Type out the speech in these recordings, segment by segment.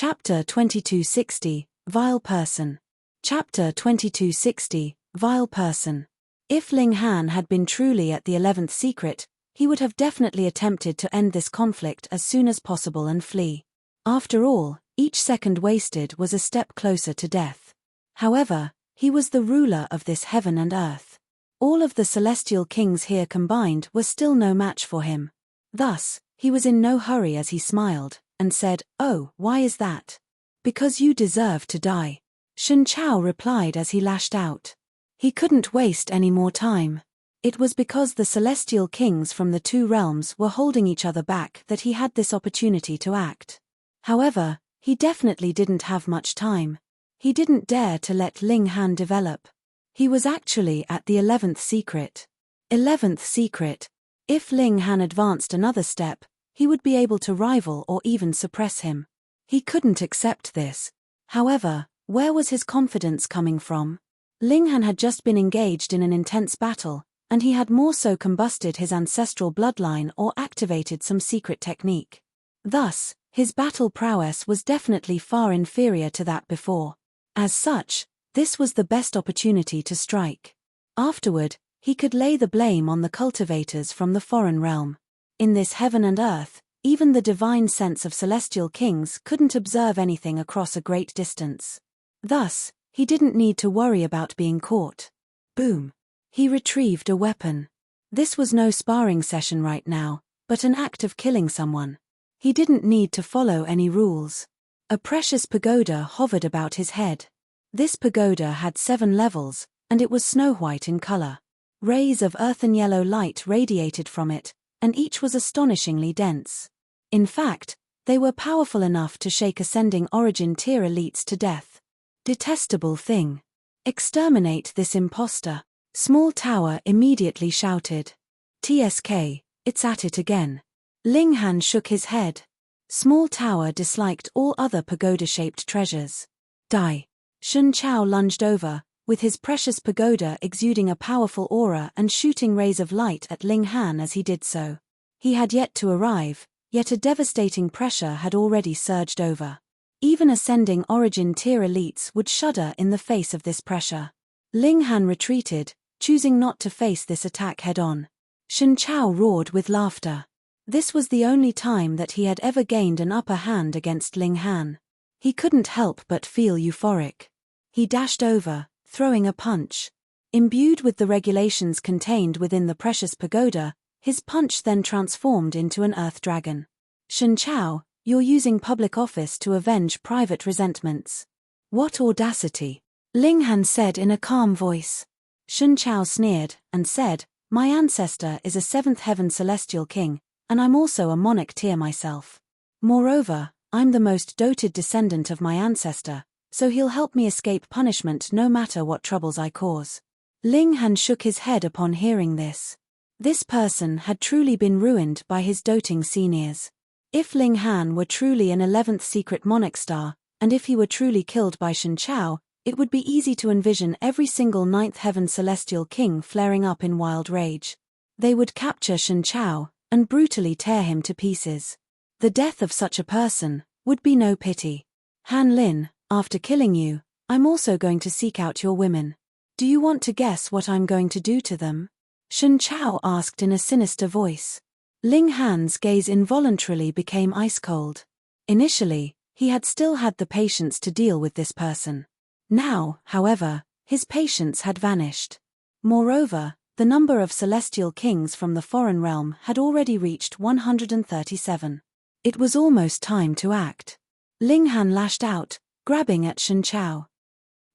Chapter 2260, Vile Person. Chapter 2260, Vile Person. If Ling Han had been truly at the 11th secret, he would have definitely attempted to end this conflict as soon as possible and flee. After all, each second wasted was a step closer to death. However, he was the ruler of this heaven and earth. All of the celestial kings here combined were still no match for him. Thus, he was in no hurry as he smiled, and said, "Oh, why is that?" "Because you deserve to die," Shen Chao replied as he lashed out. He couldn't waste any more time. It was because the celestial kings from the two realms were holding each other back that he had this opportunity to act. However, he definitely didn't have much time. He didn't dare to let Ling Han develop. He was actually at the 11th secret. 11th secret. If Ling Han advanced another step, he would be able to rival or even suppress him. He couldn't accept this. However, where was his confidence coming from? Ling Han had just been engaged in an intense battle, and he had more so combusted his ancestral bloodline or activated some secret technique. Thus, his battle prowess was definitely far inferior to that before. As such, this was the best opportunity to strike. Afterward, he could lay the blame on the cultivators from the foreign realm. In this heaven and earth, even the divine sense of celestial kings couldn't observe anything across a great distance. Thus, he didn't need to worry about being caught. Boom! He retrieved a weapon. This was no sparring session right now, but an act of killing someone. He didn't need to follow any rules. A precious pagoda hovered about his head. This pagoda had 7 levels, and it was snow-white in color. Rays of earthen yellow light radiated from it, and each was astonishingly dense. In fact, they were powerful enough to shake ascending origin tier elites to death. Detestable thing. Exterminate this imposter. Small Tower immediately shouted. TSK, it's at it again. Ling Han shook his head. Small Tower disliked all other pagoda-shaped treasures. Die. Shen Chao lunged over, with his precious pagoda exuding a powerful aura and shooting rays of light at Ling Han as he did so. He had yet to arrive, yet a devastating pressure had already surged over. Even ascending origin tier elites would shudder in the face of this pressure. Ling Han retreated, choosing not to face this attack head-on. Shen Chao roared with laughter. This was the only time that he had ever gained an upper hand against Ling Han. He couldn't help but feel euphoric. He dashed over, throwing a punch. Imbued with the regulations contained within the precious pagoda, his punch then transformed into an earth dragon. Shen Chao, you're using public office to avenge private resentments. What audacity! Ling Han said in a calm voice. Shen Chao sneered, and said, "My ancestor is a 7th heaven celestial king, and I'm also a monarch tier myself. Moreover, I'm the most doted descendant of my ancestor, so he'll help me escape punishment no matter what troubles I cause." Ling Han shook his head upon hearing this. This person had truly been ruined by his doting seniors. If Ling Han were truly an 11th secret monarch star, and if he were truly killed by Shen Chao, it would be easy to envision every single 9th heaven celestial king flaring up in wild rage. They would capture Shen Chao, and brutally tear him to pieces. The death of such a person would be no pity. Han Lin, after killing you, I'm also going to seek out your women. Do you want to guess what I'm going to do to them? Shen Chao asked in a sinister voice. Ling Han's gaze involuntarily became ice-cold. Initially, he had still had the patience to deal with this person. Now, however, his patience had vanished. Moreover, the number of celestial kings from the foreign realm had already reached 137. It was almost time to act. Ling Han lashed out, grabbing at Shen Chao.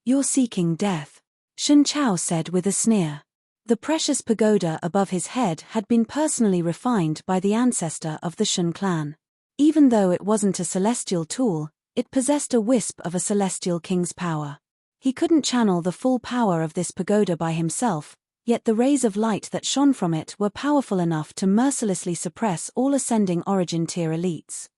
"You're seeking death," Shen Chao said with a sneer. The precious pagoda above his head had been personally refined by the ancestor of the Shen clan. Even though it wasn't a celestial tool, it possessed a wisp of a celestial king's power. He couldn't channel the full power of this pagoda by himself, yet the rays of light that shone from it were powerful enough to mercilessly suppress all ascending origin tier elites.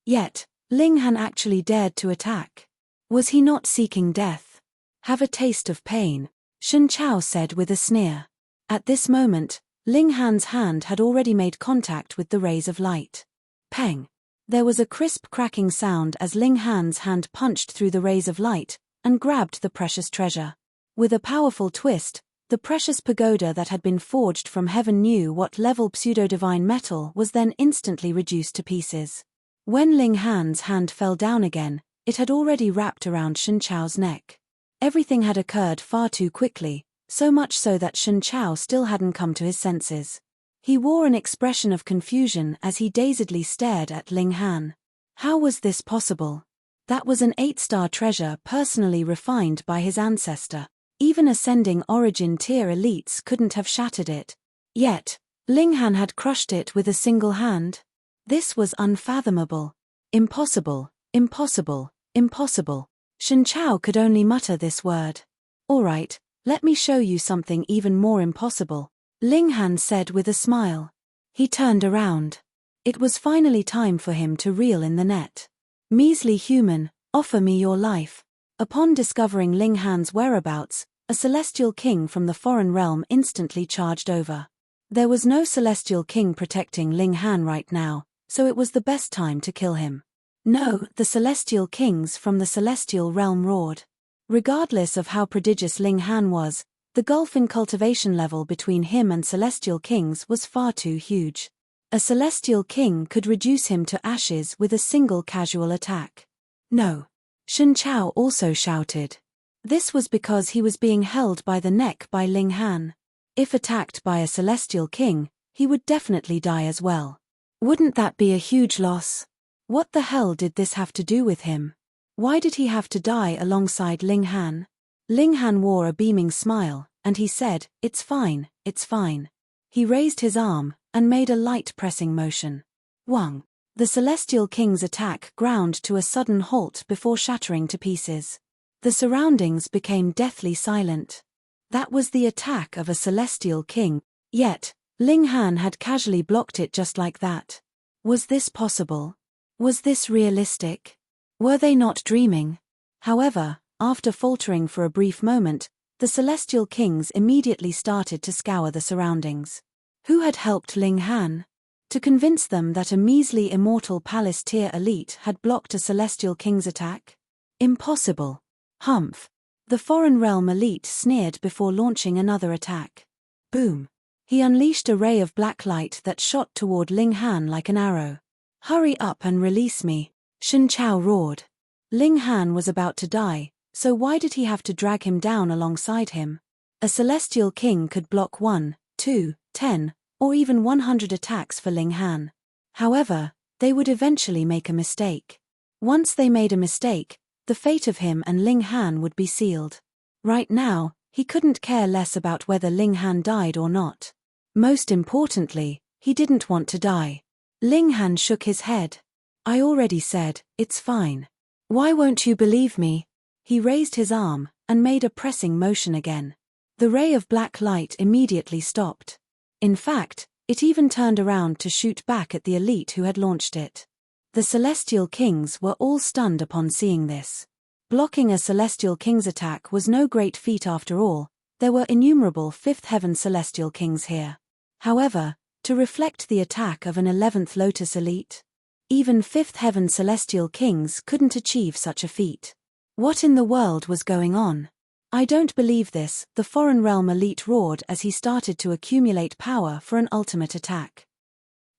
Yet, Ling Han actually dared to attack. Was he not seeking death? "Have a taste of pain," Shen Chao said with a sneer. At this moment, Ling Han's hand had already made contact with the rays of light. Peng! There was a crisp cracking sound as Ling Han's hand punched through the rays of light and grabbed the precious treasure. With a powerful twist, the precious pagoda that had been forged from heaven knew what level pseudo-divine metal was then instantly reduced to pieces. When Ling Han's hand fell down again, it had already wrapped around Shen Chao's neck. Everything had occurred far too quickly, so much so that Shen Chao still hadn't come to his senses. He wore an expression of confusion as he dazedly stared at Ling Han. How was this possible? That was an 8-star treasure personally refined by his ancestor. Even ascending origin tier elites couldn't have shattered it. Yet, Ling Han had crushed it with a single hand. This was unfathomable. Impossible, impossible, impossible. Shen Chao could only mutter this word. All right, let me show you something even more impossible, Ling Han said with a smile. He turned around. It was finally time for him to reel in the net. Measly human, offer me your life. Upon discovering Ling Han's whereabouts, a celestial king from the foreign realm instantly charged over. There was no celestial king protecting Ling Han right now, so it was the best time to kill him. No, the celestial kings from the celestial realm roared. Regardless of how prodigious Ling Han was, the gulf in cultivation level between him and celestial kings was far too huge. A celestial king could reduce him to ashes with a single casual attack. No. Shen Chao also shouted. This was because he was being held by the neck by Ling Han. If attacked by a celestial king, he would definitely die as well. Wouldn't that be a huge loss? What the hell did this have to do with him? Why did he have to die alongside Ling Han? Ling Han wore a beaming smile, and he said, "It's fine, it's fine." He raised his arm and made a light pressing motion. Wang. The celestial king's attack ground to a sudden halt before shattering to pieces. The surroundings became deathly silent. That was the attack of a celestial king, yet, Ling Han had casually blocked it just like that. Was this possible? Was this realistic? Were they not dreaming? However, after faltering for a brief moment, the celestial kings immediately started to scour the surroundings. Who had helped Ling Han? To convince them that a measly immortal palace tier elite had blocked a celestial king's attack? Impossible. Humph. The foreign realm elite sneered before launching another attack. Boom. He unleashed a ray of black light that shot toward Ling Han like an arrow. Hurry up and release me, Shen Chao roared. Ling Han was about to die, so why did he have to drag him down alongside him? A celestial king could block 1, 2, 10, or even 100 attacks for Ling Han. However, they would eventually make a mistake. Once they made a mistake, the fate of him and Ling Han would be sealed. Right now, he couldn't care less about whether Ling Han died or not. Most importantly, he didn't want to die. Ling Han shook his head. I already said, it's fine. Why won't you believe me? He raised his arm and made a pressing motion again. The ray of black light immediately stopped. In fact, it even turned around to shoot back at the elite who had launched it. The celestial kings were all stunned upon seeing this. Blocking a celestial king's attack was no great feat after all. There were innumerable 5th heaven celestial kings here. However, to reflect the attack of an 11th Lotus elite, even 5th heaven celestial kings couldn't achieve such a feat. What in the world was going on? I don't believe this, the foreign realm elite roared as he started to accumulate power for an ultimate attack.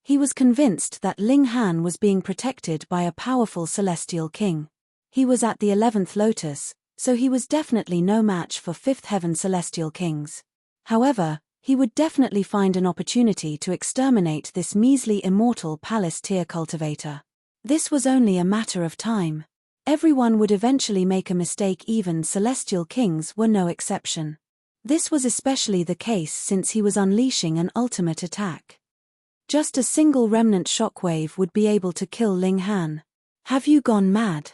He was convinced that Ling Han was being protected by a powerful celestial king. He was at the 11th Lotus, so he was definitely no match for 5th heaven celestial kings. However, he would definitely find an opportunity to exterminate this measly immortal palace tier cultivator. This was only a matter of time. Everyone would eventually make a mistake, even celestial kings were no exception. This was especially the case since he was unleashing an ultimate attack. Just a single remnant shockwave would be able to kill Ling Han. Have you gone mad?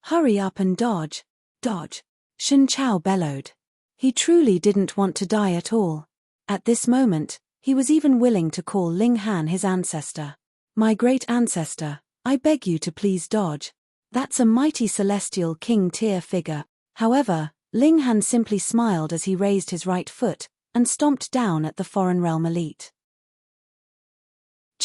Hurry up and dodge, dodge, Shen Chao bellowed. He truly didn't want to die at all. At this moment, he was even willing to call Ling Han his ancestor. My great ancestor, I beg you to please dodge. That's a mighty celestial king tier figure. However, Ling Han simply smiled as he raised his right foot and stomped down at the foreign realm elite.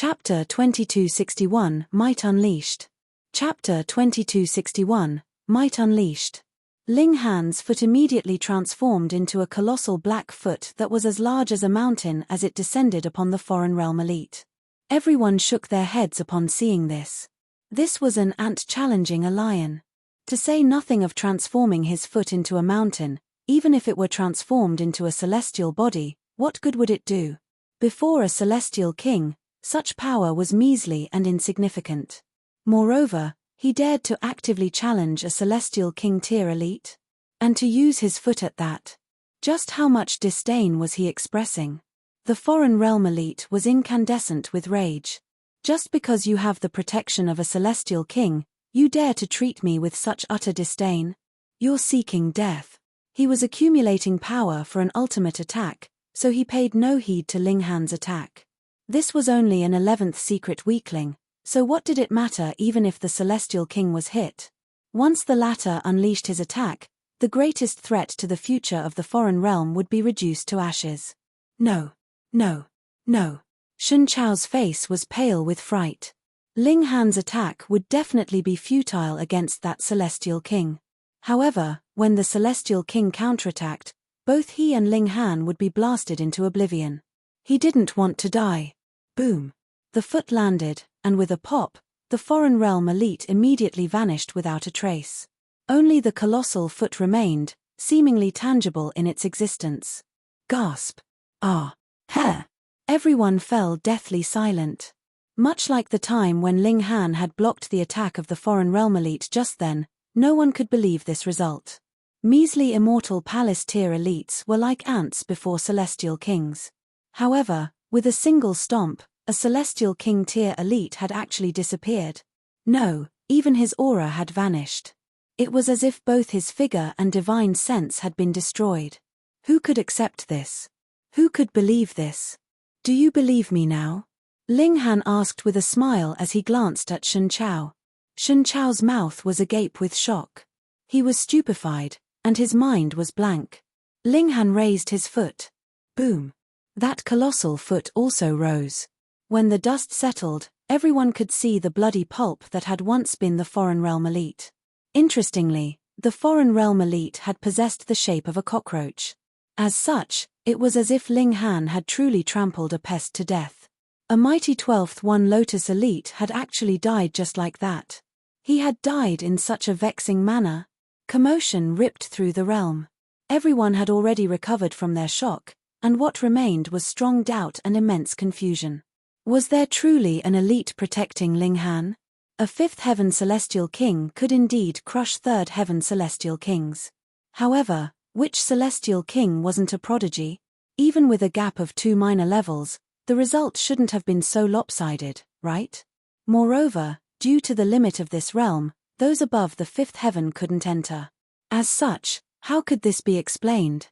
Chapter 2261, Might Unleashed. Chapter 2261, Might Unleashed. Ling Han's foot immediately transformed into a colossal black foot that was as large as a mountain as it descended upon the foreign realm elite. Everyone shook their heads upon seeing this. This was an ant challenging a lion. To say nothing of transforming his foot into a mountain, even if it were transformed into a celestial body, what good would it do? Before a celestial king, such power was measly and insignificant. Moreover, he dared to actively challenge a celestial king tier elite? And to use his foot at that. Just how much disdain was he expressing? The foreign realm elite was incandescent with rage. Just because you have the protection of a celestial king, you dare to treat me with such utter disdain? You're seeking death. He was accumulating power for an ultimate attack, so he paid no heed to Ling Han's attack. This was only an 11th secret weakling, so what did it matter even if the celestial king was hit? Once the latter unleashed his attack, the greatest threat to the future of the foreign realm would be reduced to ashes. No. No. No. Shun Chao's face was pale with fright. Ling Han's attack would definitely be futile against that celestial king. However, when the celestial king counterattacked, both he and Ling Han would be blasted into oblivion. He didn't want to die. Boom. The foot landed, and with a pop, the foreign realm elite immediately vanished without a trace. Only the colossal foot remained, seemingly tangible in its existence. Gasp. Ah. Heh. Everyone fell deathly silent. Much like the time when Ling Han had blocked the attack of the foreign realm elite just then, no one could believe this result. Measly immortal palace tier elites were like ants before celestial kings. However, with a single stomp, a celestial king tier elite had actually disappeared. No, even his aura had vanished. It was as if both his figure and divine sense had been destroyed. Who could accept this? Who could believe this? Do you believe me now? Ling Han asked with a smile as he glanced at Shun Chao. Shun Chao's mouth was agape with shock. He was stupefied, and his mind was blank. Ling Han raised his foot. Boom. That colossal foot also rose. When the dust settled, everyone could see the bloody pulp that had once been the foreign realm elite. Interestingly, the foreign realm elite had possessed the shape of a cockroach. As such, it was as if Ling Han had truly trampled a pest to death. A mighty 12th One Lotus elite had actually died just like that. He had died in such a vexing manner. Commotion ripped through the realm. Everyone had already recovered from their shock, and what remained was strong doubt and immense confusion. Was there truly an elite protecting Ling Han? A fifth heaven celestial king could indeed crush third heaven celestial kings. However, which celestial king wasn't a prodigy? Even with a gap of 2 minor levels, the result shouldn't have been so lopsided, right? Moreover, due to the limit of this realm, those above the fifth heaven couldn't enter. As such, how could this be explained?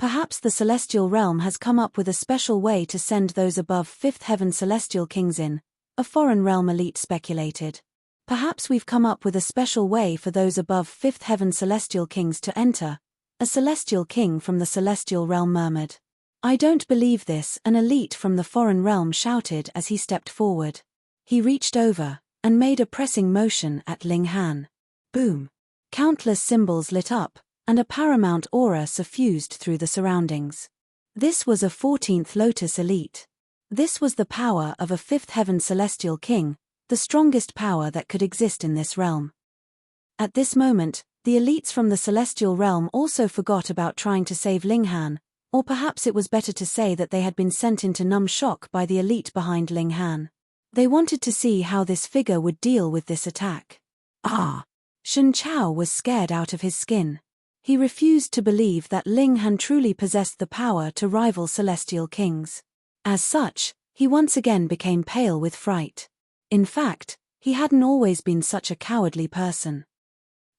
Perhaps the celestial realm has come up with a special way to send those above fifth heaven celestial kings in, a foreign realm elite speculated. Perhaps we've come up with a special way for those above fifth heaven celestial kings to enter, a celestial king from the celestial realm murmured. I don't believe this, an elite from the foreign realm shouted as he stepped forward. He reached over, and made a pressing motion at Ling Han. Boom. Countless symbols lit up, and a paramount aura suffused through the surroundings. This was a 14th Lotus elite. This was the power of a fifth heaven celestial king, the strongest power that could exist in this realm. At this moment, the elites from the celestial realm also forgot about trying to save Ling Han, or perhaps it was better to say that they had been sent into numb shock by the elite behind Ling Han. They wanted to see how this figure would deal with this attack. Ah! Shun Chao was scared out of his skin. He refused to believe that Ling Han truly possessed the power to rival celestial kings. As such, he once again became pale with fright. In fact, he hadn't always been such a cowardly person.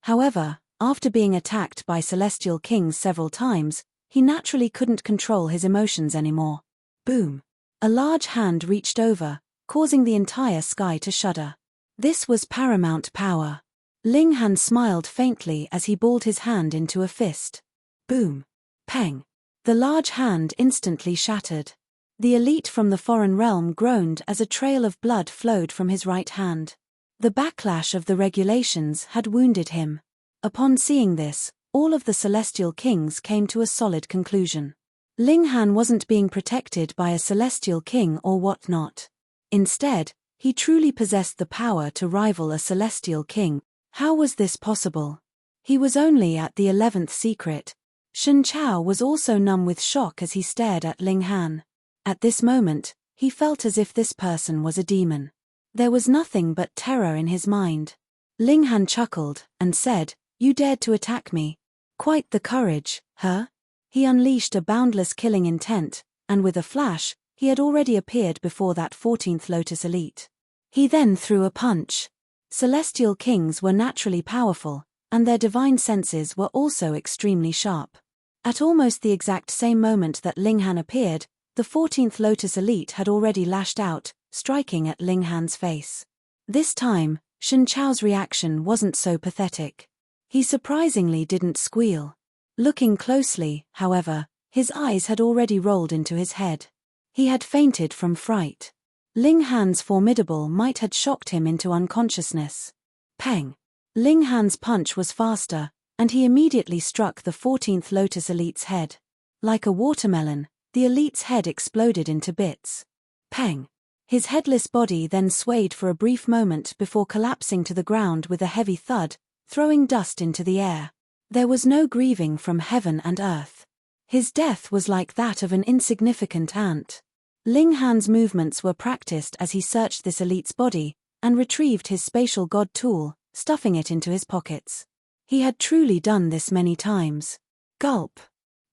However, after being attacked by celestial kings several times, he naturally couldn't control his emotions anymore. Boom! A large hand reached over, causing the entire sky to shudder. This was paramount power. Ling Han smiled faintly as he balled his hand into a fist. Boom! Peng! The large hand instantly shattered. The elite from the foreign realm groaned as a trail of blood flowed from his right hand. The backlash of the regulations had wounded him. Upon seeing this, all of the celestial kings came to a solid conclusion. Ling Han wasn't being protected by a celestial king or whatnot. Instead, he truly possessed the power to rival a celestial king. How was this possible? He was only at the 11th secret. Shen Chao was also numb with shock as he stared at Ling Han. At this moment, he felt as if this person was a demon. There was nothing but terror in his mind. Ling Han chuckled and said, "You dared to attack me. Quite the courage, huh?" He unleashed a boundless killing intent, and with a flash, he had already appeared before that 14th Lotus elite. He then threw a punch. Celestial kings were naturally powerful, and their divine senses were also extremely sharp. At almost the exact same moment that Ling Han appeared, the 14th Lotus elite had already lashed out, striking at Ling Han's face. This time, Shen Chao's reaction wasn't so pathetic. He surprisingly didn't squeal. Looking closely, however, his eyes had already rolled into his head. He had fainted from fright. Ling Han's formidable might had shocked him into unconsciousness. Pang! Ling Han's punch was faster, and he immediately struck the 14th Lotus elite's head. Like a watermelon, the elite's head exploded into bits. Pang! His headless body then swayed for a brief moment before collapsing to the ground with a heavy thud, throwing dust into the air. There was no grieving from heaven and earth. His death was like that of an insignificant ant. Ling Han's movements were practiced as he searched this elite's body, and retrieved his spatial god tool, stuffing it into his pockets. He had truly done this many times. Gulp!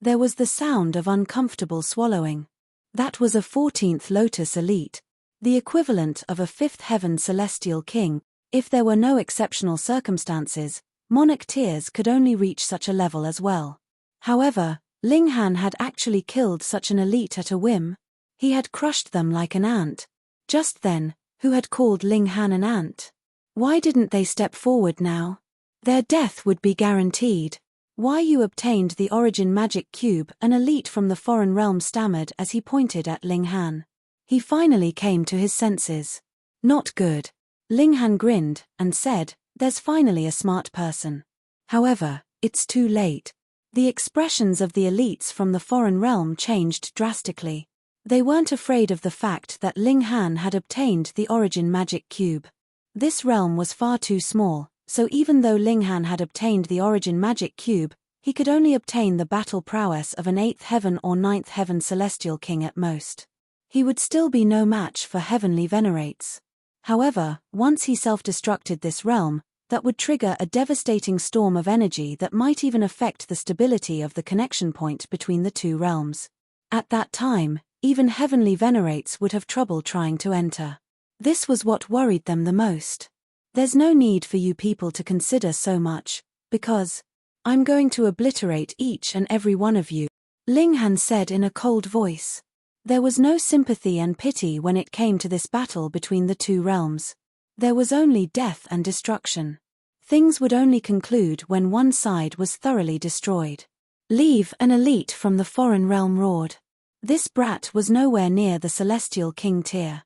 There was the sound of uncomfortable swallowing. That was a 14th Lotus elite, the equivalent of a 5th heaven celestial king. If there were no exceptional circumstances, monarch tiers could only reach such a level as well. However, Ling Han had actually killed such an elite at a whim. He had crushed them like an ant. Just then, who had called Ling Han an ant? Why didn't they step forward now? Their death would be guaranteed. Why you obtained the origin magic cube? An elite from the foreign realm stammered as he pointed at Ling Han. He finally came to his senses. Not good. Ling Han grinned and said, "There's finally a smart person." However, it's too late. The expressions of the elites from the foreign realm changed drastically. They weren't afraid of the fact that Ling Han had obtained the origin magic cube. This realm was far too small, so even though Ling Han had obtained the origin magic cube, he could only obtain the battle prowess of an 8th heaven or 9th heaven celestial king at most. He would still be no match for heavenly venerates. However, once he self-destructed this realm, that would trigger a devastating storm of energy that might even affect the stability of the connection point between the two realms. At that time, even heavenly venerates would have trouble trying to enter. This was what worried them the most. There's no need for you people to consider so much, because I'm going to obliterate each and every one of you, Ling Han said in a cold voice. There was no sympathy and pity when it came to this battle between the two realms. There was only death and destruction. Things would only conclude when one side was thoroughly destroyed. Leave! An elite from the foreign realm roared. This brat was nowhere near the celestial king tier.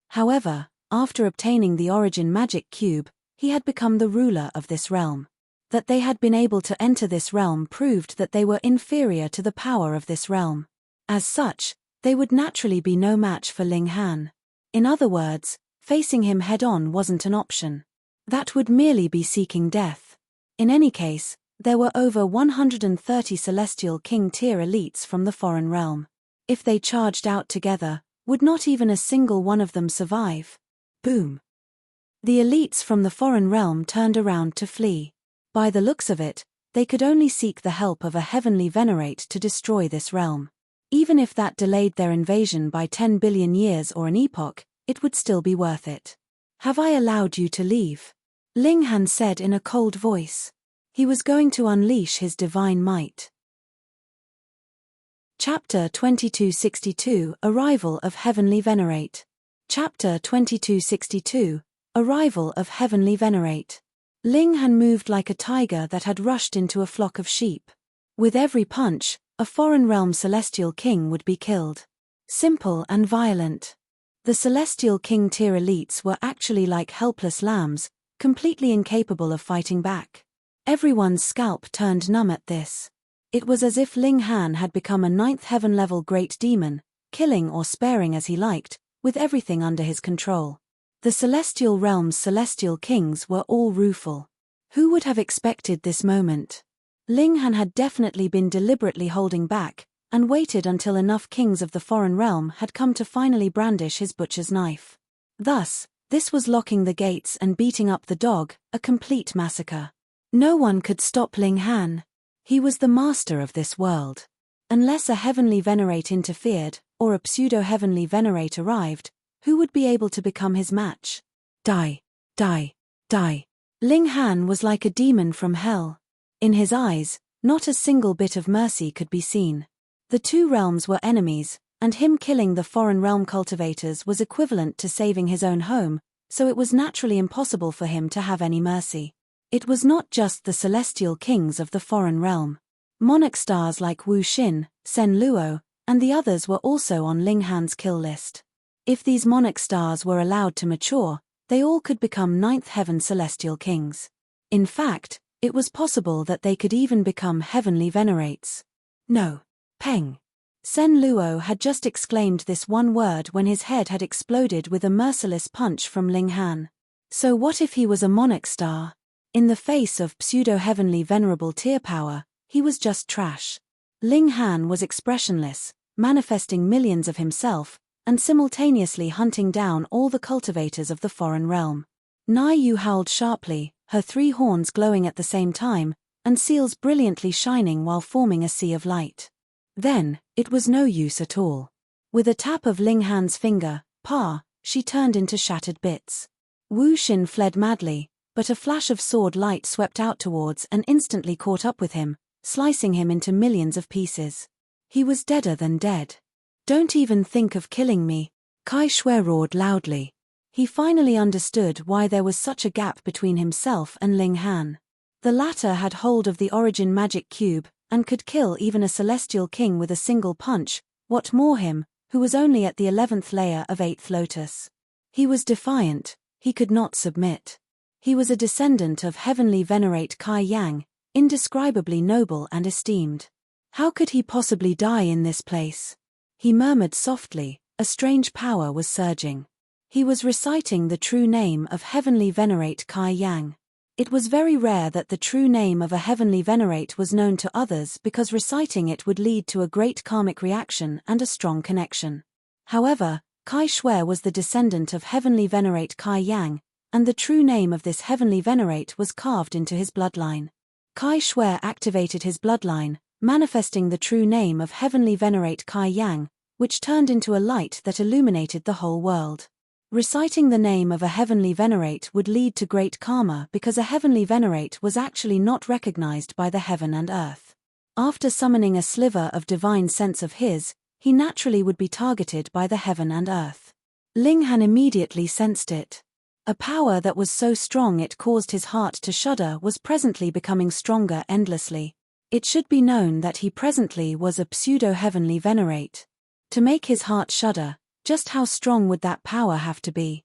However, after obtaining the origin magic cube, he had become the ruler of this realm. That they had been able to enter this realm proved that they were inferior to the power of this realm. As such, they would naturally be no match for Ling Han. In other words, facing him head-on wasn't an option. That would merely be seeking death. In any case, there were over 130 celestial king tier elites from the foreign realm. If they charged out together, would not even a single one of them survive? Boom! The elites from the foreign realm turned around to flee. By the looks of it, they could only seek the help of a heavenly venerate to destroy this realm. Even if that delayed their invasion by 10 billion years or an epoch, it would still be worth it. Have I allowed you to leave? Ling Han said in a cold voice. He was going to unleash his divine might. Chapter 2262 Arrival of Heavenly Venerate. Chapter 2262 Arrival of Heavenly Venerate. Ling Han moved like a tiger that had rushed into a flock of sheep. With every punch, a foreign realm celestial king would be killed. simple and violent. The celestial king tier elites were actually like helpless lambs, completely incapable of fighting back. Everyone's scalp turned numb at this. It was as if Ling Han had become a 9th heaven-level great demon, killing or sparing as he liked, with everything under his control. The celestial realm's celestial kings were all rueful. Who would have expected this moment? Ling Han had definitely been deliberately holding back, and waited until enough kings of the foreign realm had come to finally brandish his butcher's knife. Thus, this was locking the gates and beating up the dog, a complete massacre. No one could stop Ling Han. He was the master of this world. Unless a heavenly venerate interfered, or a pseudo-heavenly venerate arrived, who would be able to become his match? Die, die, die. Ling Han was like a demon from hell. In his eyes, not a single bit of mercy could be seen. The two realms were enemies, and him killing the foreign realm cultivators was equivalent to saving his own home, so it was naturally impossible for him to have any mercy. It was not just the celestial kings of the foreign realm. Monarch stars like Wu Xin, Sen Luo, and the others were also on Ling Han's kill list. If these monarch stars were allowed to mature, they all could become 9th heaven celestial kings. In fact, it was possible that they could even become heavenly venerates. No. Peng. Sen Luo had just exclaimed this one word when his head had exploded with a merciless punch from Ling Han. So what if he was a monarch star? In the face of pseudo-heavenly venerable tier power, he was just trash. Ling Han was expressionless, manifesting millions of himself, and simultaneously hunting down all the cultivators of the foreign realm. Nai Yu howled sharply, her 3 horns glowing at the same time, and seals brilliantly shining while forming a sea of light. Then, it was no use at all. With a tap of Ling Han's finger, she turned into shattered bits. Wu Xin fled madly, but a flash of sword light swept out towards and instantly caught up with him, slicing him into millions of pieces. He was deader than dead. Don't even think of killing me, Kai Shui roared loudly. He finally understood why there was such a gap between himself and Ling Han. The latter had hold of the origin magic cube, and could kill even a celestial king with a single punch, what more him, who was only at the 11th layer of 8th lotus. He was defiant, he could not submit. He was a descendant of heavenly venerate Kai Yang, indescribably noble and esteemed. How could he possibly die in this place? He murmured softly, a strange power was surging. He was reciting the true name of heavenly venerate Kai Yang. It was very rare that the true name of a heavenly venerate was known to others because reciting it would lead to a great karmic reaction and a strong connection. However, Kai Shui was the descendant of heavenly venerate Kai Yang, and the true name of this heavenly venerate was carved into his bloodline. Kai Shui activated his bloodline, manifesting the true name of heavenly venerate Kai Yang, which turned into a light that illuminated the whole world. Reciting the name of a heavenly venerate would lead to great karma because a heavenly venerate was actually not recognized by the heaven and earth. After summoning a sliver of divine sense of his, he naturally would be targeted by the heaven and earth. Ling Han immediately sensed it. A power that was so strong it caused his heart to shudder was presently becoming stronger endlessly. It should be known that he presently was a pseudo-heavenly venerate. To make his heart shudder, just how strong would that power have to be?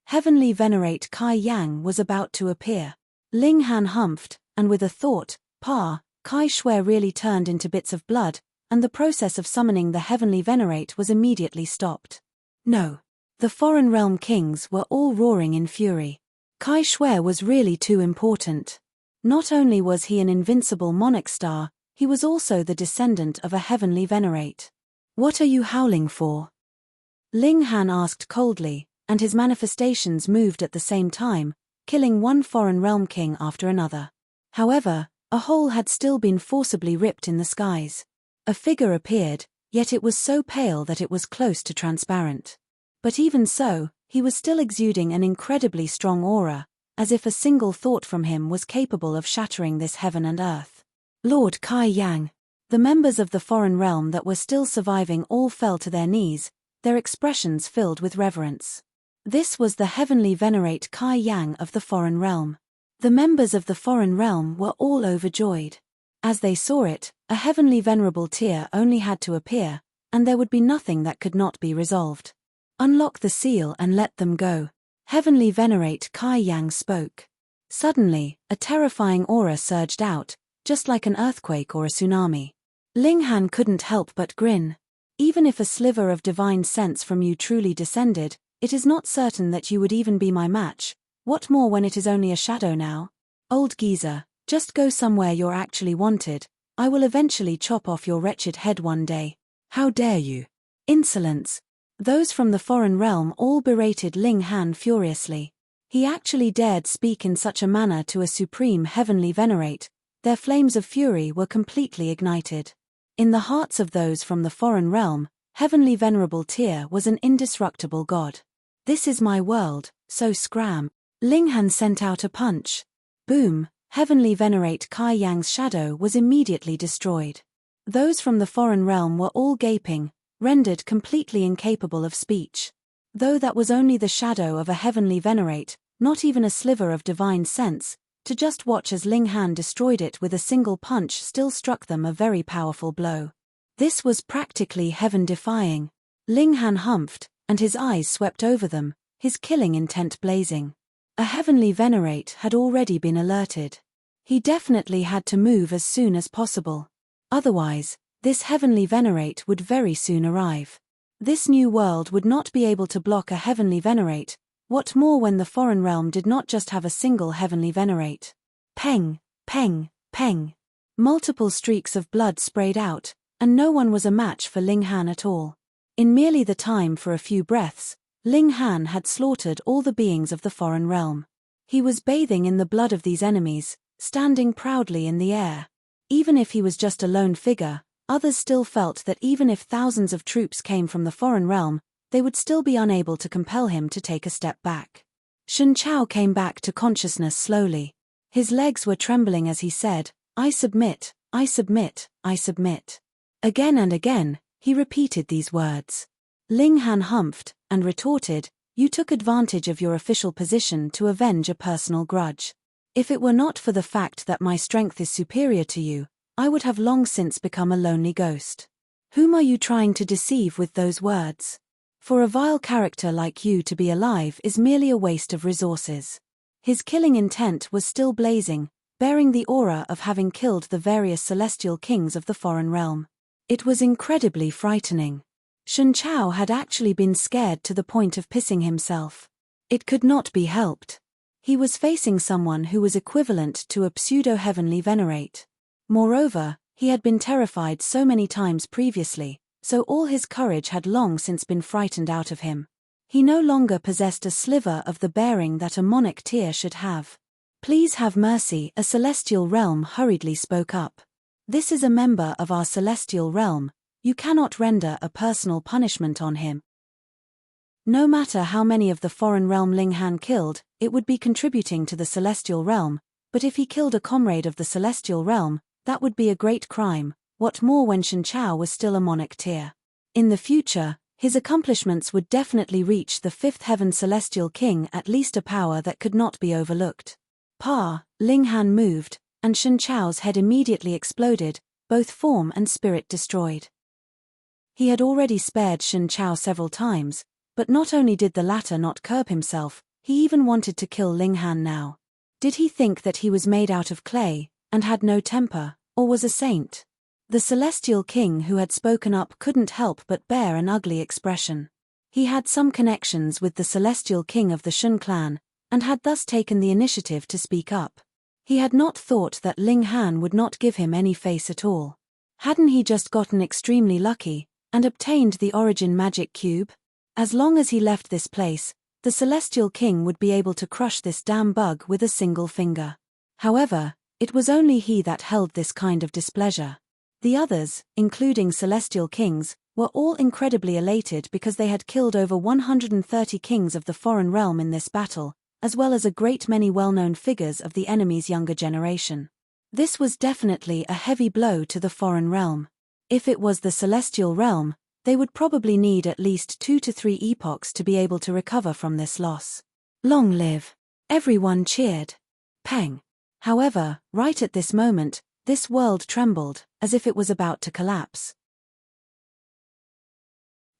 Heavenly venerate Kai Yang was about to appear. Ling Han humphed, and with a thought, Kai Shui really turned into bits of blood, and the process of summoning the heavenly venerate was immediately stopped. No. The foreign realm kings were all roaring in fury. Kai Shui was really too important. Not only was he an invincible monarch star, he was also the descendant of a heavenly venerate. What are you howling for? Ling Han asked coldly, and his manifestations moved at the same time, killing one foreign realm king after another. However, a hole had still been forcibly ripped in the skies. A figure appeared, yet it was so pale that it was close to transparent. But even so, he was still exuding an incredibly strong aura, as if a single thought from him was capable of shattering this heaven and earth. Lord Kai Yang. The members of the foreign realm that were still surviving all fell to their knees, their expressions filled with reverence. This was the heavenly venerate Kai Yang of the foreign realm. The members of the foreign realm were all overjoyed. As they saw it, a heavenly venerable tier only had to appear, and there would be nothing that could not be resolved. Unlock the seal and let them go. Heavenly Venerate Kai Yang spoke. Suddenly, a terrifying aura surged out, just like an earthquake or a tsunami. Ling Han couldn't help but grin. Even if a sliver of divine sense from you truly descended, it is not certain that you would even be my match. What more when it is only a shadow now? Old geezer, just go somewhere you're actually wanted. I will eventually chop off your wretched head one day. How dare you? Insolence. Those from the foreign realm all berated Ling Han furiously. He actually dared speak in such a manner to a supreme heavenly venerate. Their flames of fury were completely ignited. In the hearts of those from the foreign realm, Heavenly Venerable Tyr was an indestructible god. This is my world, so scram. Ling Han sent out a punch. Boom, Heavenly Venerate Kai Yang's shadow was immediately destroyed. Those from the foreign realm were all gaping, rendered completely incapable of speech. Though that was only the shadow of a heavenly venerate, not even a sliver of divine sense, to just watch as Ling Han destroyed it with a single punch still struck them a very powerful blow. This was practically heaven-defying. Ling Han humphed, and his eyes swept over them, his killing intent blazing. A heavenly venerate had already been alerted. He definitely had to move as soon as possible. Otherwise, this heavenly venerate would very soon arrive. This new world would not be able to block a heavenly venerate. What more when the foreign realm did not just have a single heavenly venerate? Peng, peng, peng. Multiple streaks of blood sprayed out, and no one was a match for Ling Han at all. In merely the time for a few breaths, Ling Han had slaughtered all the beings of the foreign realm. He was bathing in the blood of these enemies, standing proudly in the air. Even if he was just a lone figure, others still felt that even if thousands of troops came from the foreign realm, they would still be unable to compel him to take a step back. Shen Chao came back to consciousness slowly. His legs were trembling as he said, "I submit, I submit, I submit." Again and again, he repeated these words. Ling Han humphed, and retorted, "You took advantage of your official position to avenge a personal grudge. If it were not for the fact that my strength is superior to you, I would have long since become a lonely ghost. Whom are you trying to deceive with those words? For a vile character like you to be alive is merely a waste of resources." His killing intent was still blazing, bearing the aura of having killed the various celestial kings of the foreign realm. It was incredibly frightening. Shen Chao had actually been scared to the point of pissing himself. It could not be helped. He was facing someone who was equivalent to a pseudo-heavenly venerate. Moreover, he had been terrified so many times previously, so all his courage had long since been frightened out of him. He no longer possessed a sliver of the bearing that a monarch tier should have. "Please have mercy," a celestial realm hurriedly spoke up. "This is a member of our celestial realm. You cannot render a personal punishment on him. No matter how many of the foreign realm Ling Han killed, it would be contributing to the celestial realm, but if he killed a comrade of the celestial realm, that would be a great crime. What more when Shen Chao was still a monarch tier? In the future, his accomplishments would definitely reach the fifth heaven celestial king, at least a power that could not be overlooked." Ling Han moved, and Shen Chao's head immediately exploded, both form and spirit destroyed. He had already spared Shen Chao several times, but not only did the latter not curb himself, he even wanted to kill Ling Han now. Did he think that he was made out of clay, and had no temper, or was a saint? The celestial king who had spoken up couldn't help but bear an ugly expression. He had some connections with the celestial king of the Shun clan, and had thus taken the initiative to speak up. He had not thought that Ling Han would not give him any face at all. Hadn't he just gotten extremely lucky, and obtained the origin magic cube? As long as he left this place, the celestial king would be able to crush this damn bug with a single finger. However, it was only he that held this kind of displeasure. The others, including celestial kings, were all incredibly elated because they had killed over 130 kings of the foreign realm in this battle, as well as a great many well-known figures of the enemy's younger generation. This was definitely a heavy blow to the foreign realm. If it was the celestial realm, they would probably need at least 2 to 3 epochs to be able to recover from this loss. Long live! Everyone cheered. Peng. However, right at this moment, this world trembled, as if it was about to collapse.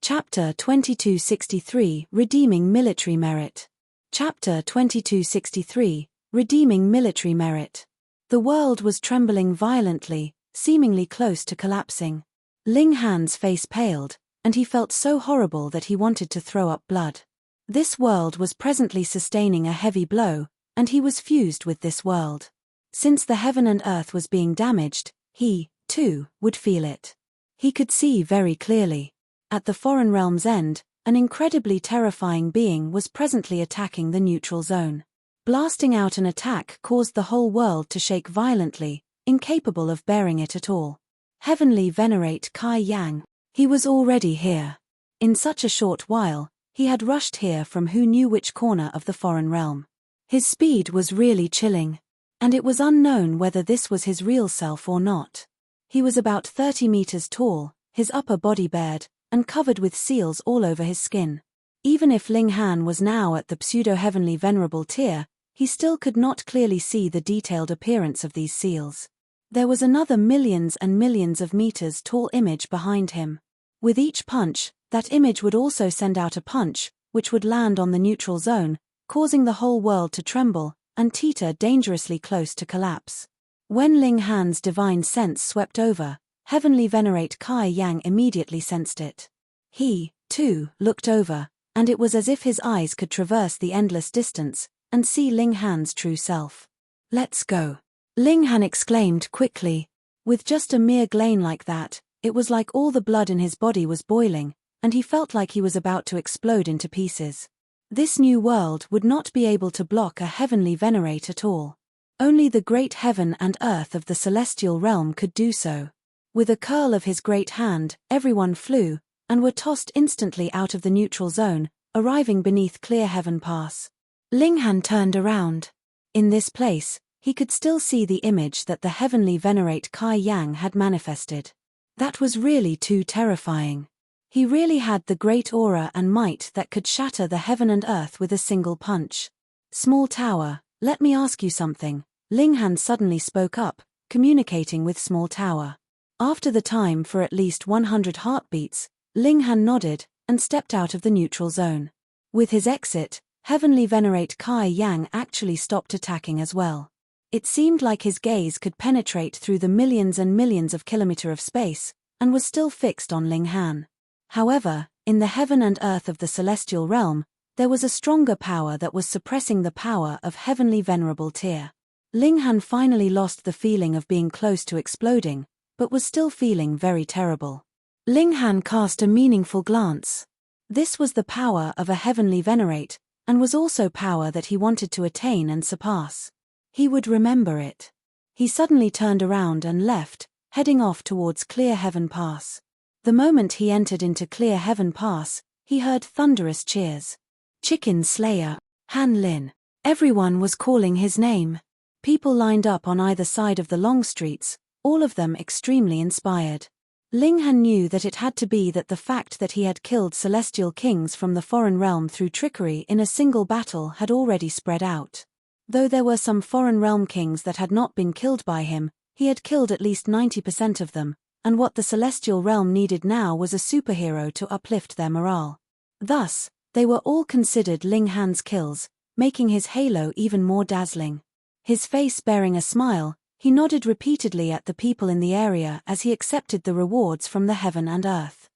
Chapter 2263 Redeeming Military Merit. Chapter 2263 Redeeming Military Merit. The world was trembling violently, seemingly close to collapsing. Ling Han's face paled, and he felt so horrible that he wanted to throw up blood. This world was presently sustaining a heavy blow, and he was fused with this world. Since the heaven and earth was being damaged, he, too, would feel it. He could see very clearly. At the foreign realm's end, an incredibly terrifying being was presently attacking the neutral zone. Blasting out an attack caused the whole world to shake violently, incapable of bearing it at all. Heavenly Venerate Kai Yang. He was already here. In such a short while, he had rushed here from who knew which corner of the foreign realm. His speed was really chilling. And it was unknown whether this was his real self or not. He was about 30 meters tall, his upper body bared, and covered with seals all over his skin. Even if Ling Han was now at the pseudo-heavenly venerable tier, he still could not clearly see the detailed appearance of these seals. There was another millions and millions of meters tall image behind him. With each punch, that image would also send out a punch, which would land on the neutral zone, causing the whole world to tremble, and teeter dangerously close to collapse. When Ling Han's divine sense swept over, Heavenly Venerate Kai Yang immediately sensed it. He, too, looked over, and it was as if his eyes could traverse the endless distance, and see Ling Han's true self. "Let's go," Ling Han exclaimed quickly. With just a mere glane like that, it was like all the blood in his body was boiling, and he felt like he was about to explode into pieces. This new world would not be able to block a Heavenly Venerate at all. Only the great heaven and earth of the celestial realm could do so. With a curl of his great hand, everyone flew, and were tossed instantly out of the neutral zone, arriving beneath Clear Heaven Pass. Ling Han turned around. In this place, he could still see the image that the Heavenly Venerate Kai Yang had manifested. That was really too terrifying. He really had the great aura and might that could shatter the heaven and earth with a single punch. "Small tower, let me ask you something," Ling Han suddenly spoke up, communicating with Small Tower. After the time for at least 100 heartbeats, Ling Han nodded, and stepped out of the neutral zone. With his exit, Heavenly Venerate Kai Yang actually stopped attacking as well. It seemed like his gaze could penetrate through the millions and millions of kilometers of space, and was still fixed on Ling Han. However, in the heaven and earth of the celestial realm, there was a stronger power that was suppressing the power of Heavenly Venerable Tier. Ling Han finally lost the feeling of being close to exploding, but was still feeling very terrible. Ling Han cast a meaningful glance. This was the power of a Heavenly Venerate, and was also power that he wanted to attain and surpass. He would remember it. He suddenly turned around and left, heading off towards Clear Heaven Pass. The moment he entered into Clear Heaven Pass, he heard thunderous cheers. "Chicken Slayer, Han Lin." Everyone was calling his name. People lined up on either side of the long streets, all of them extremely inspired. Ling Han knew that it had to be that the fact that he had killed celestial kings from the foreign realm through trickery in a single battle had already spread out. Though there were some foreign realm kings that had not been killed by him, he had killed at least 90% of them, and what the celestial realm needed now was a superhero to uplift their morale. Thus, they were all considered Ling Han's kills, making his halo even more dazzling. His face bearing a smile, he nodded repeatedly at the people in the area as he accepted the rewards from the heaven and earth.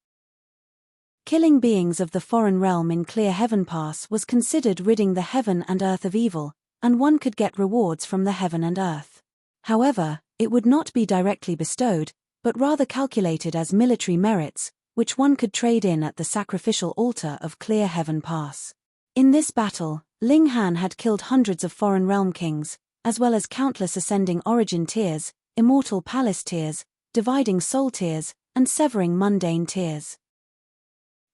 Killing beings of the foreign realm in Clear Heaven Pass was considered ridding the heaven and earth of evil, and one could get rewards from the heaven and earth. However, it would not be directly bestowed, but rather calculated as military merits, which one could trade in at the sacrificial altar of Clear Heaven Pass. In this battle, Ling Han had killed hundreds of foreign realm kings, as well as countless ascending origin tiers, immortal palace tiers, dividing soul tiers, and severing mundane tiers.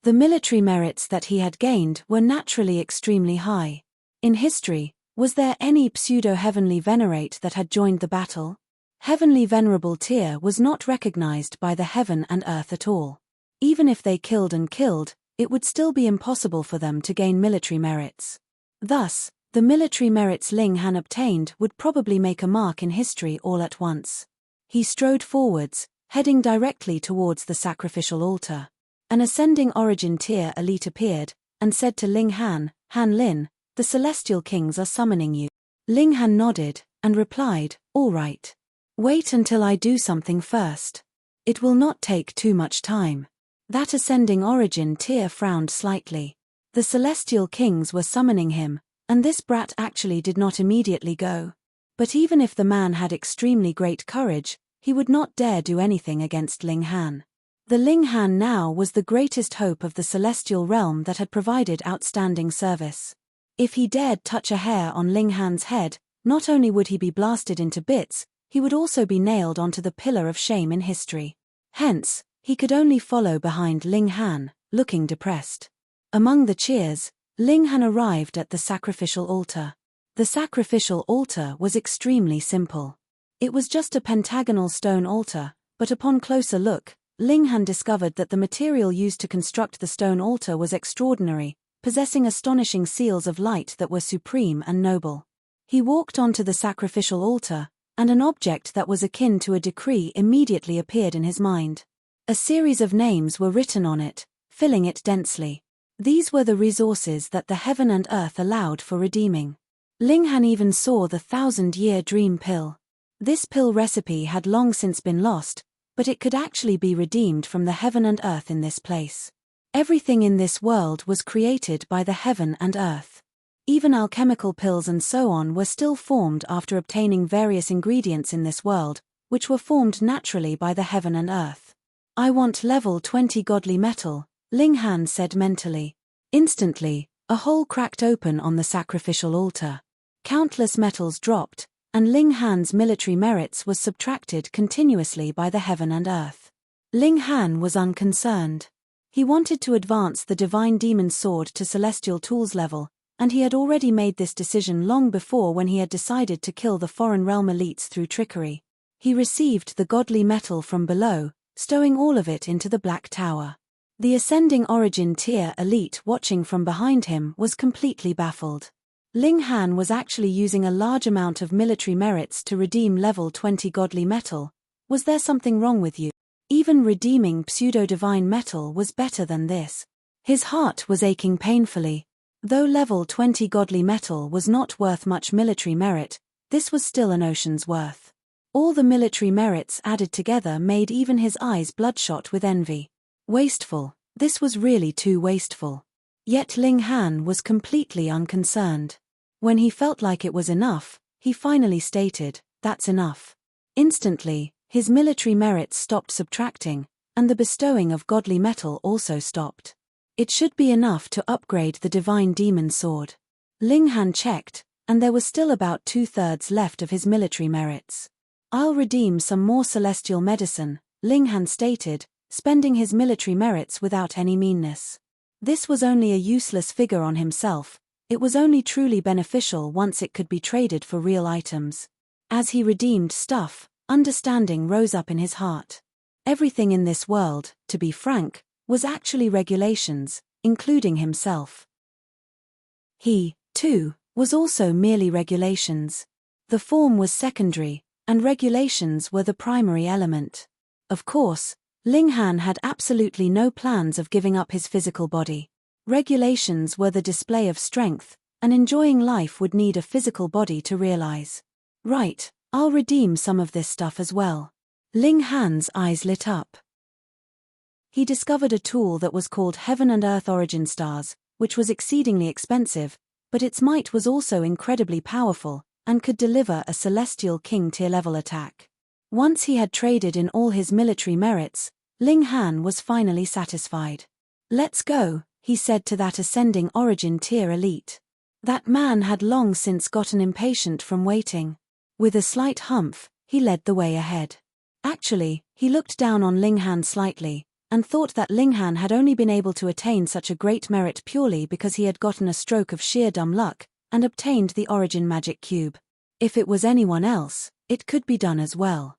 The military merits that he had gained were naturally extremely high. In history, was there any pseudo-heavenly venerate that had joined the battle? Heavenly Venerable Tier was not recognized by the heaven and earth at all. Even if they killed and killed, it would still be impossible for them to gain military merits. Thus, the military merits Ling Han obtained would probably make a mark in history all at once. He strode forwards, heading directly towards the sacrificial altar. An ascending origin tier elite appeared, and said to Ling Han, "Han Lin, the celestial kings are summoning you." Ling Han nodded, and replied, "All right. Wait until I do something first. It will not take too much time." That ascending origin tier frowned slightly. The celestial kings were summoning him, and this brat actually did not immediately go. But even if the man had extremely great courage, he would not dare do anything against Ling Han. The Ling Han now was the greatest hope of the celestial realm that had provided outstanding service. If he dared touch a hair on Ling Han's head, not only would he be blasted into bits, he would also be nailed onto the pillar of shame in history. Hence, he could only follow behind Ling Han, looking depressed. Among the cheers, Ling Han arrived at the sacrificial altar. The sacrificial altar was extremely simple. It was just a pentagonal stone altar, but upon closer look, Ling Han discovered that the material used to construct the stone altar was extraordinary, possessing astonishing seals of light that were supreme and noble. He walked onto the sacrificial altar, and an object that was akin to a decree immediately appeared in his mind. A series of names were written on it, filling it densely. These were the resources that the heaven and earth allowed for redeeming. Ling Han even saw the 1,000-year dream pill. This pill recipe had long since been lost, but it could actually be redeemed from the heaven and earth in this place. Everything in this world was created by the heaven and earth. Even alchemical pills and so on were still formed after obtaining various ingredients in this world, which were formed naturally by the heaven and earth. "I want level 20 godly metal," Ling Han said mentally. Instantly, a hole cracked open on the sacrificial altar. Countless metals dropped, and Ling Han's military merits was subtracted continuously by the heaven and earth. Ling Han was unconcerned. He wanted to advance the divine demon sword to celestial tools level, and he had already made this decision long before when he had decided to kill the foreign realm elites through trickery. He received the godly metal from below, stowing all of it into the Black Tower. The ascending origin tier elite watching from behind him was completely baffled. Ling Han was actually using a large amount of military merits to redeem level 20 godly metal. Was there something wrong with you? Even redeeming pseudo-divine metal was better than this. His heart was aching painfully. Though level 20 godly metal was not worth much military merit, this was still an ocean's worth. All the military merits added together made even his eyes bloodshot with envy. Wasteful. This was really too wasteful. Yet Ling Han was completely unconcerned. When he felt like it was enough, he finally stated, "That's enough." Instantly, his military merits stopped subtracting, and the bestowing of godly metal also stopped. It should be enough to upgrade the divine demon sword. Ling Han checked, and there was still about 2/3 left of his military merits. "I'll redeem some more celestial medicine," Ling Han stated, spending his military merits without any meanness. This was only a useless figure on himself. It was only truly beneficial once it could be traded for real items. As he redeemed stuff, understanding rose up in his heart. Everything in this world, to be frank, was actually regulations, including himself. He, too, was also merely regulations. The form was secondary, and regulations were the primary element. Of course, Ling Han had absolutely no plans of giving up his physical body. Regulations were the display of strength, and enjoying life would need a physical body to realize. "Right, I'll redeem some of this stuff as well." Ling Han's eyes lit up. He discovered a tool that was called Heaven and Earth Origin Stars, which was exceedingly expensive, but its might was also incredibly powerful, and could deliver a celestial king tier level attack. Once he had traded in all his military merits, Ling Han was finally satisfied. "Let's go," he said to that ascending origin tier elite. That man had long since gotten impatient from waiting. With a slight humph, he led the way ahead. Actually, he looked down on Ling Han slightly, and thought that Ling Han had only been able to attain such a great merit purely because he had gotten a stroke of sheer dumb luck, and obtained the origin magic cube. If it was anyone else, it could be done as well.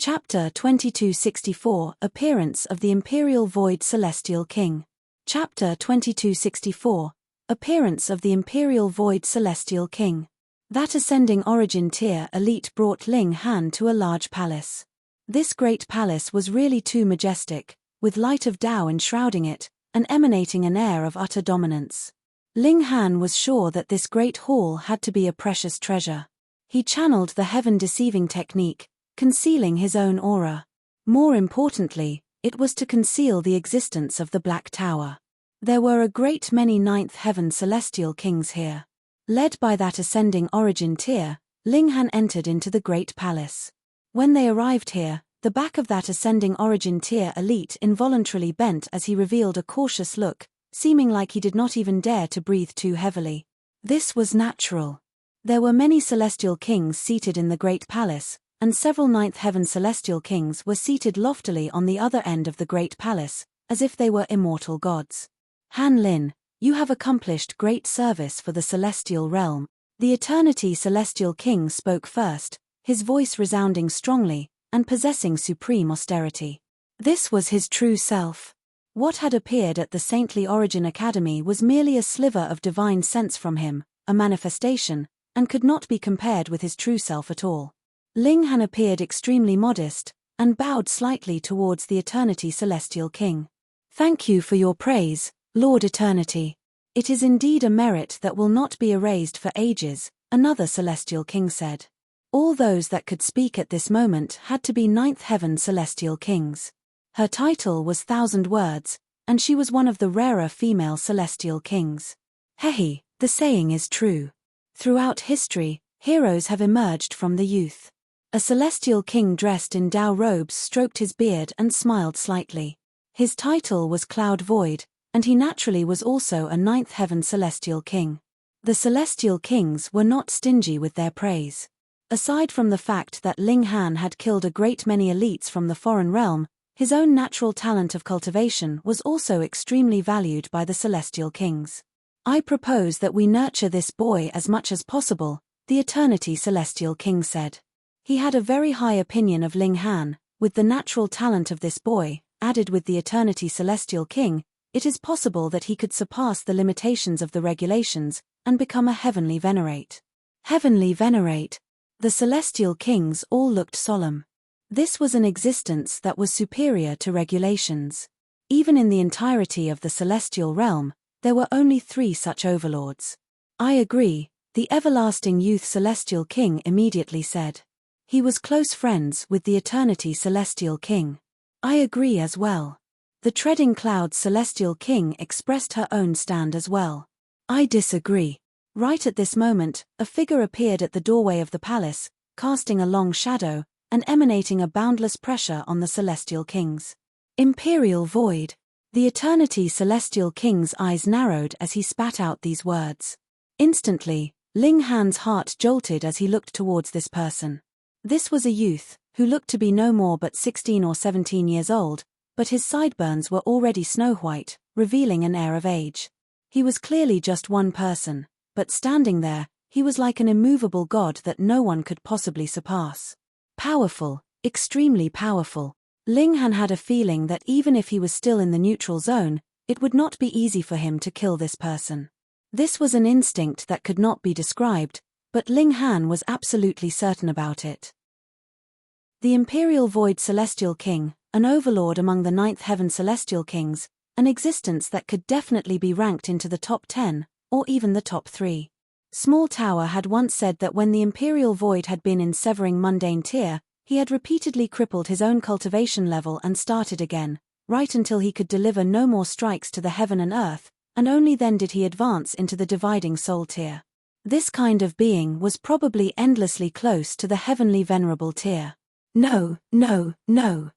Chapter 2264 Appearance of the Imperial Void Celestial King. Chapter 2264 Appearance of the Imperial Void Celestial King. That ascending origin tier elite brought Ling Han to a large palace. This great palace was really too majestic, with light of Tao enshrouding it, and emanating an air of utter dominance. Ling Han was sure that this great hall had to be a precious treasure. He channeled the heaven-deceiving technique, concealing his own aura. More importantly, it was to conceal the existence of the Black Tower. There were a great many ninth heaven celestial kings here. Led by that ascending origin tier, Ling Han entered into the great palace. When they arrived here, the back of that ascending origin tier elite involuntarily bent as he revealed a cautious look, seeming like he did not even dare to breathe too heavily. This was natural. There were many celestial kings seated in the great palace, and several ninth heaven celestial kings were seated loftily on the other end of the great palace, as if they were immortal gods. Han Lin, you have accomplished great service for the celestial realm. The Eternity Celestial King spoke first, his voice resounding strongly, and possessing supreme austerity. This was his true self. What had appeared at the Saintly Origin Academy was merely a sliver of divine sense from him, a manifestation, and could not be compared with his true self at all. Ling Han appeared extremely modest, and bowed slightly towards the Eternity Celestial King. Thank you for your praise, Lord Eternity. It is indeed a merit that will not be erased for ages, another Celestial King said. All those that could speak at this moment had to be ninth heaven Celestial Kings. Her title was 1,000 Words, and she was one of the rarer female Celestial Kings. Hehe, the saying is true. Throughout history, heroes have emerged from the youth. A Celestial King dressed in Tao robes stroked his beard and smiled slightly. His title was Cloud Void, and he naturally was also a ninth heaven Celestial King. The Celestial Kings were not stingy with their praise. Aside from the fact that Ling Han had killed a great many elites from the foreign realm, his own natural talent of cultivation was also extremely valued by the Celestial Kings. I propose that we nurture this boy as much as possible, the Eternity Celestial King said. He had a very high opinion of Ling Han. With the natural talent of this boy, added with the Eternity Celestial King, it is possible that he could surpass the limitations of the regulations, and become a heavenly venerate. Heavenly venerate. The Celestial Kings all looked solemn. This was an existence that was superior to regulations. Even in the entirety of the celestial realm, there were only 3 such overlords. I agree, the everlasting youth Celestial King immediately said. He was close friends with the Eternity Celestial King. I agree as well. The Treading Clouds Celestial King expressed her own stand as well. I disagree. Right at this moment, a figure appeared at the doorway of the palace, casting a long shadow, and emanating a boundless pressure on the Celestial Kings. Imperial Void. The Eternity Celestial King's eyes narrowed as he spat out these words. Instantly, Ling Han's heart jolted as he looked towards this person. This was a youth, who looked to be no more but 16 or 17 years old, but his sideburns were already snow-white, revealing an air of age. He was clearly just one person, but standing there, he was like an immovable god that no one could possibly surpass. Powerful, extremely powerful. Ling Han had a feeling that even if he was still in the neutral zone, it would not be easy for him to kill this person. This was an instinct that could not be described, but Ling Han was absolutely certain about it. The Imperial Void Celestial King, an overlord among the ninth heaven Celestial Kings, an existence that could definitely be ranked into the top 10, or even the top 3. Small Tower had once said that when the Imperial Void had been in Severing Mundane Tier, he had repeatedly crippled his own cultivation level and started again, right until he could deliver no more strikes to the heaven and earth, and only then did he advance into the Dividing Soul Tier. This kind of being was probably endlessly close to the Heavenly Venerable Tier. No, no, no.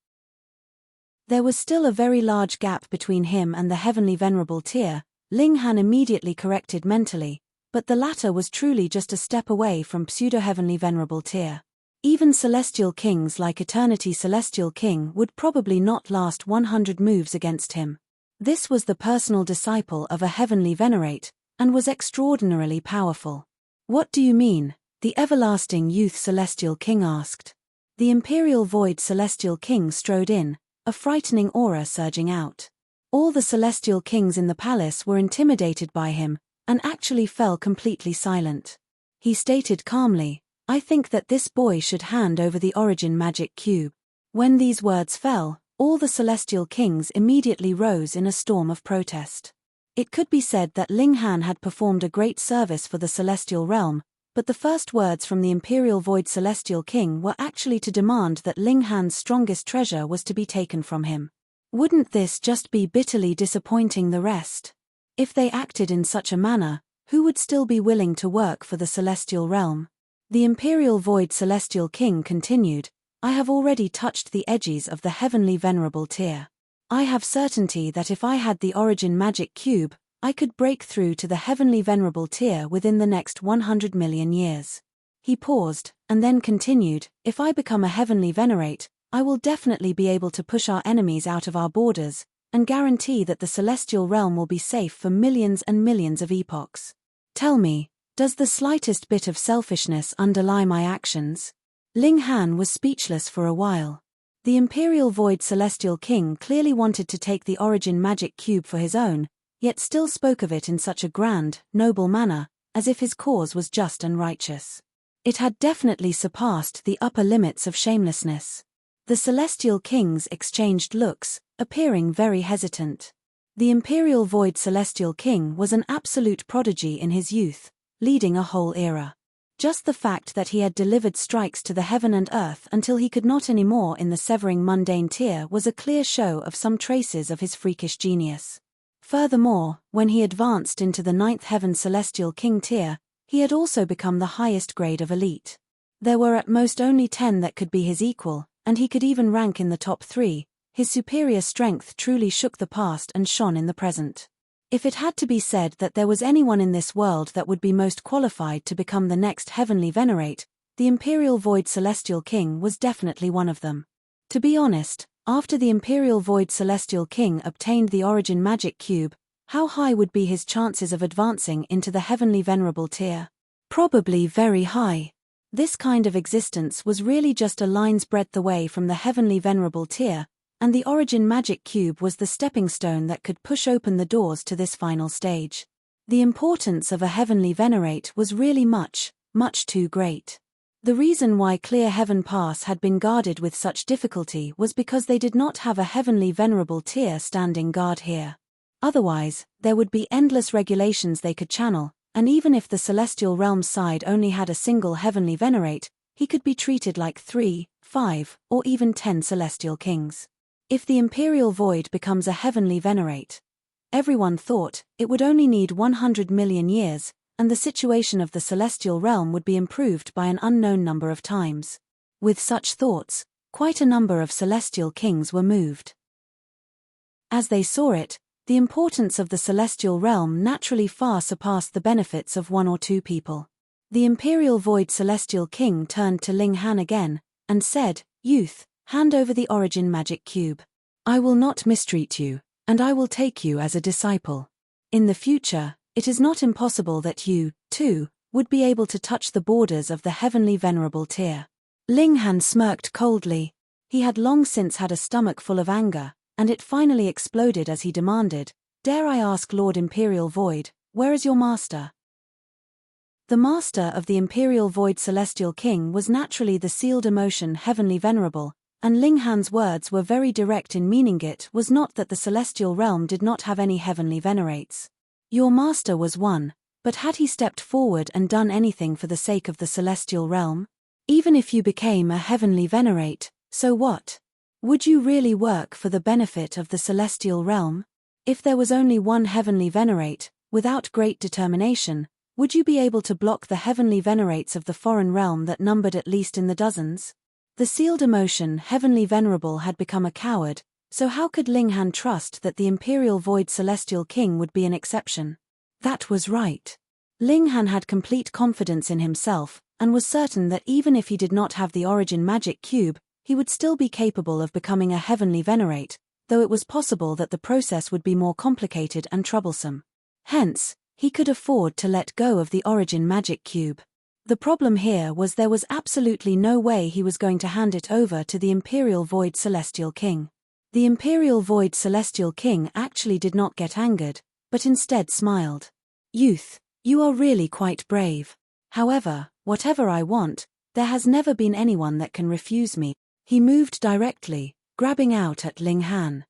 There was still a very large gap between him and the Heavenly Venerable Tier, Ling Han immediately corrected mentally, but the latter was truly just a step away from pseudo-Heavenly Venerable Tier. Even Celestial Kings like Eternity Celestial King would probably not last 100 moves against him. This was the personal disciple of a Heavenly Venerate, and was extraordinarily powerful. What do you mean? The Everlasting Youth Celestial King asked. The Imperial Void Celestial King strode in, a frightening aura surging out. All the Celestial Kings in the palace were intimidated by him, and actually fell completely silent. He stated calmly, I think that this boy should hand over the Origin Magic Cube. When these words fell, all the celestial kings immediately rose in a storm of protest. It could be said that Ling Han had performed a great service for the celestial realm, but the first words from the Imperial Void Celestial King were actually to demand that Ling Han's strongest treasure was to be taken from him. Wouldn't this just be bitterly disappointing the rest? If they acted in such a manner, who would still be willing to work for the celestial realm? The Imperial Void Celestial King continued, I have already touched the edges of the heavenly venerable tier. I have certainty that if I had the origin magic cube, I could break through to the heavenly venerable tier within the next 100 million years. He paused, and then continued, if I become a heavenly venerate, I will definitely be able to push our enemies out of our borders, and guarantee that the celestial realm will be safe for millions and millions of epochs. Tell me, does the slightest bit of selfishness underlie my actions? Ling Han was speechless for a while. The Imperial Void Celestial King clearly wanted to take the origin magic cube for his own, yet still spoke of it in such a grand, noble manner, as if his cause was just and righteous. It had definitely surpassed the upper limits of shamelessness. The celestial kings exchanged looks, appearing very hesitant. The Imperial Void Celestial King was an absolute prodigy in his youth, leading a whole era. Just the fact that he had delivered strikes to the heaven and earth until he could not anymore in the severing mundane tier was a clear show of some traces of his freakish genius. Furthermore, when he advanced into the 9th heaven celestial king tier, he had also become the highest grade of elite. There were at most only 10 that could be his equal, and he could even rank in the top 3. His superior strength truly shook the past and shone in the present. If it had to be said that there was anyone in this world that would be most qualified to become the next heavenly venerate, the Imperial Void Celestial King was definitely one of them. To be honest, after the Imperial Void Celestial King obtained the origin magic cube, how high would be his chances of advancing into the heavenly venerable tier? Probably very high. This kind of existence was really just a line's breadth away from the heavenly venerable tier, and the origin magic cube was the stepping stone that could push open the doors to this final stage. The importance of a heavenly venerate was really much, much too great. The reason why Clear Heaven Pass had been guarded with such difficulty was because they did not have a heavenly venerable tier standing guard here. Otherwise, there would be endless regulations they could channel, and even if the celestial realm's side only had a single heavenly venerate, he could be treated like 3, 5, or even 10 celestial kings. If the Imperial Void becomes a heavenly venerate, everyone thought, it would only need 100 million years, and the situation of the celestial realm would be improved by an unknown number of times. With such thoughts, quite a number of celestial kings were moved. As they saw it, the importance of the celestial realm naturally far surpassed the benefits of 1 or 2 people. The Imperial Void Celestial King turned to Ling Han again, and said, Youth, hand over the origin magic cube. I will not mistreat you, and I will take you as a disciple. In the future, it is not impossible that you, too, would be able to touch the borders of the heavenly venerable tier. Ling Han smirked coldly. He had long since had a stomach full of anger, and it finally exploded as he demanded, Dare I ask Lord Imperial Void, where is your master? The master of the Imperial Void Celestial King was naturally the sealed emotion heavenly venerable, and Ling Han's words were very direct in meaning it was not that the celestial realm did not have any heavenly venerates. Your master was one, but had he stepped forward and done anything for the sake of the celestial realm? Even if you became a heavenly venerate, so what? Would you really work for the benefit of the celestial realm? If there was only one heavenly venerate, without great determination, would you be able to block the heavenly venerates of the foreign realm that numbered at least in the dozens? The sealed emotion heavenly venerable had become a coward, so how could Ling Han trust that the Imperial Void Celestial King would be an exception? That was right. Ling Han had complete confidence in himself, and was certain that even if he did not have the origin magic cube, he would still be capable of becoming a heavenly venerate, though it was possible that the process would be more complicated and troublesome. Hence, he could afford to let go of the origin magic cube. The problem here was there was absolutely no way he was going to hand it over to the Imperial Void Celestial King. The Imperial Void Celestial King actually did not get angered, but instead smiled. Youth, you are really quite brave. However, whatever I want, there has never been anyone that can refuse me. He moved directly, grabbing out at Ling Han.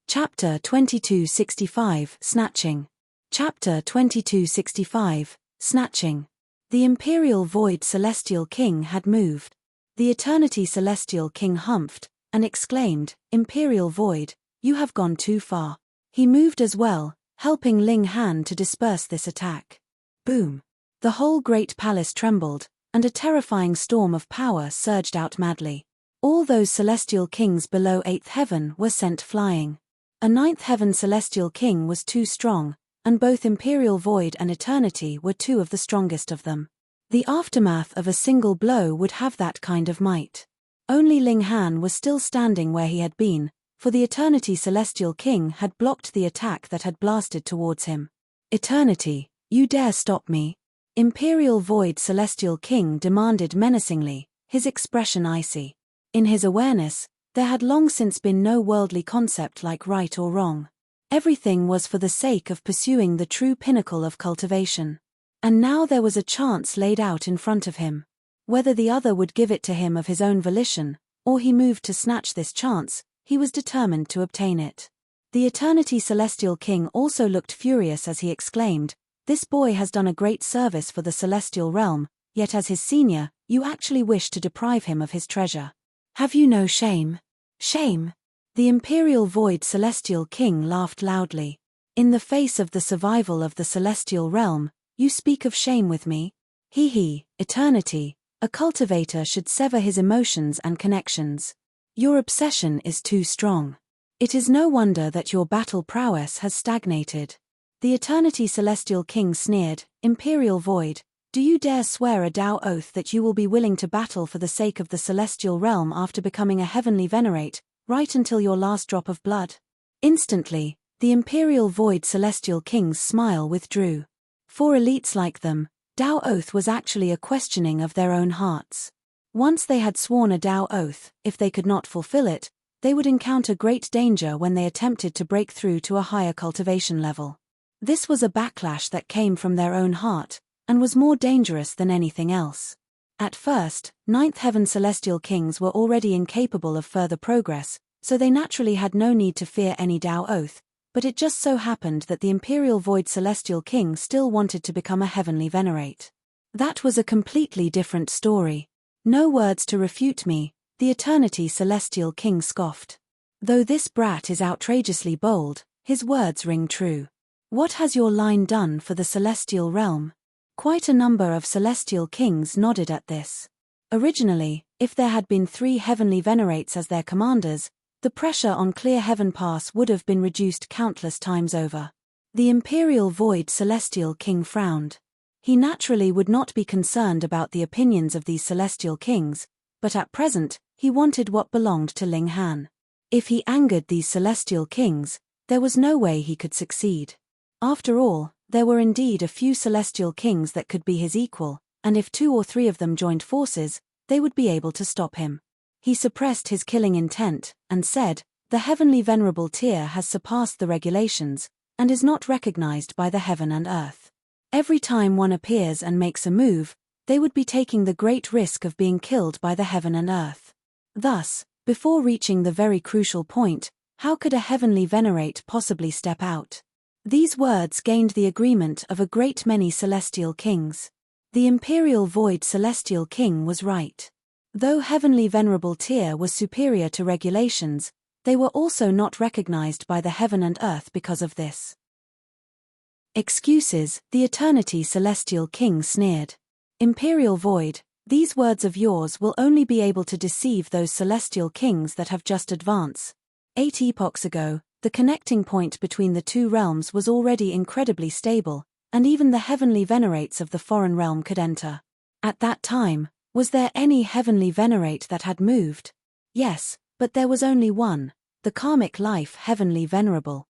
Chapter 2265 Snatching. Chapter 2265 Snatching. The Imperial Void Celestial King had moved. The Eternity Celestial King humphed and exclaimed, "Imperial Void, you have gone too far." He moved as well, helping Ling Han to disperse this attack. Boom! The whole great palace trembled, and a terrifying storm of power surged out madly. All those celestial kings below 8th heaven were sent flying. A 9th heaven celestial king was too strong, and both Imperial Void and Eternity were two of the strongest of them. The aftermath of a single blow would have that kind of might. Only Ling Han was still standing where he had been, for the Eternity Celestial King had blocked the attack that had blasted towards him. "Eternity, you dare stop me?" Imperial Void Celestial King demanded menacingly, his expression icy. In his awareness, there had long since been no worldly concept like right or wrong. Everything was for the sake of pursuing the true pinnacle of cultivation. And now there was a chance laid out in front of him. Whether the other would give it to him of his own volition, or he moved to snatch this chance, he was determined to obtain it. The Eternity Celestial King also looked furious as he exclaimed, "This boy has done a great service for the celestial realm, yet as his senior, you actually wish to deprive him of his treasure. Have you no shame? Shame?" The Imperial Void Celestial King laughed loudly. "In the face of the survival of the celestial realm, you speak of shame with me? He, Eternity, a cultivator should sever his emotions and connections. Your obsession is too strong. It is no wonder that your battle prowess has stagnated." The Eternity Celestial King sneered, "Imperial Void, do you dare swear a Tao oath that you will be willing to battle for the sake of the celestial realm after becoming a heavenly venerate, right until your last drop of blood?" Instantly, the Imperial Void Celestial King's smile withdrew. For elites like them, Tao oath was actually a questioning of their own hearts. Once they had sworn a Tao oath, if they could not fulfill it, they would encounter great danger when they attempted to break through to a higher cultivation level. This was a backlash that came from their own heart, and was more dangerous than anything else. At first, 9th heaven celestial kings were already incapable of further progress, so they naturally had no need to fear any Tao oath, but it just so happened that the Imperial Void Celestial King still wanted to become a heavenly venerate. That was a completely different story. "No words to refute me," the Eternity Celestial King scoffed. "Though this brat is outrageously bold, his words ring true. What has your line done for the celestial realm?" Quite a number of celestial kings nodded at this. Originally, if there had been 3 heavenly venerates as their commanders, the pressure on Clear Heaven Pass would have been reduced countless times over. The Imperial Void Celestial King frowned. He naturally would not be concerned about the opinions of these celestial kings, but at present, he wanted what belonged to Ling Han. If he angered these celestial kings, there was no way he could succeed. After all, there were indeed a few celestial kings that could be his equal, and if 2 or 3 of them joined forces, they would be able to stop him. He suppressed his killing intent, and said, "The heavenly venerable tier has surpassed the regulations, and is not recognized by the heaven and earth. Every time one appears and makes a move, they would be taking the great risk of being killed by the heaven and earth. Thus, before reaching the very crucial point, how could a heavenly venerate possibly step out?" These words gained the agreement of a great many celestial kings. The Imperial Void Celestial King was right. Though heavenly venerable tier was superior to regulations, they were also not recognized by the heaven and earth because of this. "Excuses," the Eternity Celestial King sneered. "Imperial Void, these words of yours will only be able to deceive those celestial kings that have just advanced. 8 epochs ago, the connecting point between the 2 realms was already incredibly stable, and even the heavenly venerates of the foreign realm could enter. At that time, was there any heavenly venerate that had moved? Yes, but there was only one, the karmic life heavenly venerable.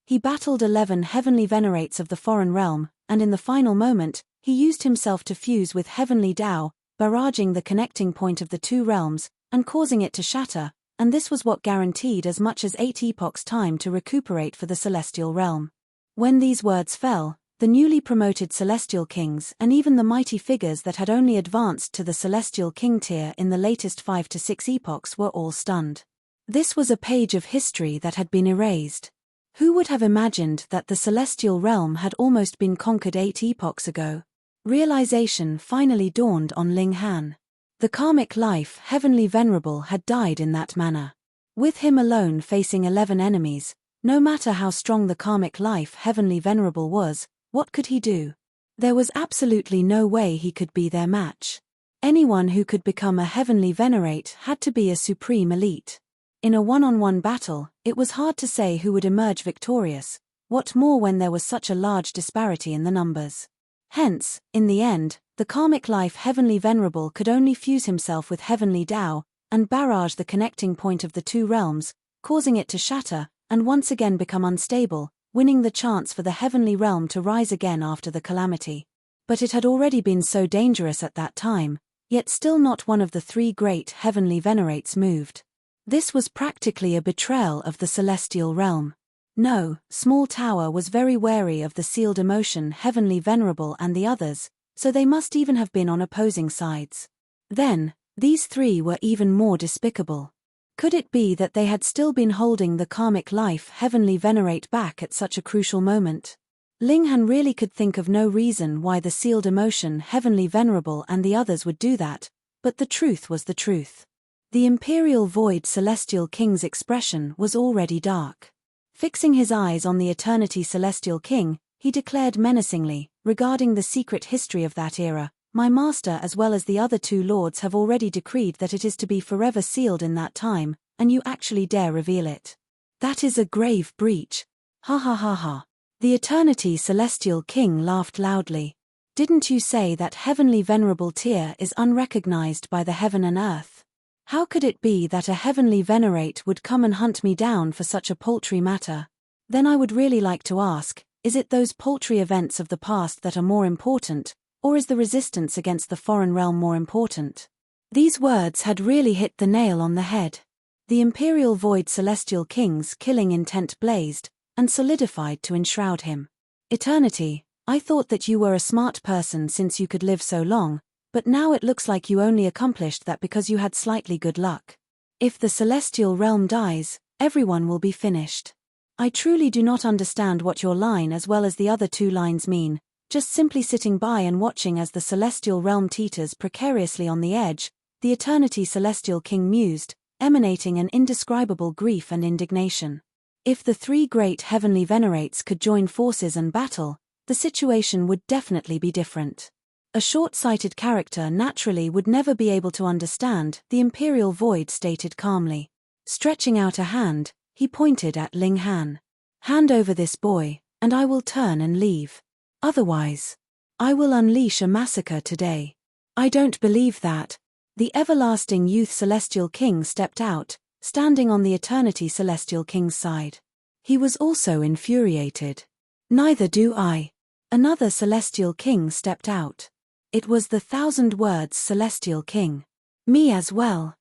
He battled 11 heavenly venerates of the foreign realm, and in the final moment, he used himself to fuse with heavenly Tao, barraging the connecting point of the 2 realms, and causing it to shatter, and this was what guaranteed as much as 8 epochs time to recuperate for the celestial realm. When these words fell, The newly promoted celestial kings and even the mighty figures that had only advanced to the celestial king tier in the latest 5 to 6 epochs were all stunned. This was a page of history that had been erased. Who would have imagined that the celestial realm had almost been conquered 8 epochs ago? Realization finally dawned on Ling Han. The karmic life, heavenly venerable, had died in that manner. With him alone facing 11 enemies, no matter how strong the karmic life, heavenly venerable was, what could he do? There was absolutely no way he could be their match. Anyone who could become a heavenly venerate had to be a supreme elite. In a one-on-one battle, it was hard to say who would emerge victorious, what more when there was such a large disparity in the numbers. Hence, in the end, the karmic life heavenly venerable could only fuse himself with heavenly Tao, and barrage the connecting point of the two realms, causing it to shatter, and once again become unstable, winning the chance for the heavenly realm to rise again after the calamity. But it had already been so dangerous at that time, yet still not one of the 3 great heavenly venerates moved. This was practically a betrayal of the celestial realm. No, Small Tower was very wary of the sealed emotion heavenly venerable and the others, so they must even have been on opposing sides. Then, these 3 were even more despicable. Could it be that they had still been holding the karmic life heavenly venerate back at such a crucial moment? Ling Han really could think of no reason why the sealed emotion heavenly venerable and the others would do that, but the truth was the truth. The imperial void celestial king's expression was already dark. Fixing his eyes on the eternity celestial king, he declared menacingly, regarding the secret history of that era, "My master as well as the other 2 lords have already decreed that it is to be forever sealed in that time, and you actually dare reveal it. That is a grave breach. Ha ha ha ha." The eternity celestial king laughed loudly. "Didn't you say that heavenly venerable tier is unrecognized by the heaven and earth? How could it be that a heavenly venerate would come and hunt me down for such a paltry matter? Then I would really like to ask, is it those paltry events of the past that are more important, or is the resistance against the foreign realm more important?" These words had really hit the nail on the head. The imperial void celestial king's killing intent blazed, and solidified to enshroud him. "Eternity, I thought that you were a smart person since you could live so long, but now it looks like you only accomplished that because you had slightly good luck. If the celestial realm dies, everyone will be finished. I truly do not understand what your line as well as the other 2 lines mean, just simply sitting by and watching as the celestial realm teeters precariously on the edge," the eternity celestial king mused, emanating an indescribable grief and indignation. If the 3 great heavenly venerates could join forces and battle, the situation would definitely be different. A short-sighted character naturally would never be able to understand, the imperial void stated calmly. Stretching out a hand, he pointed at Ling Han. "Hand over this boy, and I will turn and leave. Otherwise, I will unleash a massacre today." "I don't believe that." The everlasting youth celestial king stepped out, standing on the eternity celestial king's side. He was also infuriated. "Neither do I." Another celestial king stepped out. It was the 1,000 words celestial king. "Me as well."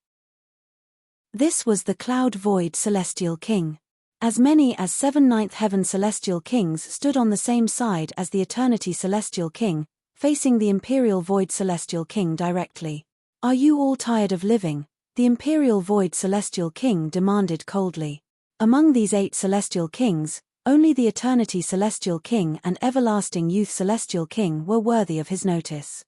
This was the cloud void celestial king. As many as 7 ninth heaven celestial kings stood on the same side as the eternity celestial king, facing the imperial void celestial king directly. "Are you all tired of living?" the imperial void celestial king demanded coldly. Among these 8 celestial kings, only the eternity celestial king and everlasting youth celestial king were worthy of his notice.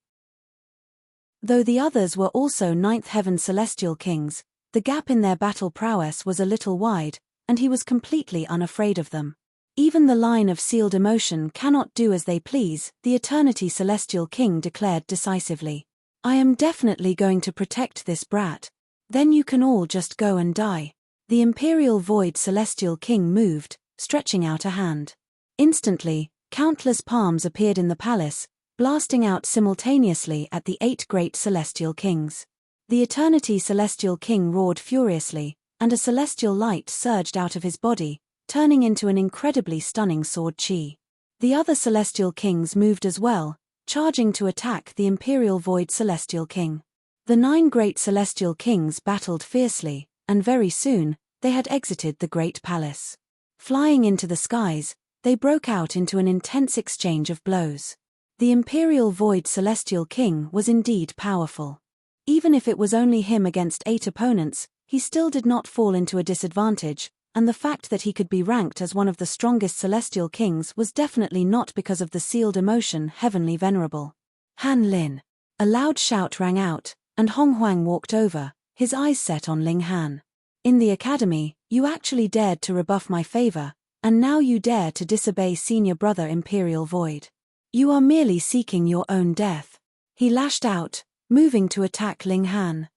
Though the others were also 9th heaven celestial kings, the gap in their battle prowess was a little wide, and he was completely unafraid of them. "Even the line of sealed emotion cannot do as they please," the eternity celestial king declared decisively. "I am definitely going to protect this brat. Then you can all just go and die." The imperial void celestial king moved, stretching out a hand. Instantly, countless palms appeared in the palace, blasting out simultaneously at the 8 great celestial kings. The eternity celestial king roared furiously, and a celestial light surged out of his body, turning into an incredibly stunning sword chi. The other celestial kings moved as well, charging to attack the imperial void celestial king. The 9 great celestial kings battled fiercely, and very soon, they had exited the great palace. Flying into the skies, They broke out into an intense exchange of blows. The Imperial Void Celestial King was indeed powerful. Even if it was only him against 8 opponents, he still did not fall into a disadvantage, and the fact that he could be ranked as one of the strongest Celestial Kings was definitely not because of the sealed emotion Heavenly Venerable. Han Lin. A loud shout rang out, and Hong Huang walked over, his eyes set on Ling Han. In the academy, you actually dared to rebuff my favor, and now you dare to disobey senior brother Imperial Void. You are merely seeking your own death. He lashed out, moving to attack Ling Han.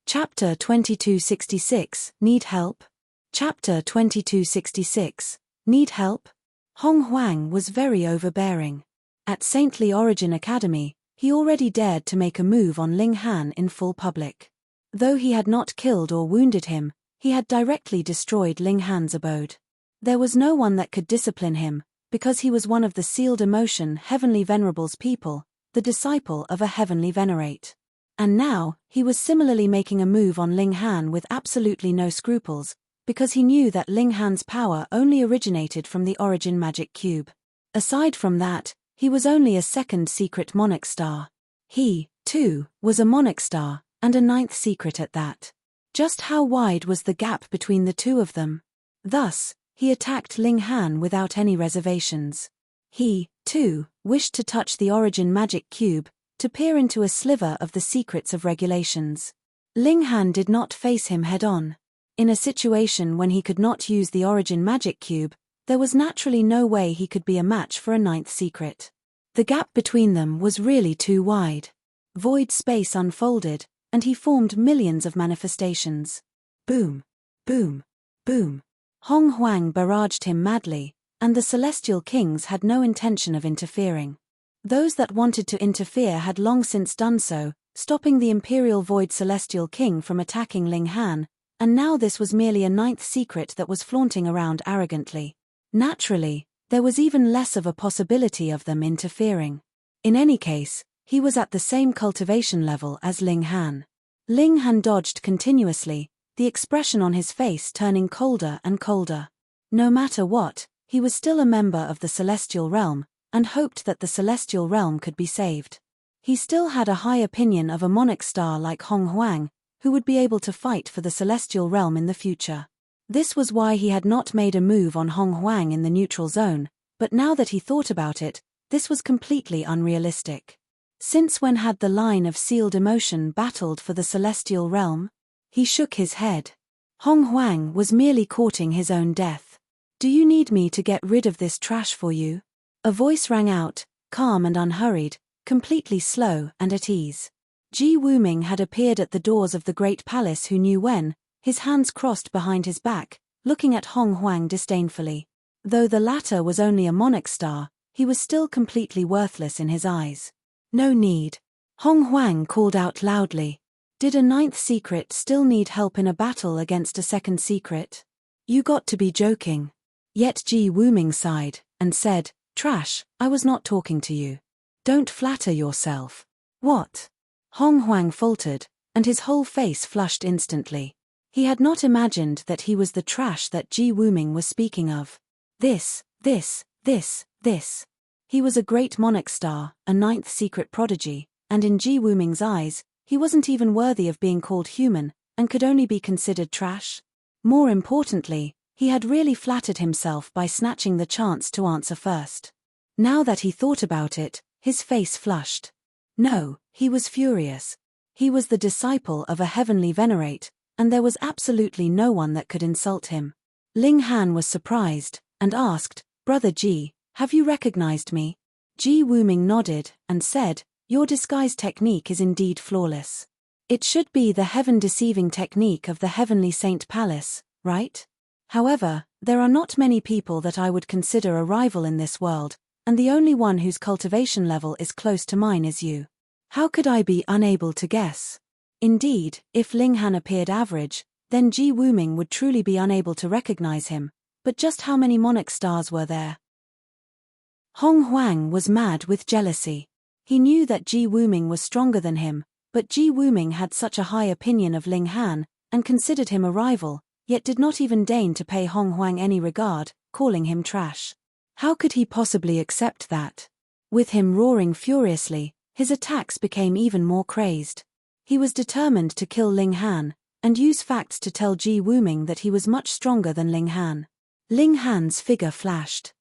Chapter 2266, Need Help? Chapter 2266, Need Help? Hong Huang was very overbearing. At Saintly Origin Academy, he already dared to make a move on Ling Han in full public. Though he had not killed or wounded him, he had directly destroyed Ling Han's abode. There was no one that could discipline him, because he was one of the sealed emotion Heavenly Venerable's people, the disciple of a Heavenly Venerate. And now, he was similarly making a move on Ling Han with absolutely no scruples, because he knew that Ling Han's power only originated from the Origin Magic Cube. Aside from that, he was only a second secret Monarch Star. He, too, was a Monarch Star, and a 9th secret at that. Just how wide was the gap between the two of them? Thus, he attacked Ling Han without any reservations. He, too, wished to touch the Origin Magic Cube, to peer into a sliver of the secrets of regulations. Ling Han did not face him head-on. In a situation when he could not use the Origin Magic Cube, there was naturally no way he could be a match for a 9th secret. The gap between them was really too wide. Void space unfolded, and he formed millions of manifestations. Boom, boom, boom. Hong Huang barraged him madly, and the Celestial Kings had no intention of interfering. Those that wanted to interfere had long since done so, stopping the Imperial Void Celestial King from attacking Ling Han, and now this was merely a 9th secret that was flaunting around arrogantly. Naturally, there was even less of a possibility of them interfering. In any case, he was at the same cultivation level as Ling Han. Ling Han dodged continuously, the expression on his face turning colder and colder. No matter what, he was still a member of the Celestial Realm, and hoped that the Celestial Realm could be saved. He still had a high opinion of a Monarch Star like Hong Huang, who would be able to fight for the Celestial Realm in the future. This was why he had not made a move on Hong Huang in the neutral zone, but now that he thought about it, this was completely unrealistic. Since when had the line of sealed emotion battled for the Celestial Realm? He shook his head. Hong Huang was merely courting his own death. Do you need me to get rid of this trash for you? A voice rang out, calm and unhurried, completely slow and at ease. Ji Wuming had appeared at the doors of the Great Palace who knew when, his hands crossed behind his back, looking at Hong Huang disdainfully. Though the latter was only a Monarch Star, he was still completely worthless in his eyes. No need. Hong Huang called out loudly. Did a 9th secret still need help in a battle against a 2nd secret? You got to be joking. Yet Ji Wuming sighed, and said, Trash, I was not talking to you. Don't flatter yourself. What? Hong Huang faltered, and his whole face flushed instantly. He had not imagined that he was the trash that Ji Wuming was speaking of. This. He was a great Monarch Star, a 9th secret prodigy, and in Ji Wuming's eyes, he wasn't even worthy of being called human, and could only be considered trash. More importantly, he had really flattered himself by snatching the chance to answer first. Now that he thought about it, his face flushed. No, he was furious. He was the disciple of a Heavenly Venerate, and there was absolutely no one that could insult him. Ling Han was surprised, and asked, Brother Ji, have you recognized me? Ji Wuming nodded, and said, Your disguise technique is indeed flawless. It should be the heaven-deceiving technique of the Heavenly Saint Palace, right? However, there are not many people that I would consider a rival in this world, and the only one whose cultivation level is close to mine is you. How could I be unable to guess? Indeed, if Ling Han appeared average, then Ji Wuming would truly be unable to recognize him, but just how many Monarch Stars were there? Hong Huang was mad with jealousy. He knew that Ji Wuming was stronger than him, but Ji Wuming had such a high opinion of Ling Han, and considered him a rival, yet did not even deign to pay Hong Huang any regard, calling him trash. How could he possibly accept that? With him roaring furiously, his attacks became even more crazed. He was determined to kill Ling Han, and use facts to tell Ji Wuming that he was much stronger than Ling Han. Ling Han's figure flashed.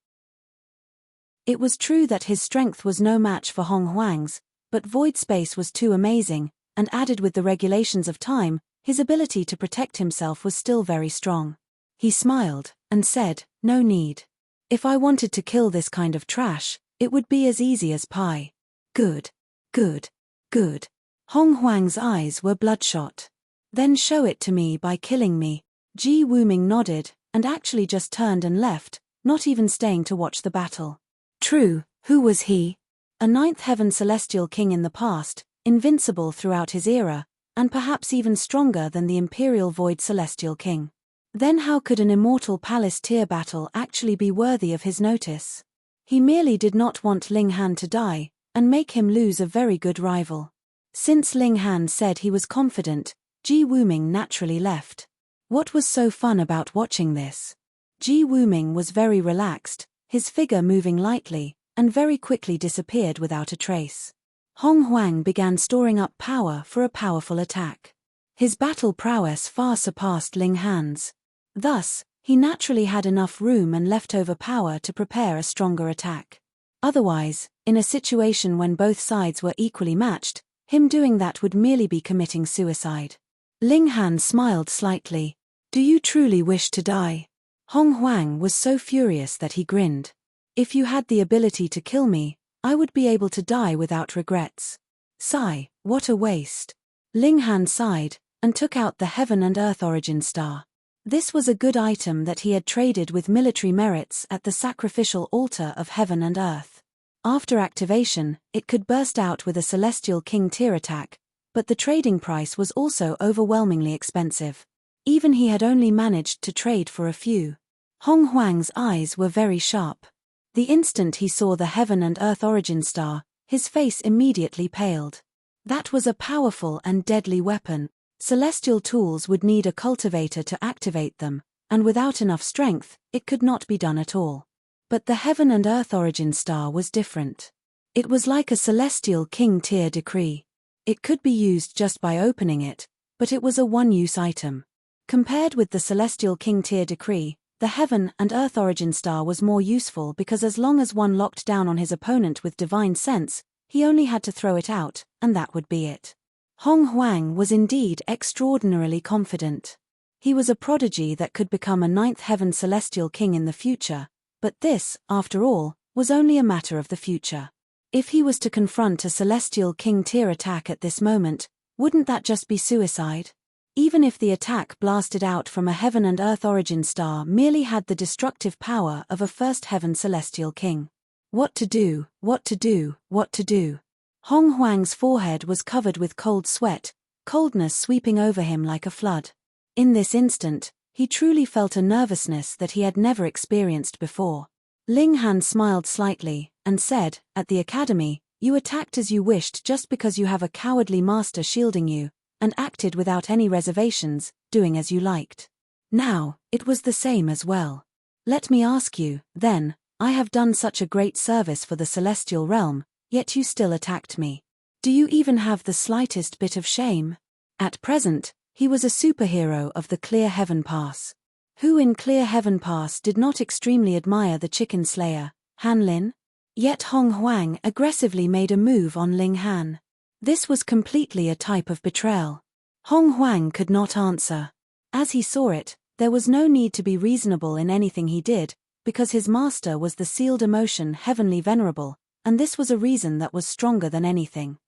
It was true that his strength was no match for Hong Huang's, but void space was too amazing, and added with the regulations of time, his ability to protect himself was still very strong. He smiled, and said, "No need. If I wanted to kill this kind of trash, it would be as easy as pie." Good. Good. Good. Hong Huang's eyes were bloodshot. "Then show it to me by killing me." Ji Wuming nodded, and actually just turned and left, not even staying to watch the battle. True, who was he? A ninth heaven celestial king in the past, invincible throughout his era, and perhaps even stronger than the imperial void celestial king. Then how could an immortal palace tier battle actually be worthy of his notice? He merely did not want Ling Han to die, and make him lose a very good rival. Since Ling Han said he was confident, Ji Wuming naturally left. What was so fun about watching this? Ji Wuming was very relaxed, his figure moving lightly, and very quickly disappeared without a trace. Hong Huang began storing up power for a powerful attack. His battle prowess far surpassed Ling Han's. Thus, he naturally had enough room and leftover power to prepare a stronger attack. Otherwise, in a situation when both sides were equally matched, him doing that would merely be committing suicide. Ling Han smiled slightly. "Do you truly wish to die?" Hong Huang was so furious that he grinned. "If you had the ability to kill me, I would be able to die without regrets." Sigh, what a waste. Ling Han sighed, and took out the Heaven and Earth Origin Star. This was a good item that he had traded with military merits at the sacrificial altar of Heaven and Earth. After activation, it could burst out with a Celestial King tier attack, but the trading price was also overwhelmingly expensive. Even he had only managed to trade for a few. Hong Huang's eyes were very sharp. The instant he saw the Heaven and Earth Origin Star, his face immediately paled. That was a powerful and deadly weapon. Celestial tools would need a cultivator to activate them, and without enough strength, it could not be done at all. But the Heaven and Earth Origin Star was different. It was like a Celestial King tier decree. It could be used just by opening it, but it was a one-use item. Compared with the Celestial King tier decree, the Heaven and Earth Origin Star was more useful because as long as one locked down on his opponent with divine sense, he only had to throw it out, and that would be it. Hong Huang was indeed extraordinarily confident. He was a prodigy that could become a ninth heaven celestial king in the future, but this, after all, was only a matter of the future. If he was to confront a celestial king tier attack at this moment, wouldn't that just be suicide? Even if the attack blasted out from a Heaven and Earth Origin Star merely had the destructive power of a first heaven celestial king. What to do, what to do, what to do? Hong Huang's forehead was covered with cold sweat, coldness sweeping over him like a flood. In this instant, he truly felt a nervousness that he had never experienced before. Ling Han smiled slightly, and said, "At the academy, you attacked as you wished just because you have a cowardly master shielding you, and acted without any reservations, doing as you liked. Now, it was the same as well. Let me ask you, then, I have done such a great service for the celestial realm, yet you still attacked me. Do you even have the slightest bit of shame?" At present, he was a superhero of the Clear Heaven Pass. Who in Clear Heaven Pass did not extremely admire the chicken slayer, Han Lin? Yet Hong Huang aggressively made a move on Ling Han. This was completely a type of betrayal. Hong Huang could not answer. As he saw it, there was no need to be reasonable in anything he did, because his master was the sealed emotion heavenly venerable, and this was a reason that was stronger than anything.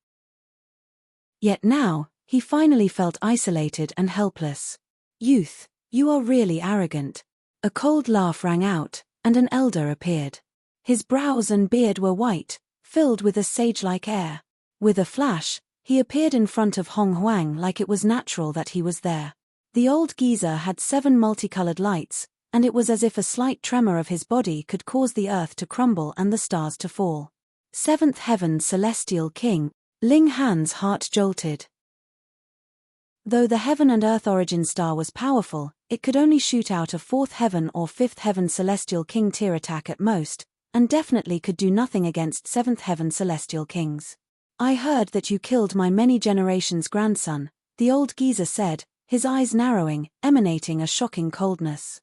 Yet now, he finally felt isolated and helpless. "Youth, you are really arrogant." A cold laugh rang out, and an elder appeared. His brows and beard were white, filled with a sage-like air. With a flash, he appeared in front of Hong Huang like it was natural that he was there. The old geezer had 7 multicolored lights, and it was as if a slight tremor of his body could cause the earth to crumble and the stars to fall. Seventh Heaven Celestial King. Ling Han's heart jolted. Though the heaven and earth origin star was powerful, it could only shoot out a 4th heaven or 5th heaven celestial king tier attack at most, and definitely could do nothing against 7th heaven celestial kings. "I heard that you killed my many generations' grandson," the old geezer said, his eyes narrowing, emanating a shocking coldness.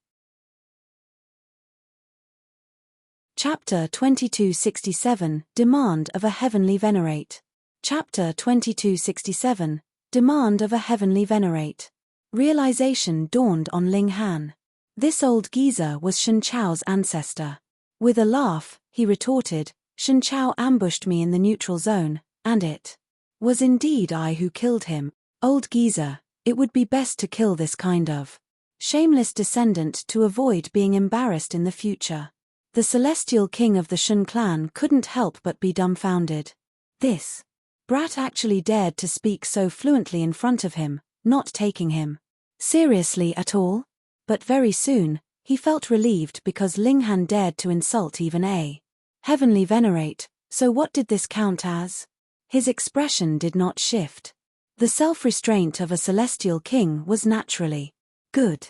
Chapter 2267, Demand of a Heavenly Venerate. Chapter 2267, Demand of a Heavenly Venerate. Realization dawned on Ling Han. This old geezer was Shen Chao's ancestor. With a laugh, he retorted, "Shen Chao ambushed me in the neutral zone, and it was indeed I who killed him. Old geezer, it would be best to kill this kind of shameless descendant to avoid being embarrassed in the future." The celestial king of the Shen clan couldn't help but be dumbfounded. This brat actually dared to speak so fluently in front of him, not taking him seriously at all? But very soon, he felt relieved because Ling Han dared to insult even a heavenly venerate. So what did this count as? His expression did not shift. The self-restraint of a celestial king was naturally good.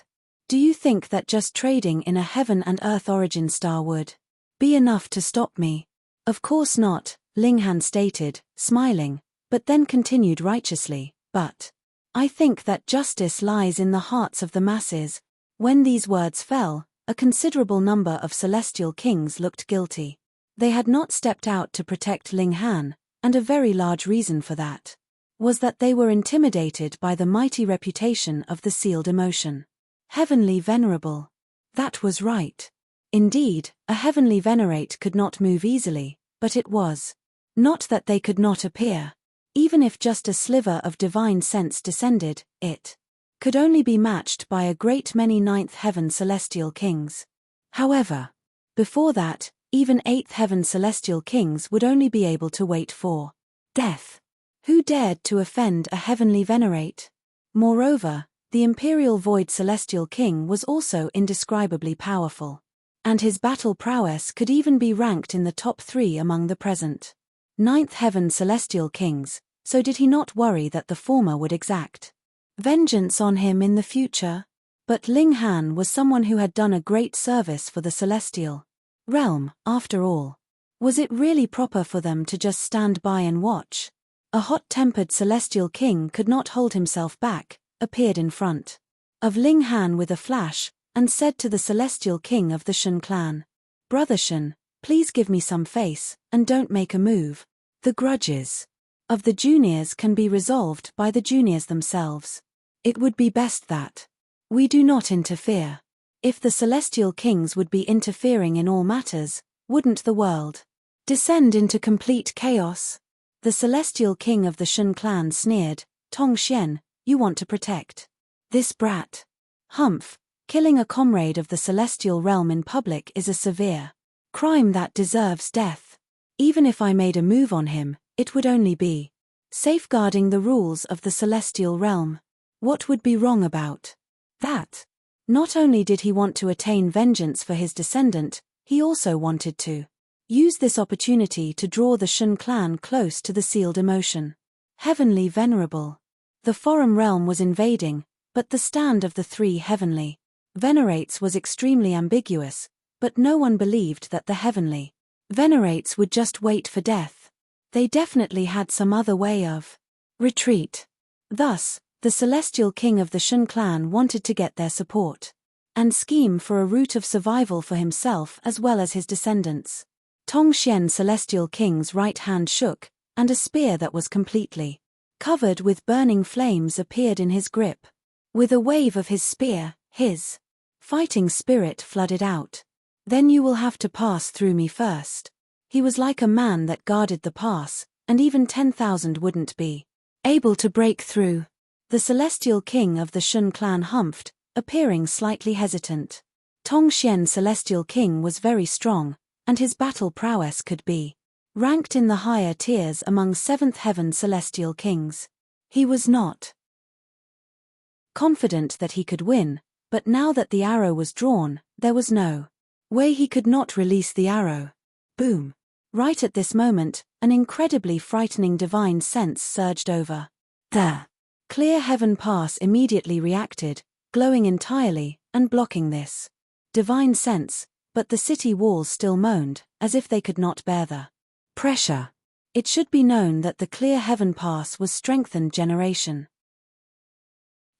"Do you think that just trading in a heaven and earth origin star would be enough to stop me?" "Of course not," Ling Han stated, smiling, but then continued righteously, "But I think that justice lies in the hearts of the masses." When these words fell, a considerable number of celestial kings looked guilty. They had not stepped out to protect Ling Han, and a very large reason for that was that they were intimidated by the mighty reputation of the sealed emotion. Heavenly Venerable. That was right. Indeed, a heavenly venerate could not move easily, but it was not that they could not appear. Even if just a sliver of divine sense descended, it could only be matched by a great many 9th heaven celestial kings. However, before that, even 8th heaven celestial kings would only be able to wait for death. Who dared to offend a heavenly venerate? Moreover, the Imperial Void Celestial King was also indescribably powerful, and his battle prowess could even be ranked in the top 3 among the present 9th heaven celestial kings, so did he not worry that the former would exact vengeance on him in the future? But Ling Han was someone who had done a great service for the celestial realm, after all. Was it really proper for them to just stand by and watch? A hot-tempered celestial king could not hold himself back, appeared in front of Ling Han with a flash, and said to the celestial king of the Shen clan, "Brother Shen, please give me some face, and don't make a move. The grudges of the juniors can be resolved by the juniors themselves. It would be best that we do not interfere." If the celestial kings would be interfering in all matters, wouldn't the world descend into complete chaos? The celestial king of the Shen clan sneered, "Tong Xian, you want to protect this brat? Humph, killing a comrade of the celestial realm in public is a severe crime that deserves death. Even if I made a move on him, it would only be safeguarding the rules of the celestial realm. What would be wrong about that?" Not only did he want to attain vengeance for his descendant, he also wanted to use this opportunity to draw the Shen clan close to the sealed emotion. Heavenly Venerable. The forum realm was invading, but the stand of the 3 heavenly venerates was extremely ambiguous, but no one believed that the heavenly venerates would just wait for death. They definitely had some other way of retreat. Thus, the celestial king of the Shen clan wanted to get their support and scheme for a route of survival for himself as well as his descendants. Tong Xian celestial king's right hand shook, and a spear that was completely covered with burning flames appeared in his grip. With a wave of his spear, his fighting spirit flooded out. "Then you will have to pass through me first." He was like a man that guarded the pass, and even 10,000 wouldn't be able to break through. The celestial king of the Shen clan humphed, appearing slightly hesitant. Tong Xian celestial king was very strong, and his battle prowess could be ranked in the higher tiers among 7th heaven celestial kings. He was not confident that he could win, but now that the arrow was drawn, there was no way he could not release the arrow. Boom! Right at this moment, an incredibly frightening divine sense surged over the Clear Heaven Pass immediately reacted, glowing entirely, and blocking this divine sense, but the city walls still moaned, as if they could not bear the pressure. It should be known that the Clear Heaven Pass was strengthened generation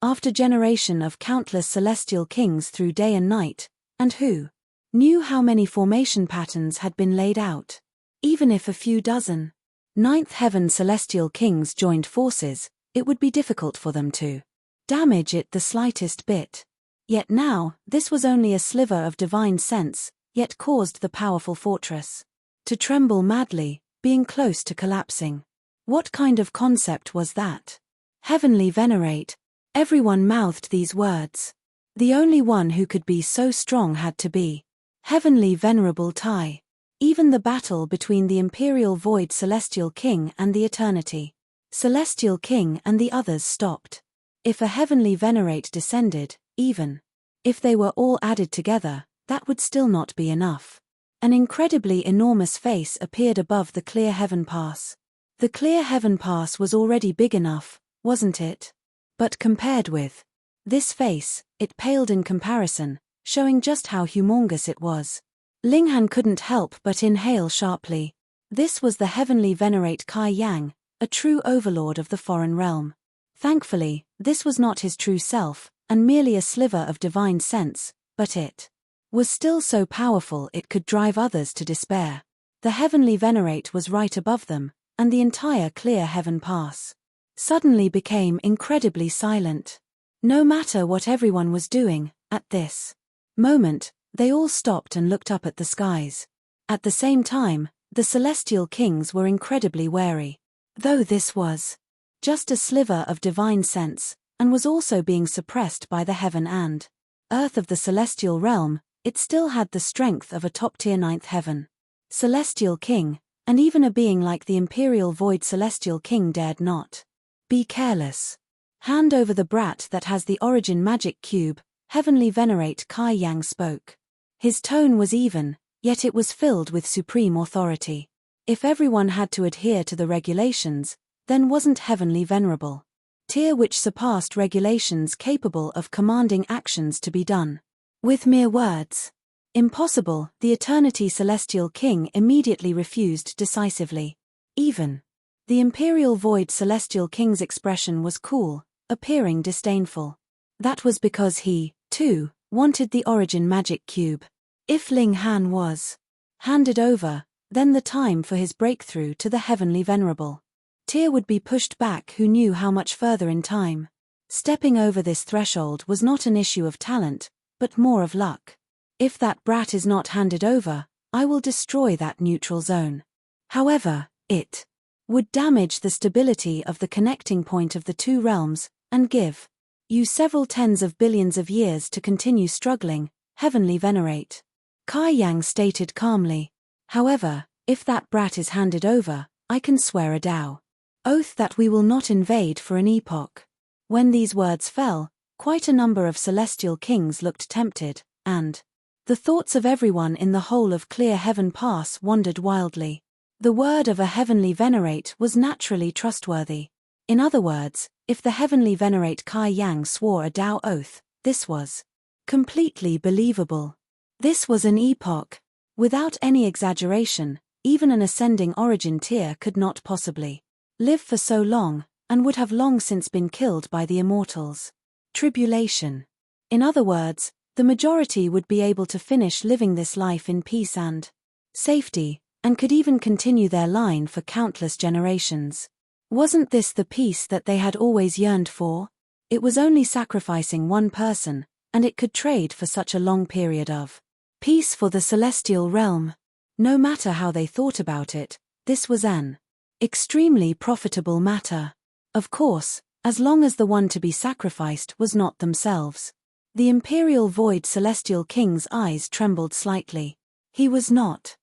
after generation of countless celestial kings through day and night, and who knew how many formation patterns had been laid out. Even if a few dozen ninth heaven celestial kings joined forces, it would be difficult for them to damage it the slightest bit. Yet now, this was only a sliver of divine sense, yet caused the powerful fortress to tremble madly, being close to collapsing. What kind of concept was that? Heavenly venerate. Everyone mouthed these words. The only one who could be so strong had to be Heavenly Venerable Tai. Even the battle between the Imperial Void Celestial King and the Eternity Celestial King and the others stopped. If a Heavenly Venerate descended, even if they were all added together, that would still not be enough. An incredibly enormous face appeared above the Clear Heaven Pass. The Clear Heaven Pass was already big enough, wasn't it? But compared with this face, it paled in comparison, showing just how humongous it was. Linghan couldn't help but inhale sharply. This was the Heavenly Venerate Kai Yang, a true overlord of the foreign realm. Thankfully, this was not his true self, and merely a sliver of divine sense, but it was still so powerful it could drive others to despair. The Heavenly Venerate was right above them, and the entire Clear Heaven Pass suddenly became incredibly silent. No matter what everyone was doing, at this moment, they all stopped and looked up at the skies. At the same time, the celestial kings were incredibly wary. Though this was just a sliver of divine sense, and was also being suppressed by the heaven and earth of the celestial realm, it still had the strength of a top-tier ninth heaven celestial king, and even a being like the Imperial Void Celestial King dared not be careless. Hand over the brat that has the origin magic cube, Heavenly Venerate Kai Yang spoke. His tone was even, yet it was filled with supreme authority. If everyone had to adhere to the regulations, then wasn't Heavenly Venerable tier which surpassed regulations capable of commanding actions to be done with mere words. Impossible, the Eternity Celestial King immediately refused decisively. Even the Imperial Void Celestial King's expression was cool, appearing disdainful. That was because he, too, wanted the origin magic cube. If Linghan was handed over, then the time for his breakthrough to the Heavenly Venerable tier would be pushed back. Who knew how much further in time? Stepping over this threshold was not an issue of talent, but more of luck. If that brat is not handed over, I will destroy that neutral zone. However, it would damage the stability of the connecting point of the two realms, and give you several tens of billions of years to continue struggling, Heavenly Venerate Kai Yang stated calmly. However, if that brat is handed over, I can swear a Tao oath that we will not invade for an epoch. When these words fell, quite a number of celestial kings looked tempted, and the thoughts of everyone in the whole of Clear Heaven Pass wandered wildly. The word of a Heavenly Venerate was naturally trustworthy. In other words, if the Heavenly Venerate Kai Yang swore a Tao oath, this was completely believable. This was an epoch. Without any exaggeration, even an ascending origin tier could not possibly live for so long, and would have long since been killed by the immortals' tribulation. In other words, the majority would be able to finish living this life in peace and safety, and could even continue their line for countless generations. Wasn't this the peace that they had always yearned for? It was only sacrificing one person, and it could trade for such a long period of peace for the celestial realm. No matter how they thought about it, this was an extremely profitable matter. Of course, as long as the one to be sacrificed was not themselves. The Imperial Void Celestial King's eyes trembled slightly. He was not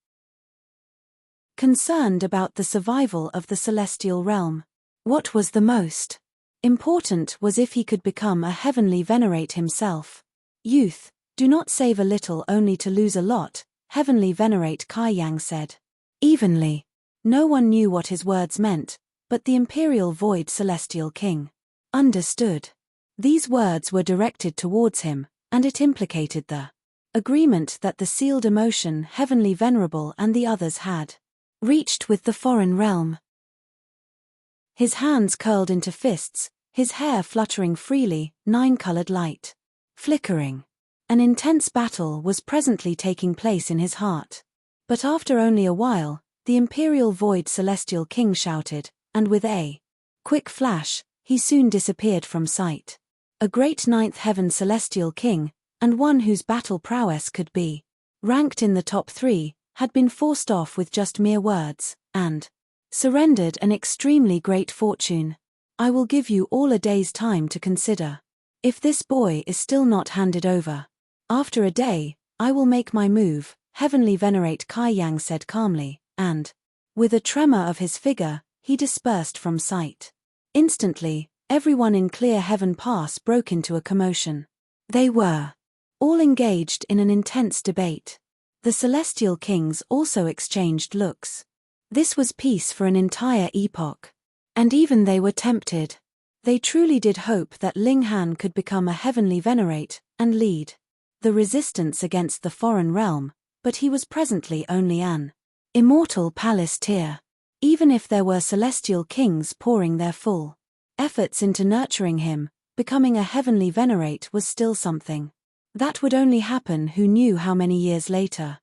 concerned about the survival of the celestial realm. What was the most important was if he could become a Heavenly Venerate himself. Youth, do not save a little only to lose a lot, Heavenly Venerate Kai Yang said evenly. No one knew what his words meant, but the Imperial Void Celestial King Understood. These words were directed towards him, and it implicated the agreement that the sealed emotion Heavenly Venerable and the others had reached with the foreign realm. His hands curled into fists, his hair fluttering freely, nine-colored light flickering. An intense battle was presently taking place in his heart. But after only a while, the Imperial Void Celestial King shouted, and with a quick flash, he soon disappeared from sight. A great ninth heaven Celestial King, and one whose battle prowess could be ranked in the top 3, had been forced off with just mere words, and surrendered an extremely great fortune. I will give you all a day's time to consider. If this boy is still not handed over, after a day, I will make my move, Heavenly Venerate Kai Yang said calmly, and, with a tremor of his figure, he dispersed from sight. Instantly, everyone in Clear Heaven Pass broke into a commotion. They were all engaged in an intense debate. The Celestial Kings also exchanged looks. This was peace for an entire epoch. And even they were tempted. They truly did hope that Ling Han could become a Heavenly Venerate, and lead the resistance against the foreign realm, but he was presently only an immortal palace tier. Even if there were Celestial Kings pouring their full efforts into nurturing him, becoming a Heavenly Venerate was still something that would only happen who knew how many years later.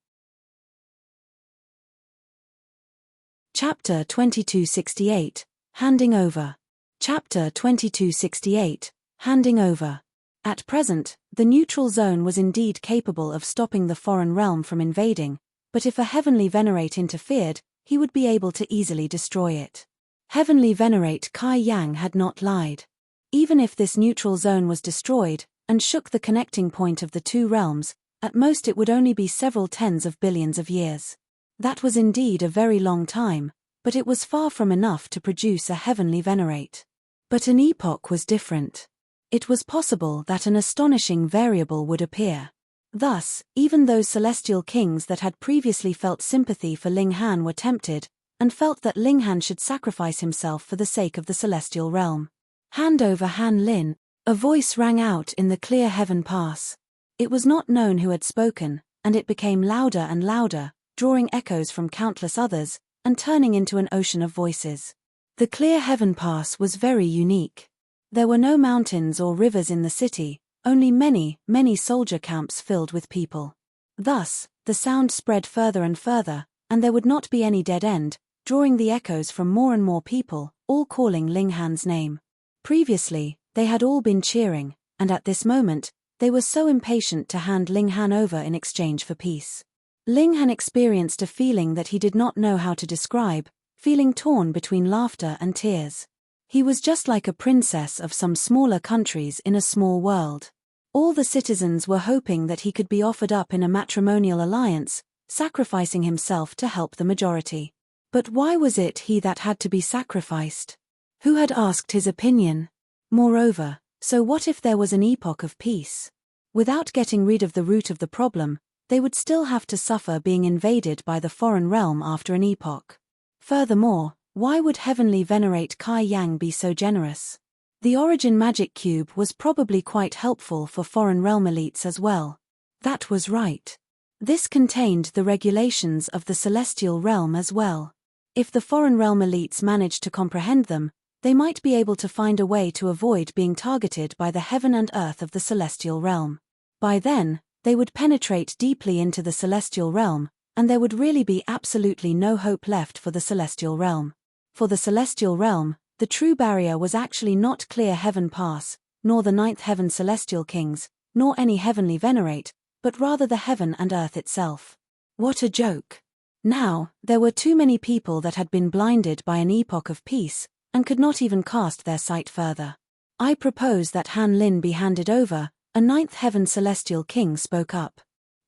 Chapter 2268, Handing Over. Chapter 2268, Handing Over. At present, the neutral zone was indeed capable of stopping the foreign realm from invading, but if a Heavenly Venerate interfered, he would be able to easily destroy it. Heavenly Venerate Kai Yang had not lied. Even if this neutral zone was destroyed, and shook the connecting point of the two realms, at most it would only be several tens of billions of years. That was indeed a very long time, but it was far from enough to produce a Heavenly Venerate. But an epoch was different. It was possible that an astonishing variable would appear. Thus, even those Celestial Kings that had previously felt sympathy for Ling Han were tempted, and felt that Ling Han should sacrifice himself for the sake of the Celestial Realm. Hand over Han Lin, a voice rang out in the Clear Heaven Pass. It was not known who had spoken, and it became louder and louder, drawing echoes from countless others, and turning into an ocean of voices. The Clear Heaven Pass was very unique. There were no mountains or rivers in the city, only many, many soldier camps filled with people. Thus, the sound spread further and further, and there would not be any dead end, drawing the echoes from more and more people, all calling Ling Han's name. Previously, they had all been cheering, and at this moment, they were so impatient to hand Ling Han over in exchange for peace. Ling Han experienced a feeling that he did not know how to describe, feeling torn between laughter and tears. He was just like a princess of some smaller countries in a small world. All the citizens were hoping that he could be offered up in a matrimonial alliance, sacrificing himself to help the majority. But why was it he that had to be sacrificed? Who had asked his opinion? Moreover, so what if there was an epoch of peace? Without getting rid of the root of the problem, they would still have to suffer being invaded by the foreign realm after an epoch. Furthermore, why would Heavenly Venerate Kai Yang be so generous? The Origin Magic Cube was probably quite helpful for foreign realm elites as well. That was right. This contained the regulations of the Celestial Realm as well. If the foreign realm elites managed to comprehend them, they might be able to find a way to avoid being targeted by the heaven and earth of the Celestial Realm. By then, they would penetrate deeply into the Celestial Realm, and there would really be absolutely no hope left for the Celestial Realm. For the Celestial Realm, the true barrier was actually not Clear Heaven Pass, nor the Ninth Heaven Celestial Kings, nor any Heavenly Venerate, but rather the heaven and earth itself. What a joke! Now, there were too many people that had been blinded by an epoch of peace, and could not even cast their sight further. I propose that Han Lin be handed over, a Ninth Heaven Celestial King spoke up.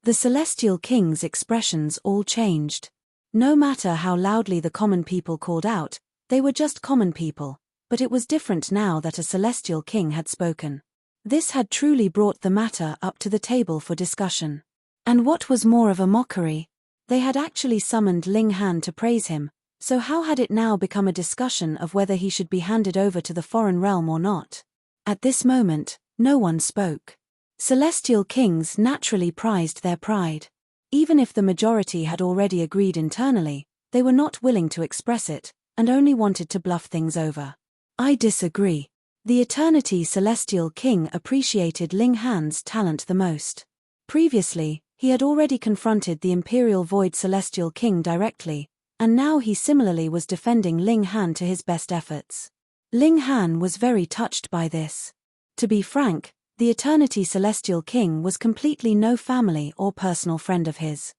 The Celestial King's expressions all changed. No matter how loudly the common people called out, they were just common people, but it was different now that a Celestial King had spoken. This had truly brought the matter up to the table for discussion. And what was more of a mockery? They had actually summoned Ling Han to praise him, so how had it now become a discussion of whether he should be handed over to the foreign realm or not? At this moment, no one spoke. Celestial kings naturally prized their pride. Even if the majority had already agreed internally, they were not willing to express it, and only wanted to bluff things over. I disagree. The Eternity Celestial King appreciated Ling Han's talent the most. Previously, he had already confronted the Imperial Void Celestial King directly, and now he similarly was defending Ling Han to his best efforts. Ling Han was very touched by this. To be frank, the Eternity Celestial King was completely no family or personal friend of his.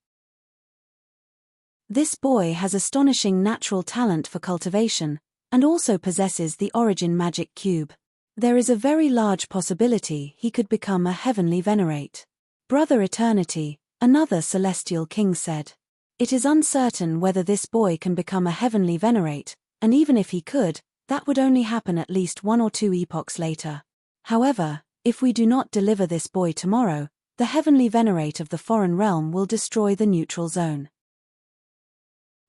This boy has astonishing natural talent for cultivation, and also possesses the Origin Magic Cube. There is a very large possibility he could become a heavenly venerate. Brother Eternity, another Celestial King said. It is uncertain whether this boy can become a heavenly venerate, and even if he could, that would only happen at least 1 or 2 epochs later. However, if we do not deliver this boy tomorrow, the heavenly venerate of the foreign realm will destroy the neutral zone.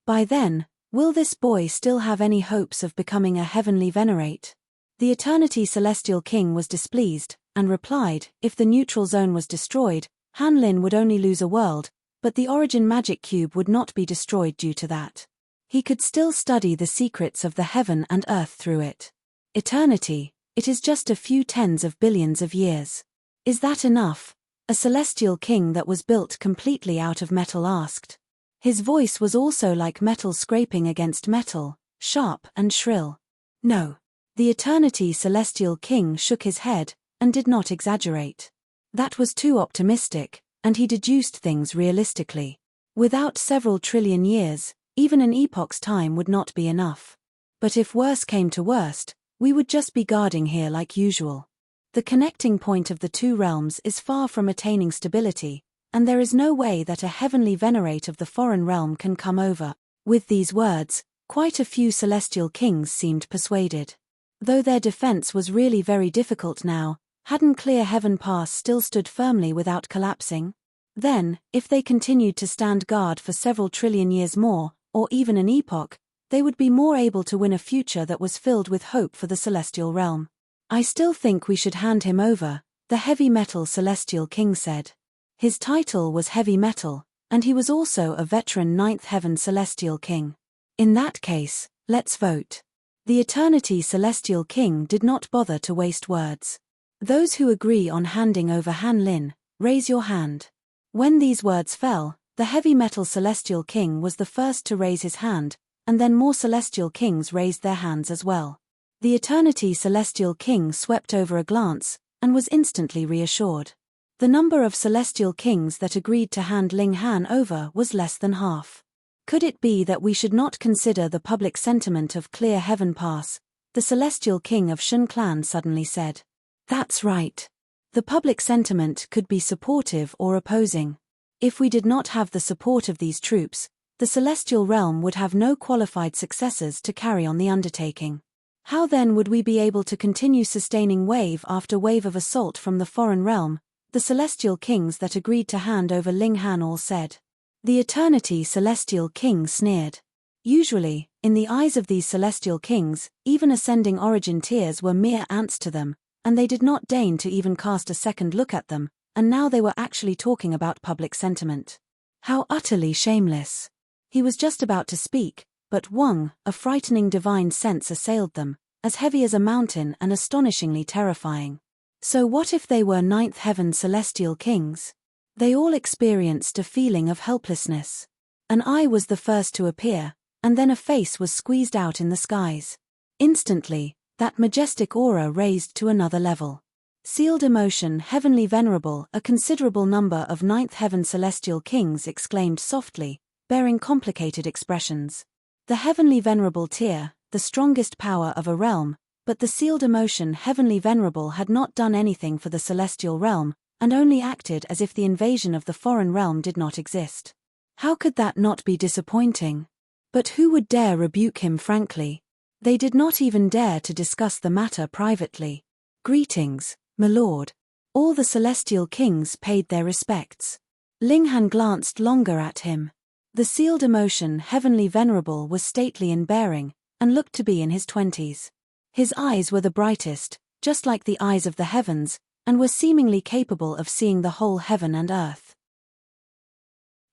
By then, will this boy still have any hopes of becoming a heavenly venerate? The Eternity Celestial King was displeased, and replied, if the neutral zone was destroyed, Han Lin would only lose a world, but the Origin Magic Cube would not be destroyed due to that. He could still study the secrets of the heaven and earth through it. Eternity, it is just a few tens of billions of years. Is that enough? A celestial king that was built completely out of metal asked. His voice was also like metal scraping against metal, sharp and shrill. No. The Eternity Celestial King shook his head, and did not exaggerate. That was too optimistic, and he deduced things realistically. Without several trillion years, even an epoch's time would not be enough. But if worse came to worst, we would just be guarding here like usual. The connecting point of the two realms is far from attaining stability, and there is no way that a heavenly venerate of the foreign realm can come over. With these words, quite a few celestial kings seemed persuaded. Though their defense was really very difficult now, hadn't Clear Heaven Pass still stood firmly without collapsing? Then, if they continued to stand guard for several trillion years more, or even an epoch, they would be more able to win a future that was filled with hope for the celestial realm. I still think we should hand him over, the Heavy Metal Celestial King said. His title was Heavy Metal, and he was also a veteran Ninth Heaven Celestial King. In that case, let's vote. The Eternity Celestial King did not bother to waste words. Those who agree on handing over Han Lin, raise your hand. When these words fell, the Heavy Metal Celestial King was the first to raise his hand, and then more Celestial Kings raised their hands as well. The Eternity Celestial King swept over a glance, and was instantly reassured. The number of Celestial Kings that agreed to hand Ling Han over was less than half. Could it be that we should not consider the public sentiment of Clear Heaven Pass? The Celestial King of Shun Clan suddenly said. That's right. The public sentiment could be supportive or opposing. If we did not have the support of these troops, the celestial realm would have no qualified successors to carry on the undertaking. How then would we be able to continue sustaining wave after wave of assault from the foreign realm? The celestial kings that agreed to hand over Ling Han all said. The Eternity Celestial King sneered. Usually, in the eyes of these celestial kings, even ascending origin tiers were mere ants to them, and they did not deign to even cast a second look at them, and now they were actually talking about public sentiment. How utterly shameless. He was just about to speak, but Wang, a frightening divine sense assailed them, as heavy as a mountain and astonishingly terrifying. So what if they were Ninth Heaven Celestial Kings? They all experienced a feeling of helplessness. An eye was the first to appear, and then a face was squeezed out in the skies. Instantly, that majestic aura raised to another level. Sealed emotion heavenly venerable, a considerable number of Ninth Heaven Celestial Kings exclaimed softly, bearing complicated expressions. The heavenly venerable tier, the strongest power of a realm, but the sealed emotion heavenly venerable had not done anything for the celestial realm, and only acted as if the invasion of the foreign realm did not exist. How could that not be disappointing? But who would dare rebuke him frankly? They did not even dare to discuss the matter privately. Greetings, my lord. All the celestial kings paid their respects. Ling Han glanced longer at him. The sealed emotion heavenly venerable was stately in bearing, and looked to be in his 20s. His eyes were the brightest, just like the eyes of the heavens, and were seemingly capable of seeing the whole heaven and earth.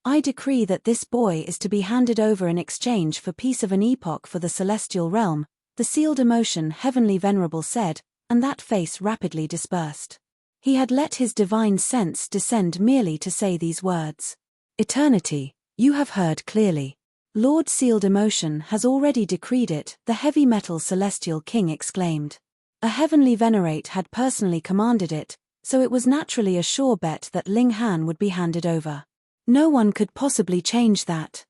I decree that this boy is to be handed over in exchange for peace of an epoch for the celestial realm, the sealed emotion heavenly venerable said, and that face rapidly dispersed. He had let his divine sense descend merely to say these words. Eternity, you have heard clearly. Lord Sealed Emotion has already decreed it, the heavy metal celestial king exclaimed. A heavenly venerate had personally commanded it, so it was naturally a sure bet that Ling Han would be handed over. No one could possibly change that.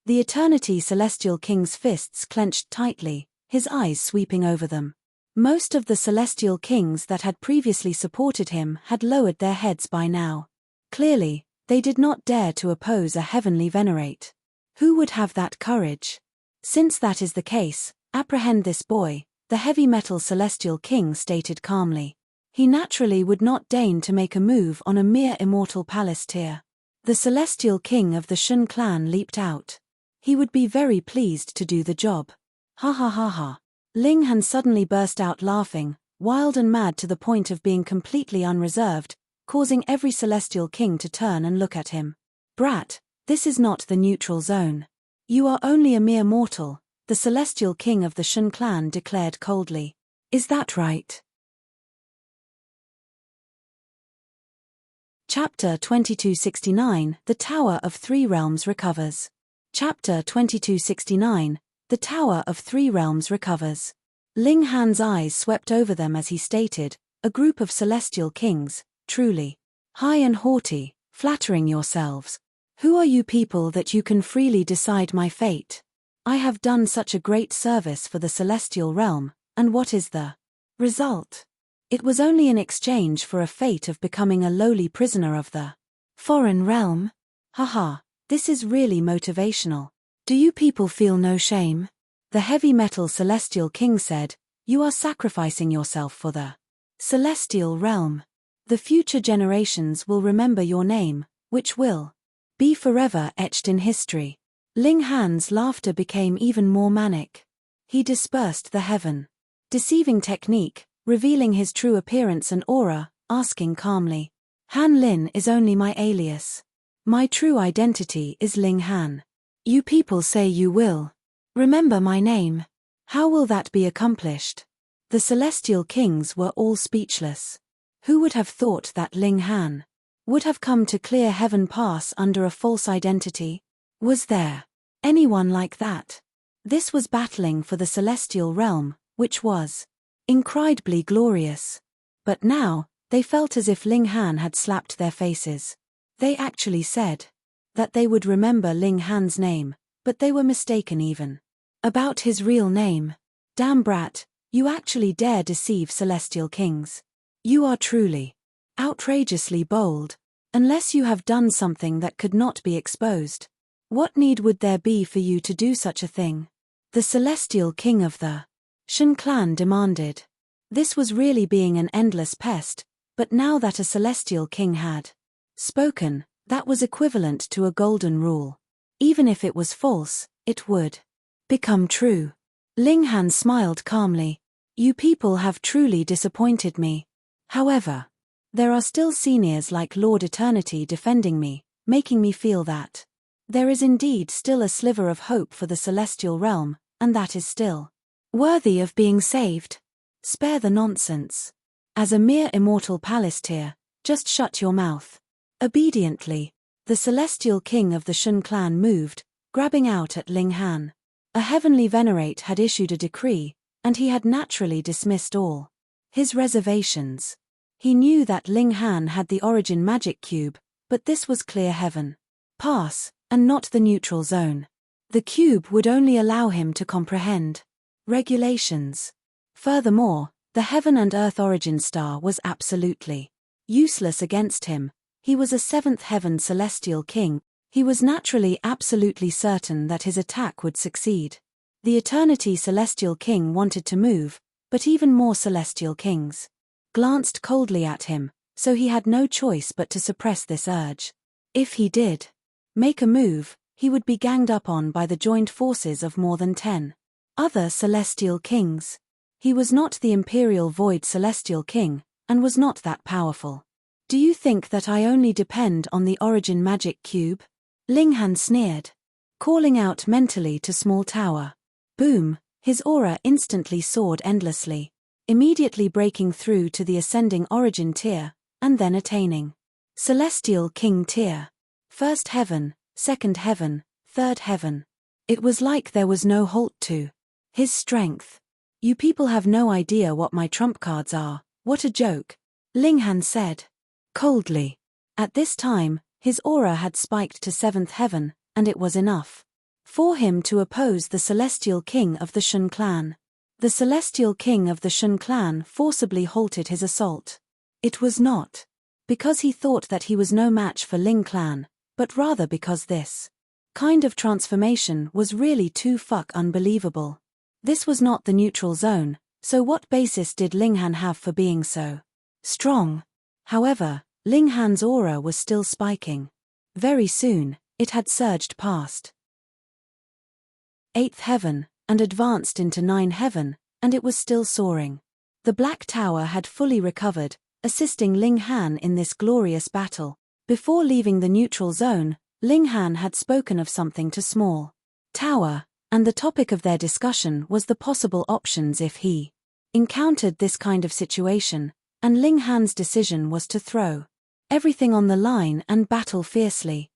The Eternity Celestial King's fists clenched tightly, his eyes sweeping over them. Most of the Celestial Kings that had previously supported him had lowered their heads by now. Clearly, they did not dare to oppose a heavenly venerate. Who would have that courage? Since that is the case, apprehend this boy, the heavy metal Celestial King stated calmly. He naturally would not deign to make a move on a mere immortal palace tier. The Celestial King of the Shun clan leaped out. He would be very pleased to do the job. Ha ha ha ha. Ling Han suddenly burst out laughing, wild and mad to the point of being completely unreserved, causing every Celestial King to turn and look at him. Brat, this is not the neutral zone. You are only a mere mortal, the Celestial King of the Shun clan declared coldly. Is that right? Chapter 2269, The Tower of Three Realms recovers. Chapter 2269, The Tower of Three Realms recovers. Ling Han's eyes swept over them as he stated, a group of celestial kings, truly. High and haughty, flattering yourselves. Who are you people that you can freely decide my fate? I have done such a great service for the celestial realm, and what is the result? It was only in exchange for a fate of becoming a lowly prisoner of the foreign realm. Haha, this is really motivational. Do you people feel no shame? The heavy metal celestial king said, you are sacrificing yourself for the celestial realm. The future generations will remember your name, which will be forever etched in history. Ling Han's laughter became even more manic. He dispersed the heaven deceiving technique, revealing his true appearance and aura, asking calmly. Han Lin is only my alias. My true identity is Ling Han. You people say you will remember my name. How will that be accomplished? The celestial kings were all speechless. Who would have thought that Ling Han would have come to clear heaven pass under a false identity? Was there anyone like that? This was battling for the celestial realm, which was incredibly glorious. But now, they felt as if Ling Han had slapped their faces. They actually said that they would remember Ling Han's name, but they were mistaken even about his real name. Damn brat, you actually dare deceive celestial kings. You are truly outrageously bold, unless you have done something that could not be exposed. What need would there be for you to do such a thing? The celestial king of the Shun clan demanded. This was really being an endless pest, but now that a celestial king had spoken, that was equivalent to a golden rule. Even if it was false, it would become true. Ling Han smiled calmly. You people have truly disappointed me. However, there are still seniors like Lord Eternity defending me, making me feel that there is indeed still a sliver of hope for the celestial realm, and that is still worthy of being saved. Spare the nonsense. As a mere immortal palace-tier, just shut your mouth. Obediently, the celestial king of the Shun clan moved, grabbing out at Ling Han. A heavenly venerate had issued a decree, and he had naturally dismissed all his reservations. He knew that Ling Han had the origin magic cube, but this was clear heaven pass, and not the neutral zone. The cube would only allow him to comprehend regulations. Furthermore, the heaven and earth origin star was absolutely useless against him. He was a seventh heaven celestial king. He was naturally absolutely certain that his attack would succeed. The Eternity Celestial King wanted to move, but even more celestial kings glanced coldly at him, so he had no choice but to suppress this urge. If he did make a move, he would be ganged up on by the joined forces of more than 10 other celestial kings. He was not the Imperial Void Celestial King, and was not that powerful. Do you think that I only depend on the Origin Magic Cube? Ling Han sneered, calling out mentally to Small Tower. Boom, his aura instantly soared endlessly, immediately breaking through to the ascending Origin tier, and then attaining Celestial King tier. First heaven, second heaven, third heaven. It was like there was no halt to his strength. You people have no idea what my trump cards are, what a joke, Ling Han said coldly. At this time, his aura had spiked to 7th heaven, and it was enough for him to oppose the Celestial King of the Shun clan. The Celestial King of the Shun clan forcibly halted his assault. It was not because he thought that he was no match for Ling clan, but rather because this kind of transformation was really too unbelievable. This was not the neutral zone, so what basis did Ling Han have for being so strong? However, Ling Han's aura was still spiking. Very soon, it had surged past 8th heaven, and advanced into 9th heaven, and it was still soaring. The Black Tower had fully recovered, assisting Ling Han in this glorious battle. Before leaving the neutral zone, Ling Han had spoken of something to Small Tower, and the topic of their discussion was the possible options if he encountered this kind of situation, and Ling Han's decision was to throw everything on the line and battle fiercely.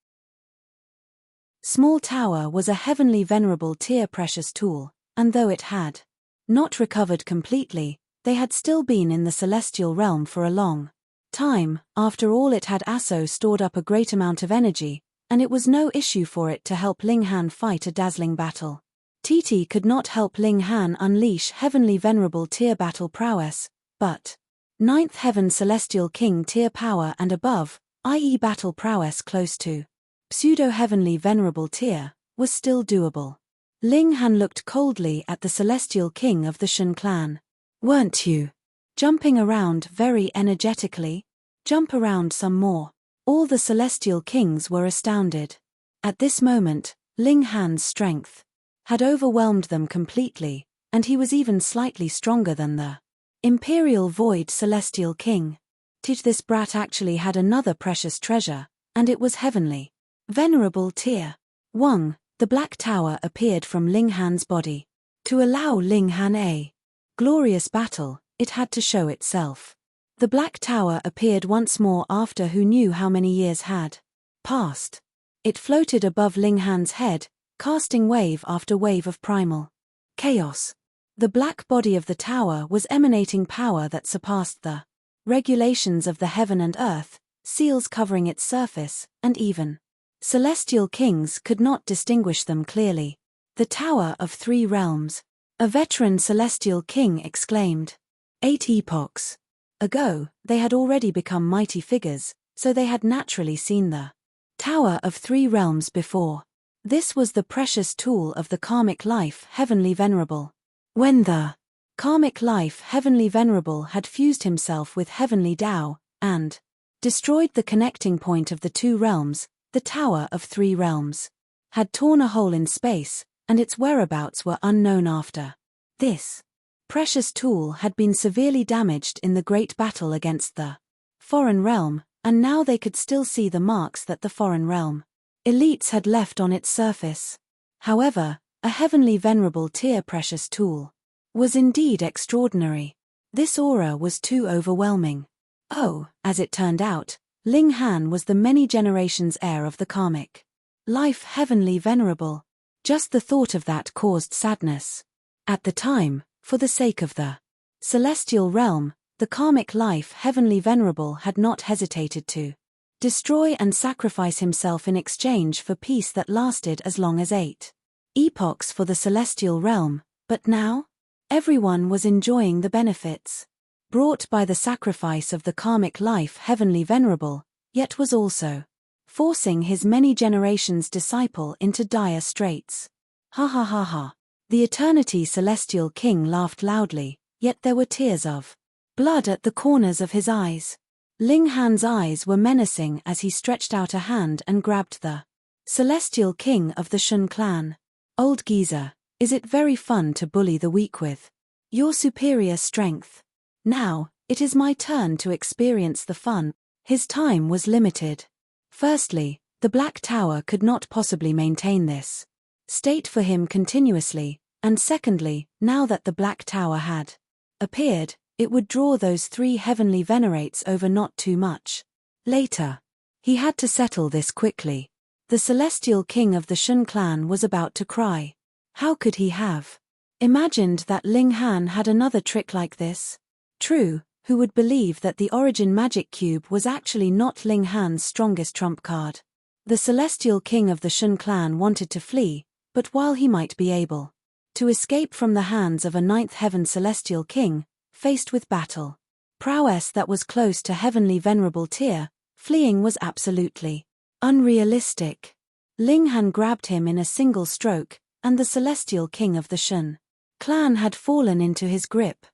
Small Tower was a heavenly venerable tier precious tool, and though it had not recovered completely, they had still been in the celestial realm for a long time. After all, it had also stored up a great amount of energy, and it was no issue for it to help Ling Han fight a dazzling battle. TT could not help Ling Han unleash heavenly venerable tier battle prowess, but 9th heaven celestial king tier power and above, i.e. battle prowess close to pseudo-heavenly venerable tier, was still doable. Ling Han looked coldly at the celestial king of the Shun clan. Weren't you jumping around very energetically? Jump around some more. All the celestial kings were astounded. At this moment, Ling Han's strength had overwhelmed them completely, and he was even slightly stronger than the Imperial Void Celestial King. This brat actually had another precious treasure, and it was heavenly venerable tier. Wang, the Black Tower appeared from Ling Han's body. To allow Ling Han a glorious battle, it had to show itself. The Black Tower appeared once more after who knew how many years had passed. It floated above Ling Han's head, casting wave after wave of primal chaos. The black body of the tower was emanating power that surpassed the regulations of the heaven and earth, seals covering its surface, and even celestial kings could not distinguish them clearly. The Tower of Three Realms, a veteran celestial king exclaimed. 8 epochs ago, they had already become mighty figures, so they had naturally seen the Tower of Three Realms before. This was the precious tool of the karmic life heavenly venerable. When the karmic life heavenly venerable had fused himself with heavenly Tao, and destroyed the connecting point of the two realms, the Tower of Three Realms had torn a hole in space, and its whereabouts were unknown after. This precious tool had been severely damaged in the great battle against the foreign realm, and now they could still see the marks that the foreign realm elites had left on its surface. However, a heavenly venerable tier precious tool was indeed extraordinary. This aura was too overwhelming. Oh, as it turned out, Ling Han was the many generations heir of the karmic life heavenly venerable. Just the thought of that caused sadness. At the time, for the sake of the celestial realm, the karmic life heavenly venerable had not hesitated to destroy and sacrifice himself in exchange for peace that lasted as long as 8 epochs for the celestial realm, but now? Everyone was enjoying the benefits brought by the sacrifice of the karmic life heavenly venerable, yet was also forcing his many generations disciple into dire straits. Ha ha ha ha. The eternity celestial king laughed loudly, yet there were tears of blood at the corners of his eyes. Ling Han's eyes were menacing as he stretched out a hand and grabbed the celestial king of the Shun clan. Old geezer, is it very fun to bully the weak with Your superior strength. Now, it is my turn to experience the fun. His time was limited. Firstly, the Black Tower could not possibly maintain this state for him continuously, and secondly, now that the Black Tower had appeared, it would draw those 3 heavenly venerates over not too much later. He had to settle this quickly. The celestial king of the Shun clan was about to cry. How could he have imagined that Ling Han had another trick like this? True, who would believe that the origin magic cube was actually not Ling Han's strongest trump card? The celestial king of the Shun clan wanted to flee, but while he might be able to escape from the hands of a 9th heaven celestial king, faced with battle prowess that was close to heavenly venerable tier, fleeing was absolutely unrealistic. Ling Han grabbed him in a single stroke, and the celestial king of the Shun clan had fallen into his grip.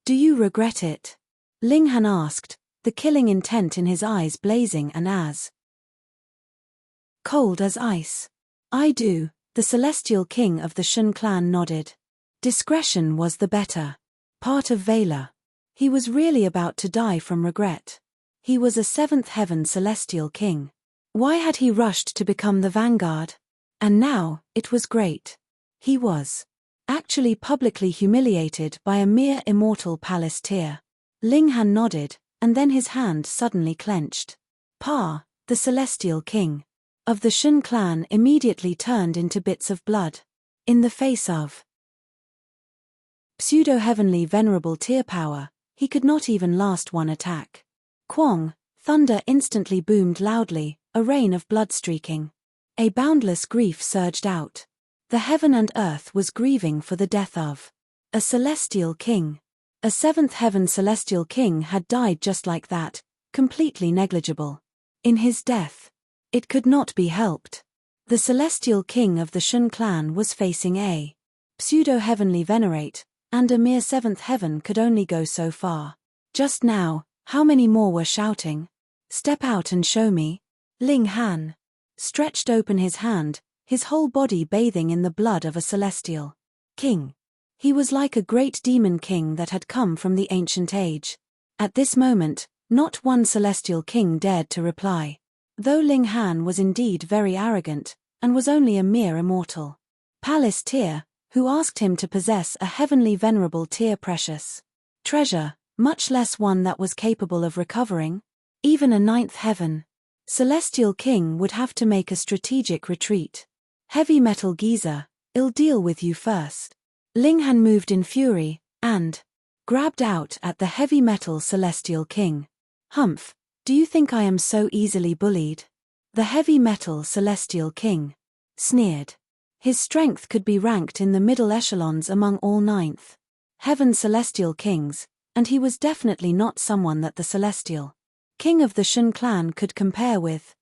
Do you regret it? Ling Han asked, the killing intent in his eyes blazing and as cold as ice. I do, the celestial king of the Shun clan nodded. Discretion was the better part of valor. He was really about to die from regret. He was a 7th heaven celestial king. Why had he rushed to become the vanguard? And now, it was great. He was actually publicly humiliated by a mere immortal palace tier. Ling Han nodded, and then his hand suddenly clenched. Pa, the celestial king of the Shun clan immediately turned into bits of blood. In the face of pseudo-heavenly venerable tier power, he could not even last one attack. Quang, thunder instantly boomed loudly, a rain of blood streaking. A boundless grief surged out. The heaven and earth was grieving for the death of a celestial king. A 7th heaven celestial king had died just like that, completely negligible. In his death, it could not be helped. The celestial king of the Shun clan was facing a pseudo-heavenly venerate, and a mere 7th heaven could only go so far. Just now, how many more were shouting? Step out and show me. Ling Han stretched open his hand, his whole body bathing in the blood of a celestial king. He was like a great demon king that had come from the ancient age. At this moment, not one celestial king dared to reply. Though Ling Han was indeed very arrogant, and was only a mere immortal palace tier, who asked him to possess a heavenly venerable tier precious treasure, much less one that was capable of recovering? Even a 9th heaven celestial king would have to make a strategic retreat. Heavy metal geezer, I'll deal with you first. Ling Han moved in fury, and grabbed out at the heavy metal celestial king. Humph, do you think I am so easily bullied? The heavy metal celestial king sneered. His strength could be ranked in the middle echelons among all 9th heaven celestial kings, and he was definitely not someone that the celestial king of the Shun clan could compare with.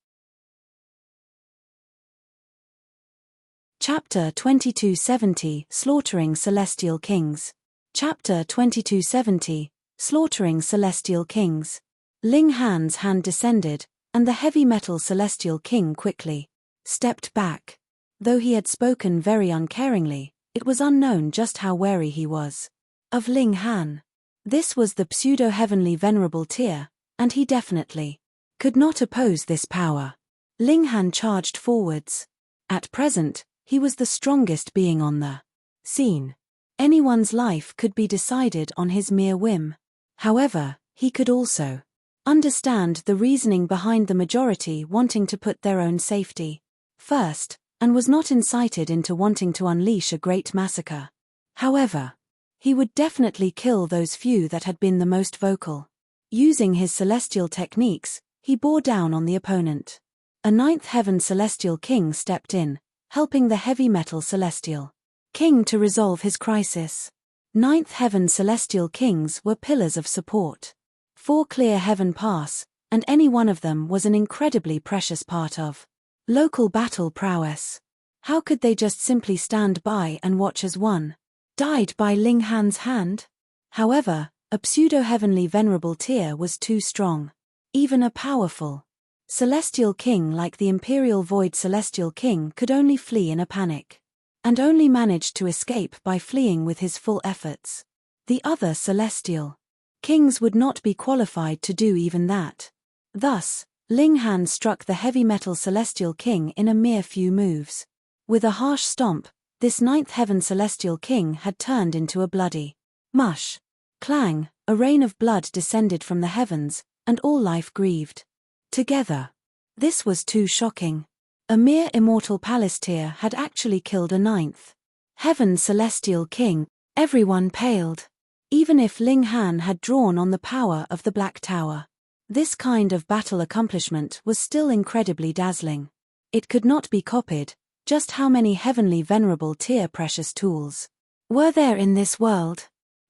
Chapter 2270 Slaughtering Celestial Kings. Chapter 2270 Slaughtering Celestial Kings. Ling Han's hand descended, and the heavy metal celestial king quickly stepped back. Though he had spoken very uncaringly, it was unknown just how wary he was of Ling Han. This was the pseudo-heavenly venerable tier, and he definitely could not oppose this power. Ling Han charged forwards. At present, he was the strongest being on the scene. Anyone's life could be decided on his mere whim. However, he could also understand the reasoning behind the majority wanting to put their own safety first, and was not incited into wanting to unleash a great massacre. However, he would definitely kill those few that had been the most vocal. Using his celestial techniques, he bore down on the opponent. A 9th heaven celestial king stepped in, helping the heavy metal celestial king to resolve his crisis. 9th heaven celestial kings were pillars of support. 4 clear heaven pass, and any one of them was an incredibly precious part of local battle prowess. How could they just simply stand by and watch as one died by Ling Han's hand? However, a pseudo-heavenly venerable tier was too strong. Even a powerful celestial king like the Imperial Void Celestial King could only flee in a panic, and only managed to escape by fleeing with his full efforts. The other celestial kings would not be qualified to do even that. Thus, Ling Han struck the heavy metal celestial king in a mere few moves. With a harsh stomp, this ninth heaven celestial king had turned into a bloody mush. Clang, a rain of blood descended from the heavens, and all life grieved together. This was too shocking. A mere immortal Palasteer had actually killed a ninth heaven celestial king. Everyone paled. Even if Ling Han had drawn on the power of the Black Tower, this kind of battle accomplishment was still incredibly dazzling. It could not be copied. Just how many heavenly venerable tier precious tools were there in this world?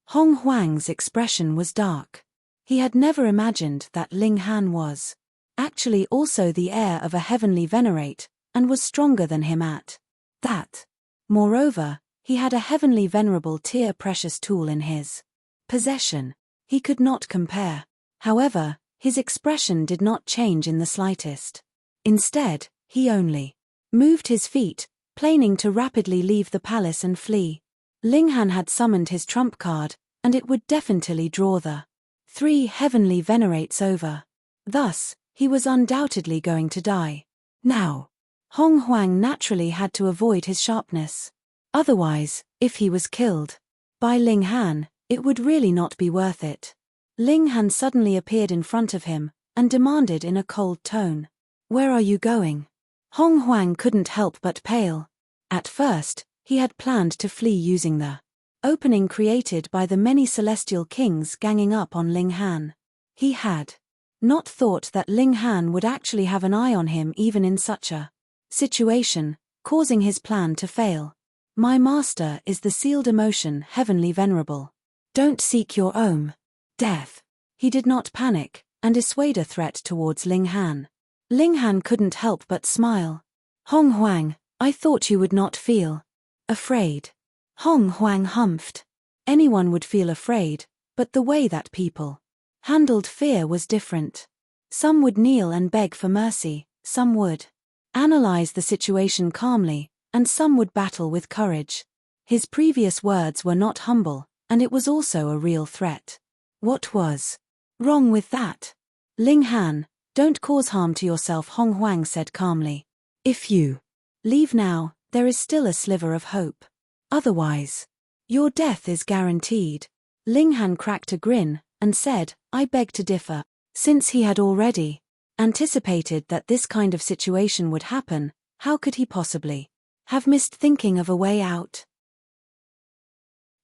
Hong Huang's expression was dark. He had never imagined that Ling Han was actually also the heir of a heavenly venerate, and was stronger than him at that. Moreover, he had a heavenly venerable tier precious tool in his possession. He could not compare. However, his expression did not change in the slightest. Instead, he only moved his feet, planning to rapidly leave the palace and flee. Ling Han had summoned his trump card, and it would definitely draw the 3 heavenly venerates over. Thus, he was undoubtedly going to die. Now, Hong Huang naturally had to avoid his sharpness. Otherwise, if he was killed by Ling Han, it would really not be worth it. Ling Han suddenly appeared in front of him, and demanded in a cold tone, "Where are you going?" Hong Huang couldn't help but pale. At first, he had planned to flee using the opening created by the many celestial kings ganging up on Ling Han. He had not thought that Ling Han would actually have an eye on him even in such a situation, causing his plan to fail. "My master is the sealed emotion heavenly venerable. Don't seek your own death." He did not panic, and dissuade a threat towards Ling Han. Ling Han couldn't help but smile. "Hong Huang, I thought you would not feel afraid." Hong Huang humphed. Anyone would feel afraid, but the way that people handled fear was different. Some would kneel and beg for mercy, some would analyze the situation calmly, and some would battle with courage. His previous words were not humble, and it was also a real threat. What was wrong with that? "Ling Han, don't cause harm to yourself," Hong Huang said calmly. "If you leave now, there is still a sliver of hope. Otherwise, your death is guaranteed." Ling Han cracked a grin, and said, "I beg to differ." Since he had already anticipated that this kind of situation would happen, how could he possibly have missed thinking of a way out?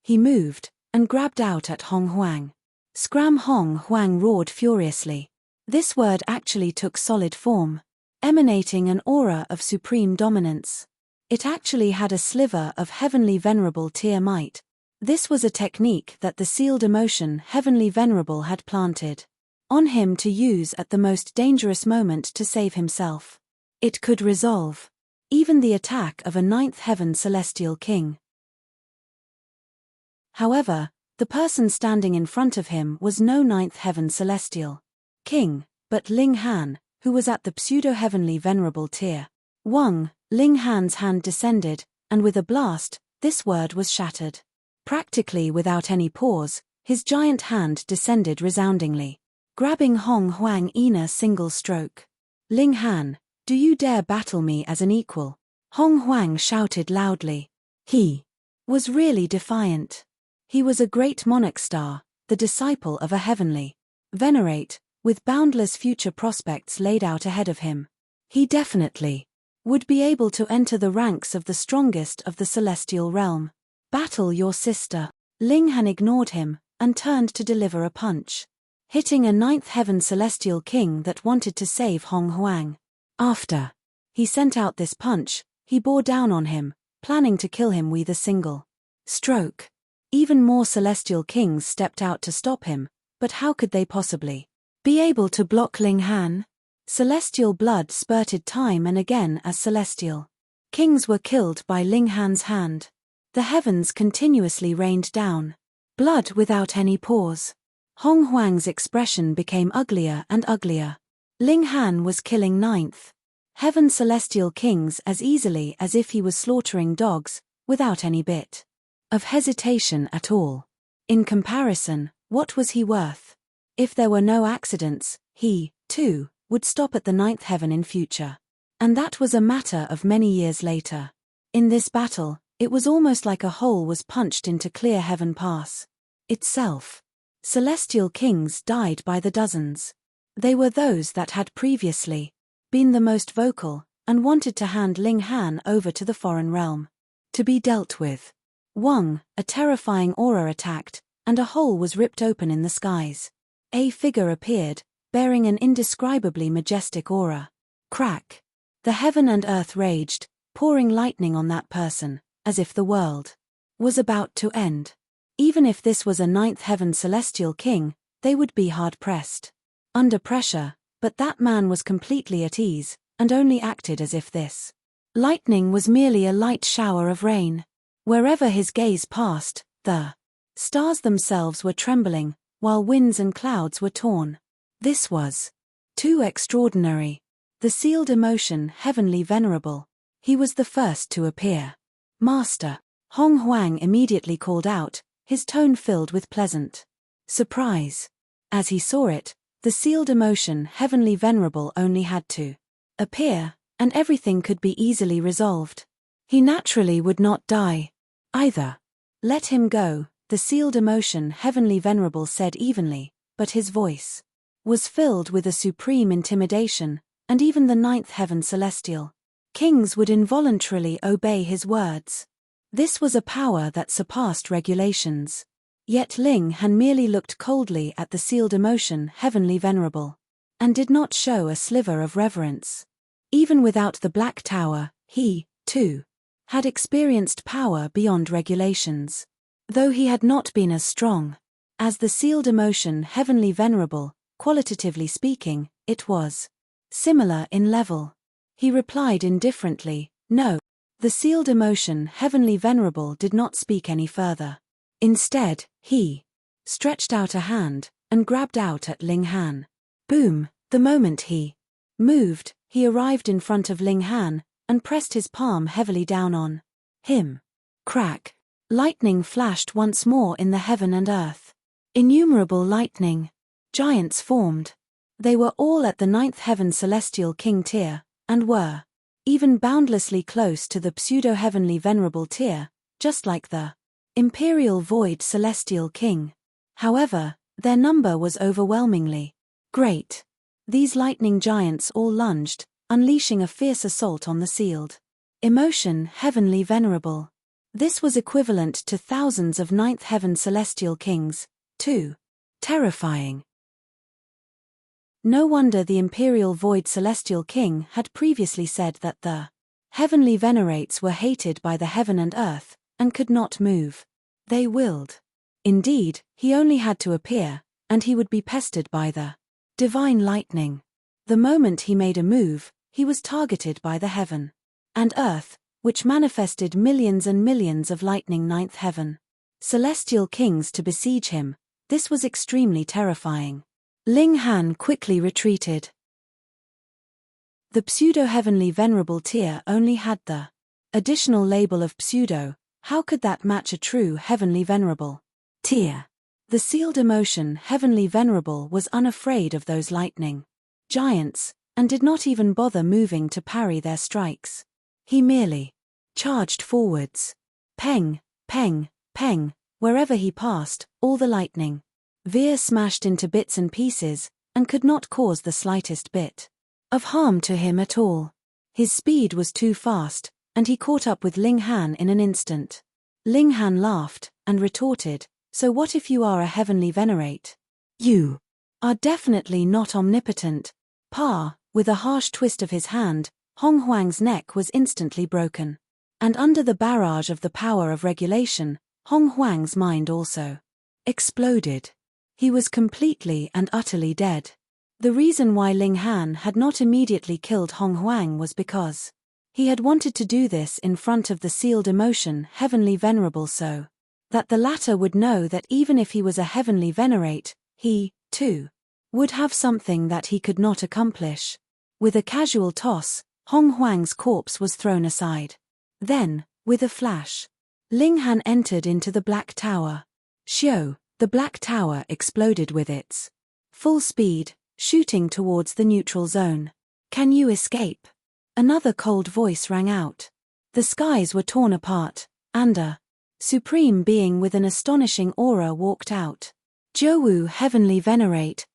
He moved, and grabbed out at Hong Huang. "Scram!" Hong Huang roared furiously. This word actually took solid form, emanating an aura of supreme dominance. It actually had a sliver of heavenly venerable tier might. This was a technique that the sealed emotion heavenly venerable had planted on him to use at the most dangerous moment to save himself. It could resolve even the attack of a ninth heaven celestial king. However, the person standing in front of him was no ninth heaven celestial king, but Ling Han, who was at the pseudo-heavenly venerable tier. Wang, Ling Han's hand descended, and with a blast, this word was shattered. Practically without any pause, his giant hand descended resoundingly, grabbing Hong Huang in a single stroke. "Ling Han, do you dare battle me as an equal?" Hong Huang shouted loudly. He was really defiant. He was a great monarch star, the disciple of a heavenly venerate, with boundless future prospects laid out ahead of him. He definitely would be able to enter the ranks of the strongest of the celestial realm. "Battle your sister." Ling Han ignored him, and turned to deliver a punch, hitting a ninth heaven celestial king that wanted to save Hong Huang. After he sent out this punch, he bore down on him, planning to kill him with a single stroke. Even more celestial kings stepped out to stop him, but how could they possibly be able to block Ling Han? Celestial blood spurted time and again as celestial kings were killed by Ling Han's hand. The heavens continuously rained down blood without any pause. Hong Huang's expression became uglier and uglier. Ling Han was killing ninth heaven celestial kings as easily as if he was slaughtering dogs, without any bit of hesitation at all. In comparison, what was he worth? If there were no accidents, he, too, would stop at the ninth heaven in future. And that was a matter of many years later. In this battle, it was almost like a hole was punched into clear heaven pass itself. Celestial kings died by the dozens. They were those that had previously been the most vocal and wanted to hand Ling Han over to the foreign realm to be dealt with. Wang, a terrifying aura attacked, and a hole was ripped open in the skies. A figure appeared, bearing an indescribably majestic aura. Crack! The heaven and earth raged, pouring lightning on that person, as if the world was about to end. Even if this was a ninth heaven celestial king, they would be hard-pressed under pressure, but that man was completely at ease, and only acted as if this lightning was merely a light shower of rain. Wherever his gaze passed, the stars themselves were trembling, while winds and clouds were torn. This was too extraordinary. The sealed emotion, heavenly venerable. He was the first to appear. Master. Hong Huang immediately called out, his tone filled with pleasant surprise. As he saw it, the sealed emotion, heavenly venerable, only had to appear, and everything could be easily resolved. He naturally would not die either. Let him go, the sealed emotion, heavenly venerable, said evenly, but his voice was filled with a supreme intimidation, and even the ninth heaven celestial kings would involuntarily obey his words. This was a power that surpassed regulations. Yet Ling Han merely looked coldly at the sealed emotion, heavenly venerable, and did not show a sliver of reverence. Even without the Black Tower, he, too, had experienced power beyond regulations. Though he had not been as strong as the sealed emotion, heavenly venerable, qualitatively speaking, it was similar in level. He replied indifferently, no. The sealed emotion, heavenly venerable, did not speak any further. Instead, he stretched out a hand and grabbed out at Ling Han. Boom! The moment he moved, he arrived in front of Ling Han and pressed his palm heavily down on him. Crack! Lightning flashed once more in the heaven and earth. Innumerable lightning giants formed. They were all at the ninth heaven celestial king tier, and were even boundlessly close to the pseudo-heavenly venerable tier, just like the imperial void celestial king. However, their number was overwhelmingly great. These lightning giants all lunged, unleashing a fierce assault on the sealed emotion, heavenly venerable. This was equivalent to thousands of ninth heaven celestial kings, too. Terrifying. No wonder the imperial void celestial king had previously said that the heavenly venerates were hated by the heaven and earth, and could not move. They willed. Indeed, he only had to appear, and he would be pestered by the divine lightning. The moment he made a move, he was targeted by the heaven and earth, which manifested millions and millions of lightning ninth heaven celestial kings to besiege him. This was extremely terrifying. Ling Han quickly retreated. The pseudo-heavenly venerable tier only had the additional label of pseudo. How could that match a true heavenly venerable tier? The sealed emotion, heavenly venerable, was unafraid of those lightning giants, and did not even bother moving to parry their strikes. He merely charged forwards. Peng, peng, peng, wherever he passed, all the lightning Veer smashed into bits and pieces, and could not cause the slightest bit of harm to him at all. His speed was too fast, and he caught up with Ling Han in an instant. Ling Han laughed, and retorted, so what if you are a heavenly venerate? You are definitely not omnipotent. Pa, with a harsh twist of his hand, Hong Huang's neck was instantly broken. And under the barrage of the power of regulation, Hong Huang's mind also exploded. He was completely and utterly dead. The reason why Ling Han had not immediately killed Hong Huang was because he had wanted to do this in front of the sealed emotion, heavenly venerable, so that the latter would know that even if he was a heavenly venerate, he, too, would have something that he could not accomplish. With a casual toss, Hong Huang's corpse was thrown aside. Then, with a flash, Ling Han entered into the Black Tower. Shio, the black tower exploded with its full speed, shooting towards the neutral zone. Can you escape? Another cold voice rang out. The skies were torn apart, and a supreme being with an astonishing aura walked out. Jowu Heavenly Venerate.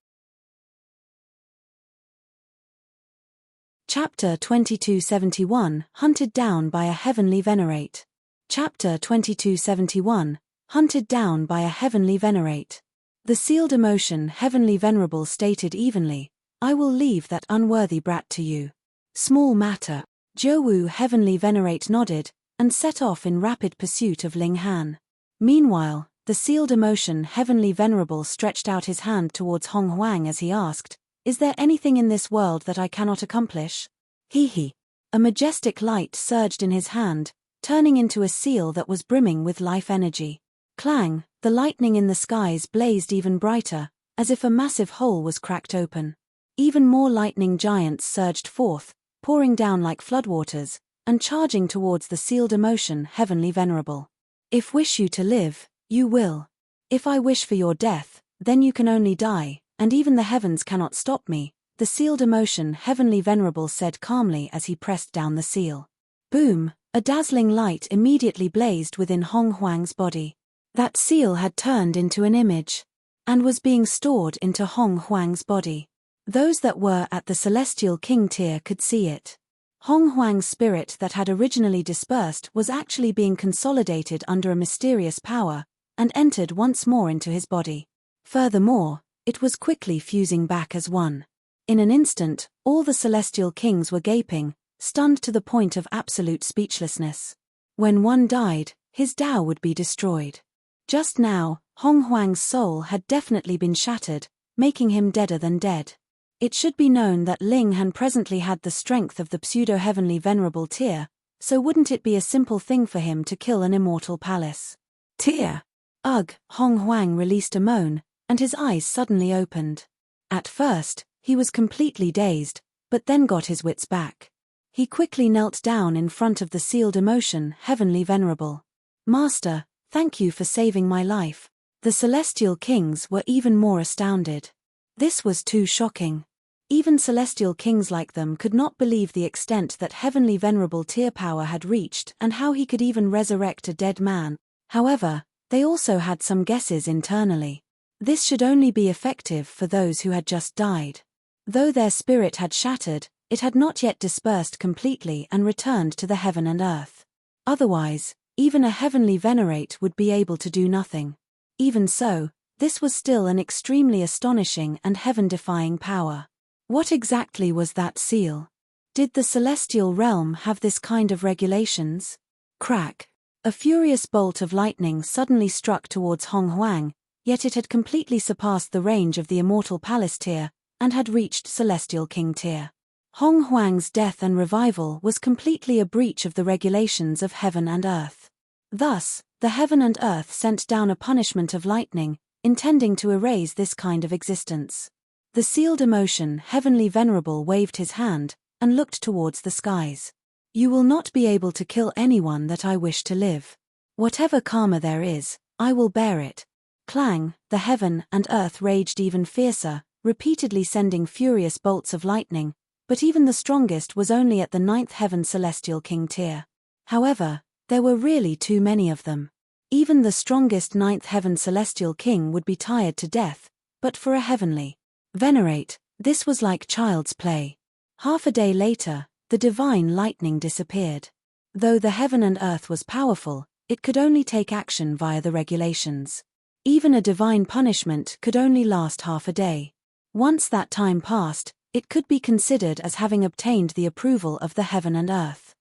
Chapter 2271, Hunted Down by a Heavenly Venerate. Chapter 2271, Hunted Down by a Heavenly Venerate. The sealed emotion Heavenly Venerable stated evenly, I will leave that unworthy brat to you. Small matter. Jowu Heavenly Venerate nodded, and set off in rapid pursuit of Ling Han. Meanwhile, the sealed emotion Heavenly Venerable stretched out his hand towards Hong Huang as he asked, Is there anything in this world that I cannot accomplish? He. A majestic light surged in his hand, turning into a seal that was brimming with life energy. Clang, the lightning in the skies blazed even brighter, as if a massive hole was cracked open. Even more lightning giants surged forth, pouring down like floodwaters, and charging towards the sealed emotion Heavenly Venerable. If wish you to live, you will. If I wish for your death, then you can only die, and even the heavens cannot stop me, the sealed emotion Heavenly Venerable said calmly as he pressed down the seal. Boom, a dazzling light immediately blazed within Hong Huang's body. That seal had turned into an image, and was being stored into Hong Huang's body. Those that were at the Celestial King tier could see it. Hong Huang's spirit that had originally dispersed was actually being consolidated under a mysterious power, and entered once more into his body. Furthermore, it was quickly fusing back as one. In an instant, all the Celestial Kings were gaping, stunned to the point of absolute speechlessness. When one died, his Tao would be destroyed. Just now, Hong Huang's soul had definitely been shattered, making him deader than dead. It should be known that Ling Han presently had the strength of the pseudo-heavenly venerable tier, so wouldn't it be a simple thing for him to kill an immortal palace? Tier! Ugh! Hong Huang released a moan, and his eyes suddenly opened. At first, he was completely dazed, but then got his wits back. He quickly knelt down in front of the sealed emotion Heavenly Venerable. Master, thank you for saving my life. The Celestial Kings were even more astounded. This was too shocking. Even Celestial Kings like them could not believe the extent that Heavenly Venerable tier power had reached and how he could even resurrect a dead man. However, they also had some guesses internally. This should only be effective for those who had just died. Though their spirit had shattered, it had not yet dispersed completely and returned to the heaven and earth. Otherwise, even a Heavenly Venerate would be able to do nothing. Even so, this was still an extremely astonishing and heaven-defying power. What exactly was that seal? Did the celestial realm have this kind of regulations? Crack! A furious bolt of lightning suddenly struck towards Hong Huang, yet it had completely surpassed the range of the Immortal Palace tier, and had reached Celestial King tier. Hong Huang's death and revival was completely a breach of the regulations of heaven and earth. Thus, the heaven and earth sent down a punishment of lightning, intending to erase this kind of existence. The sealed emotion Heavenly Venerable waved his hand, and looked towards the skies. You will not be able to kill anyone that I wish to live. Whatever karma there is, I will bear it. Clang, the heaven and earth raged even fiercer, repeatedly sending furious bolts of lightning, but even the strongest was only at the 9th heaven Celestial King tier. However, there were really too many of them. Even the strongest 9th heaven Celestial King would be tired to death, but for a Heavenly Venerate, this was like child's play. Half a day later, the divine lightning disappeared. Though the heaven and earth was powerful, it could only take action via the regulations. Even a divine punishment could only last half a day. Once that time passed, it could be considered as having obtained the approval of the heaven and earth.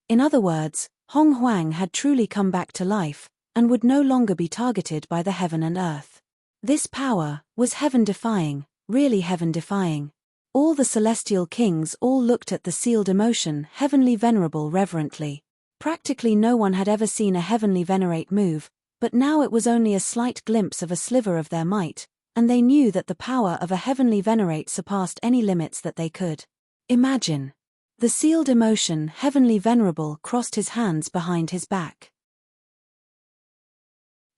In other words, Hong Huang had truly come back to life, and would no longer be targeted by the heaven and earth. This power was heaven-defying, really heaven-defying. All the Celestial Kings all looked at the sealed emotion Heavenly Venerable reverently. Practically no one had ever seen a Heavenly Venerate move, but now it was only a slight glimpse of a sliver of their might, and they knew that the power of a Heavenly Venerate surpassed any limits that they could imagine. The sealed emotion Heavenly Venerable crossed his hands behind his back.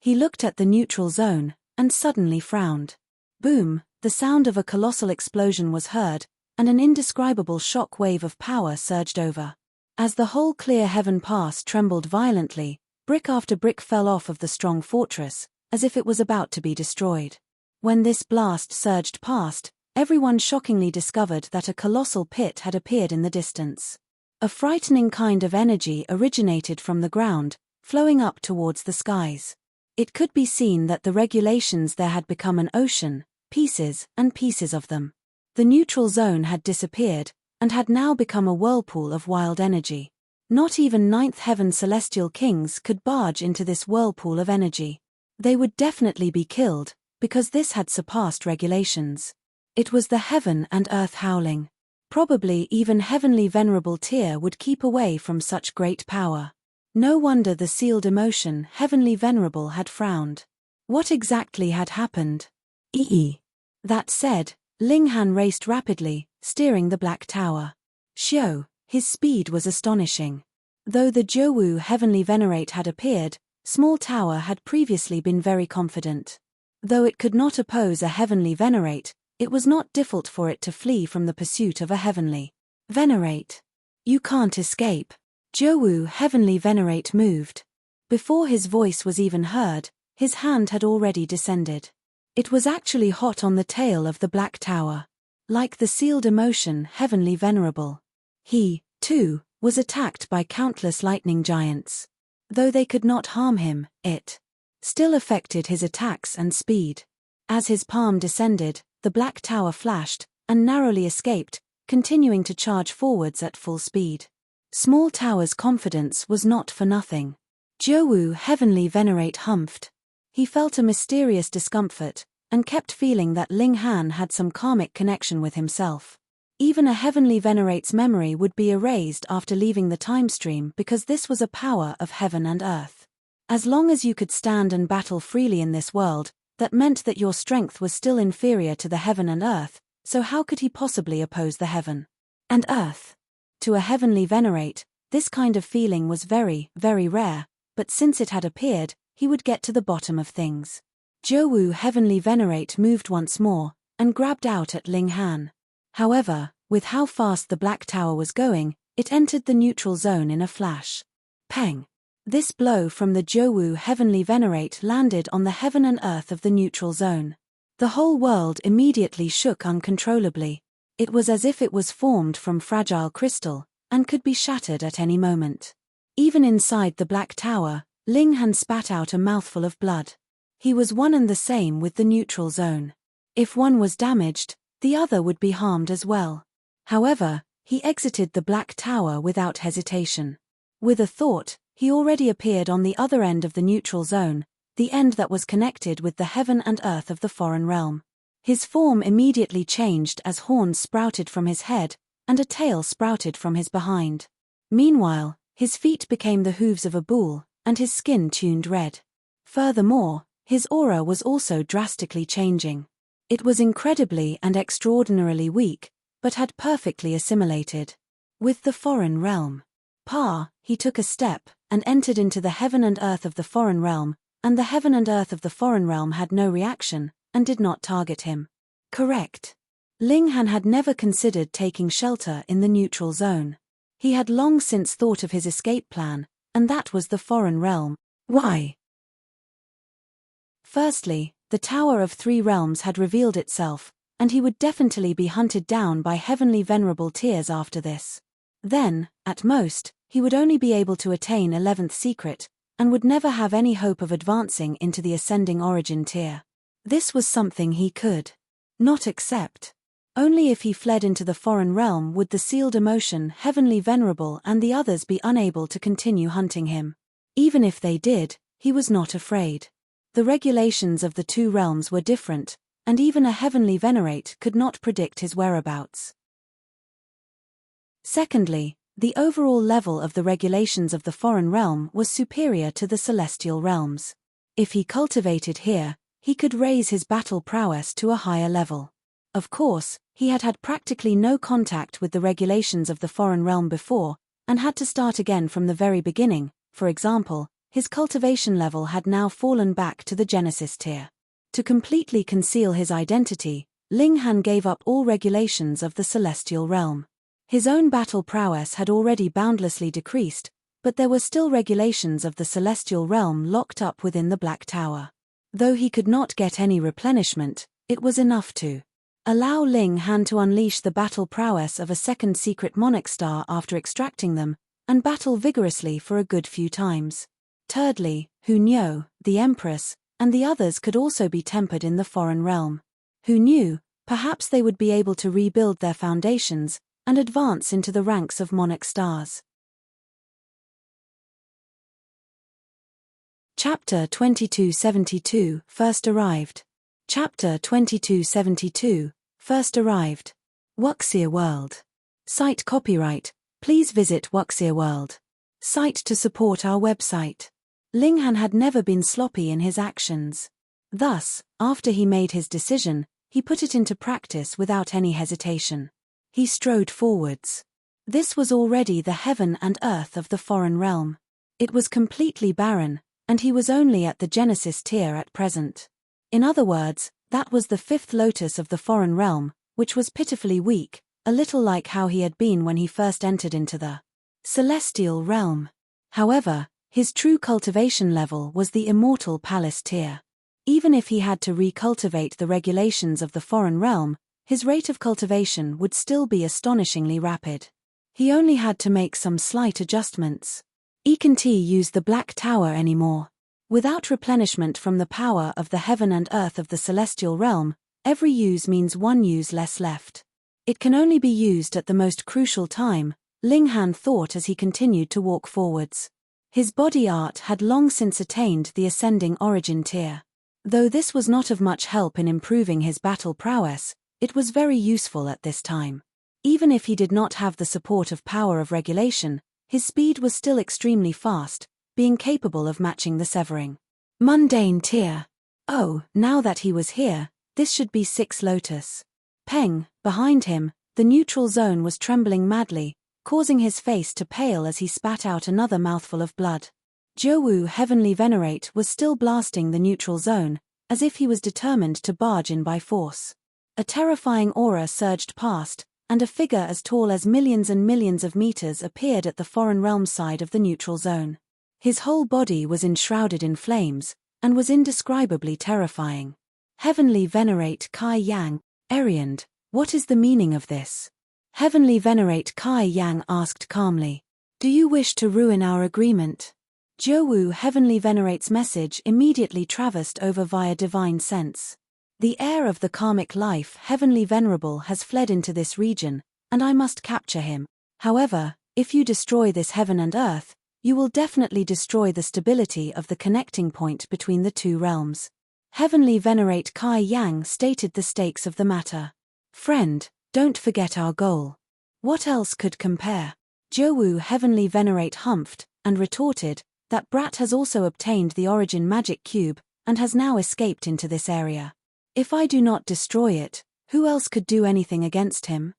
He looked at the neutral zone, and suddenly frowned. Boom, the sound of a colossal explosion was heard, and an indescribable shock wave of power surged over. As the whole clear heaven pass trembled violently, brick after brick fell off of the strong fortress, as if it was about to be destroyed. When this blast surged past, everyone shockingly discovered that a colossal pit had appeared in the distance. A frightening kind of energy originated from the ground, flowing up towards the skies. It could be seen that the regulations there had become an ocean, pieces and pieces of them. The neutral zone had disappeared, and had now become a whirlpool of wild energy. Not even ninth heaven celestial kings could barge into this whirlpool of energy. They would definitely be killed, because this had surpassed regulations. It was the heaven and earth howling. Probably even heavenly venerable Tyr would keep away from such great power. No wonder the sealed emotion heavenly venerable had frowned. What exactly had happened? That said, Ling Han raced rapidly, steering the Black Tower. Xiao, his speed was astonishing. Though the Jiuwu heavenly venerate had appeared, Small Tower had previously been very confident. Though it could not oppose a heavenly venerate, it was not difficult for it to flee from the pursuit of a heavenly venerate. You can't escape. Jiuwu heavenly venerate moved. Before his voice was even heard, his hand had already descended. It was actually hot on the tail of the Black Tower. Like the sealed emotion heavenly venerable. He, too, was attacked by countless lightning giants. Though they could not harm him, it still affected his attacks and speed. As his palm descended, the Black Tower flashed, and narrowly escaped, continuing to charge forwards at full speed. Small Tower's confidence was not for nothing. Jiuwu heavenly venerate humphed. He felt a mysterious discomfort, and kept feeling that Ling Han had some karmic connection with himself. Even a heavenly venerate's memory would be erased after leaving the time stream because this was a power of heaven and earth. As long as you could stand and battle freely in this world, that meant that your strength was still inferior to the heaven and earth, so how could he possibly oppose the heaven and earth? To a heavenly venerate, this kind of feeling was very, very rare, but since it had appeared, he would get to the bottom of things. Jiuwu heavenly venerate moved once more, and grabbed out at Ling Han. However, with how fast the Black Tower was going, it entered the neutral zone in a flash. Peng! This blow from the Jiuwu heavenly venerate landed on the heaven and earth of the neutral zone. The whole world immediately shook uncontrollably. It was as if it was formed from fragile crystal, and could be shattered at any moment. Even inside the Black Tower, Ling Han spat out a mouthful of blood. He was one and the same with the neutral zone. If one was damaged, the other would be harmed as well. However, he exited the Black Tower without hesitation. With a thought, he already appeared on the other end of the neutral zone, the end that was connected with the heaven and earth of the foreign realm. His form immediately changed as horns sprouted from his head, and a tail sprouted from his behind. Meanwhile, his feet became the hooves of a bull, and his skin tuned red. Furthermore, his aura was also drastically changing. It was incredibly and extraordinarily weak, but had perfectly assimilated with the foreign realm. He took a step, and entered into the heaven and earth of the foreign realm, and the heaven and earth of the foreign realm had no reaction, and did not target him. Correct. Ling Han had never considered taking shelter in the neutral zone. He had long since thought of his escape plan, and that was the foreign realm. Why? Firstly, the Tower of Three Realms had revealed itself, and he would definitely be hunted down by heavenly venerable Tyrs after this. Then, at most, he would only be able to attain 11th secret, and would never have any hope of advancing into the ascending origin tier. This was something he could not accept. Only if he fled into the foreign realm would the sealed emotion heavenly venerable and the others be unable to continue hunting him. Even if they did, he was not afraid. The regulations of the two realms were different, and even a heavenly venerate could not predict his whereabouts. Secondly, the overall level of the regulations of the foreign realm was superior to the celestial realms. If he cultivated here, he could raise his battle prowess to a higher level. Of course, he had had practically no contact with the regulations of the foreign realm before, and had to start again from the very beginning. For example, His cultivation level had now fallen back to the Genesis tier. To completely conceal his identity, Ling Han gave up all regulations of the celestial realm. His own battle prowess had already boundlessly decreased, but there were still regulations of the celestial realm locked up within the Black Tower. Though he could not get any replenishment, it was enough to allow Ling Han to unleash the battle prowess of a second secret monarch star after extracting them, and battle vigorously for a good few times. Thirdly, Hu Niu, the Empress, and the others could also be tempered in the foreign realm. Who knew, perhaps they would be able to rebuild their foundations and advance into the ranks of monarch stars. Chapter 2272, First Arrived. Chapter 2272, First Arrived. Wuxia World. Site copyright. Please visit Wuxia World. Site to support our website. Ling Han had never been sloppy in his actions. Thus, after he made his decision, he put it into practice without any hesitation. He strode forwards. This was already the heaven and earth of the foreign realm. It was completely barren, and he was only at the Genesis tier at present. In other words, that was the fifth lotus of the foreign realm, which was pitifully weak, a little like how he had been when he first entered into the celestial realm. However, his true cultivation level was the immortal palace tier. Even if he had to recultivate the regulations of the foreign realm, his rate of cultivation would still be astonishingly rapid. He only had to make some slight adjustments. He can't use the Black Tower anymore. Without replenishment from the power of the heaven and earth of the celestial realm, every use means one use less left. It can only be used at the most crucial time, Ling Han thought as he continued to walk forwards. His body art had long since attained the ascending origin tier. Though this was not of much help in improving his battle prowess, it was very useful at this time. Even if he did not have the support of power of regulation, his speed was still extremely fast, being capable of matching the severing mundane tier. Oh, now that he was here, this should be 6 lotus. Peng, behind him, the neutral zone was trembling madly, causing his face to pale as he spat out another mouthful of blood. Jiuwu Heavenly Venerate was still blasting the neutral zone, as if he was determined to barge in by force. A terrifying aura surged past, and a figure as tall as millions and millions of meters appeared at the foreign realm side of the neutral zone. His whole body was enshrouded in flames, and was indescribably terrifying. Heavenly Venerate Kai Yang, Ariand, what is the meaning of this? Heavenly Venerate Kai Yang asked calmly. Do you wish to ruin our agreement? Jiuwu Heavenly Venerate's message immediately traversed over via divine sense. The heir of the karmic life, Heavenly Venerable, has fled into this region, and I must capture him. However, if you destroy this heaven and earth, you will definitely destroy the stability of the connecting point between the two realms. Heavenly Venerate Kai Yang stated the stakes of the matter. Friend, don't forget our goal. What else could compare? Jiuwu Heavenly Venerate humphed, and retorted, that brat has also obtained the origin magic cube, and has now escaped into this area. If I do not destroy it, who else could do anything against him?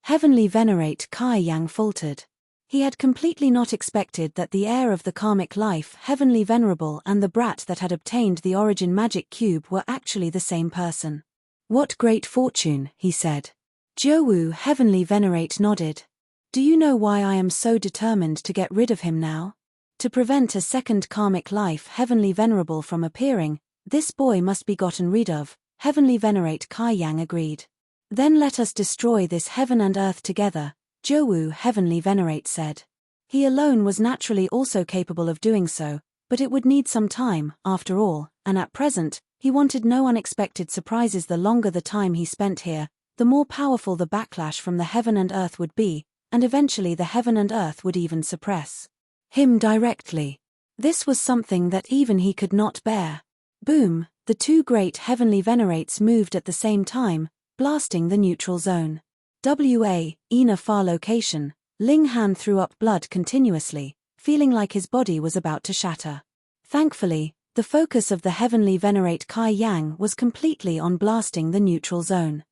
Heavenly Venerate Kai Yang faltered. He had completely not expected that the heir of the karmic life, Heavenly Venerable, and the brat that had obtained the origin magic cube were actually the same person. What great fortune, he said. Jiuwu Heavenly Venerate nodded. Do you know why I am so determined to get rid of him now? To prevent a second karmic life, Heavenly Venerable, from appearing, this boy must be gotten rid of, Heavenly Venerate Kai Yang agreed. Then let us destroy this heaven and earth together, Jiuwu Heavenly Venerate said. He alone was naturally also capable of doing so, but it would need some time, after all, and at present, he wanted no unexpected surprises. The longer the time he spent here, the more powerful the backlash from the heaven and earth would be, and eventually the heaven and earth would even suppress him directly. This was something that even he could not bear. Boom, the two great Heavenly Venerates moved at the same time, blasting the neutral zone. In a far location, Ling Han threw up blood continuously, feeling like his body was about to shatter. Thankfully, the focus of the Heavenly Venerate Kai Yang was completely on blasting the neutral zone.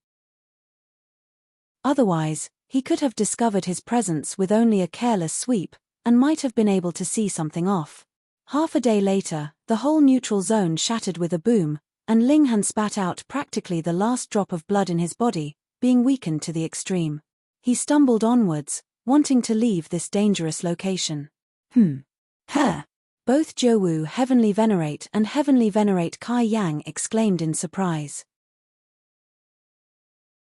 Otherwise, he could have discovered his presence with only a careless sweep, and might have been able to see something off. Half a day later, the whole neutral zone shattered with a boom, and Ling Han spat out practically the last drop of blood in his body, being weakened to the extreme. He stumbled onwards, wanting to leave this dangerous location. Huh. Both Zhou Heavenly Venerate and Heavenly Venerate Kai Yang exclaimed in surprise.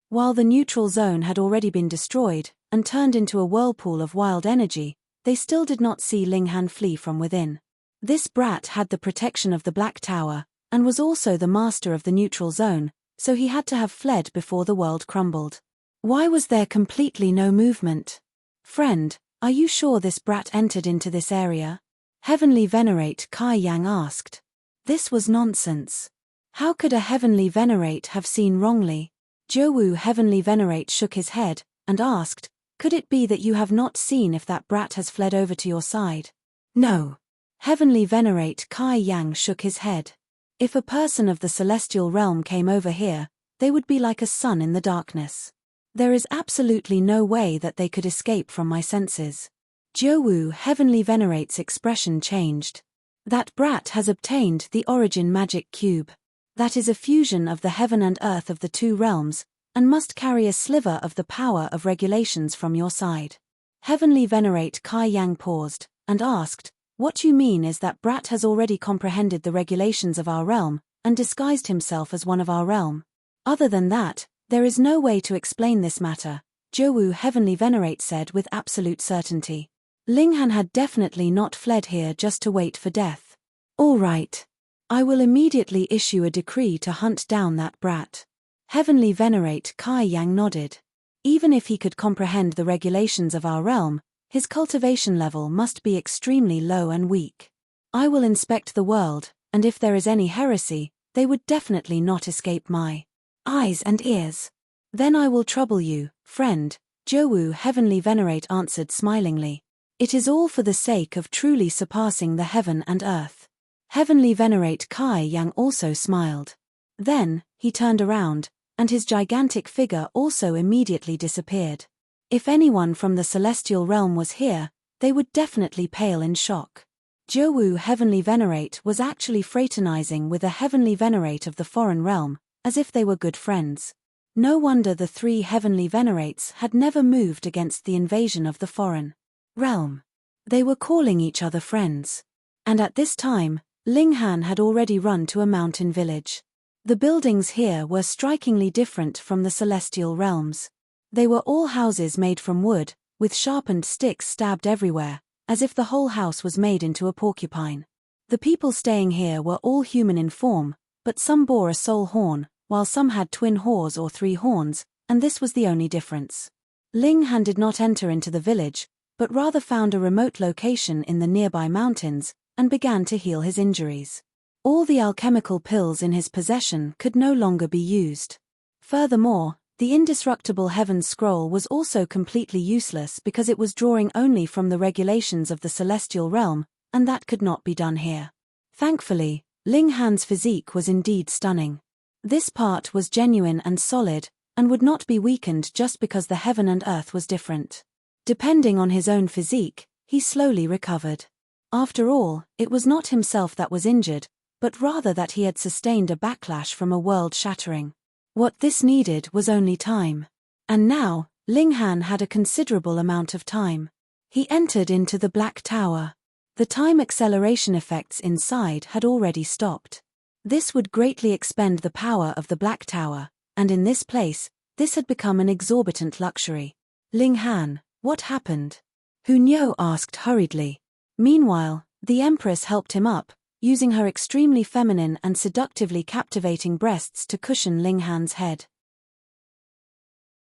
While the neutral zone had already been destroyed and turned into a whirlpool of wild energy, they still did not see Ling Han flee from within. This brat had the protection of the Black Tower, and was also the master of the neutral zone, so he had to have fled before the world crumbled. Why was there completely no movement? Friend, are you sure this brat entered into this area? Heavenly Venerate Kai Yang asked. This was nonsense. How could a Heavenly Venerate have seen wrongly? Zhou Heavenly Venerate shook his head, and asked, could it be that you have not seen if that brat has fled over to your side? No. Heavenly Venerate Kai Yang shook his head. If a person of the celestial realm came over here, they would be like a sun in the darkness. There is absolutely no way that they could escape from my senses. Zhou Heavenly Venerate's expression changed. That brat has obtained the origin magic cube. That is a fusion of the heaven and earth of the two realms, and must carry a sliver of the power of regulations from your side. Heavenly Venerate Kai Yang paused, and asked, what you mean is that brat has already comprehended the regulations of our realm, and disguised himself as one of our realm. Other than that, there is no way to explain this matter, Zhou Heavenly Venerate said with absolute certainty. Ling Han had definitely not fled here just to wait for death. All right. I will immediately issue a decree to hunt down that brat. Heavenly Venerate Kai Yang nodded. Even if he could comprehend the regulations of our realm, his cultivation level must be extremely low and weak. I will inspect the world, and if there is any heresy, they would definitely not escape my eyes and ears. Then I will trouble you, friend, Zhou Heavenly Venerate answered smilingly. It is all for the sake of truly surpassing the heaven and earth. Heavenly Venerate Kai Yang also smiled. Then, he turned around, and his gigantic figure also immediately disappeared. If anyone from the celestial realm was here, they would definitely pale in shock. Zhou Heavenly Venerate was actually fraternizing with a Heavenly Venerate of the foreign realm, as if they were good friends. No wonder the three Heavenly Venerates had never moved against the invasion of the foreign realm. They were calling each other friends. And at this time, Ling Han had already run to a mountain village. The buildings here were strikingly different from the celestial realms. They were all houses made from wood, with sharpened sticks stabbed everywhere, as if the whole house was made into a porcupine. The people staying here were all human in form, but some bore a sole horn, while some had twin horns or 3 horns, and this was the only difference. Ling Han did not enter into the village, but rather found a remote location in the nearby mountains, and began to heal his injuries. All the alchemical pills in his possession could no longer be used. Furthermore, the indestructible Heaven Scroll was also completely useless because it was drawing only from the regulations of the celestial realm, and that could not be done here. Thankfully, Ling Han's physique was indeed stunning. This part was genuine and solid, and would not be weakened just because the heaven and earth was different. Depending on his own physique, he slowly recovered. After all, it was not himself that was injured, but rather that he had sustained a backlash from a world shattering. What this needed was only time. And now, Ling Han had a considerable amount of time. He entered into the Black Tower. The time acceleration effects inside had already stopped. This would greatly expend the power of the Black Tower, and in this place, this had become an exorbitant luxury. Ling Han, what happened? Hu Niu asked hurriedly. Meanwhile, the Empress helped him up, using her extremely feminine and seductively captivating breasts to cushion Ling Han's head.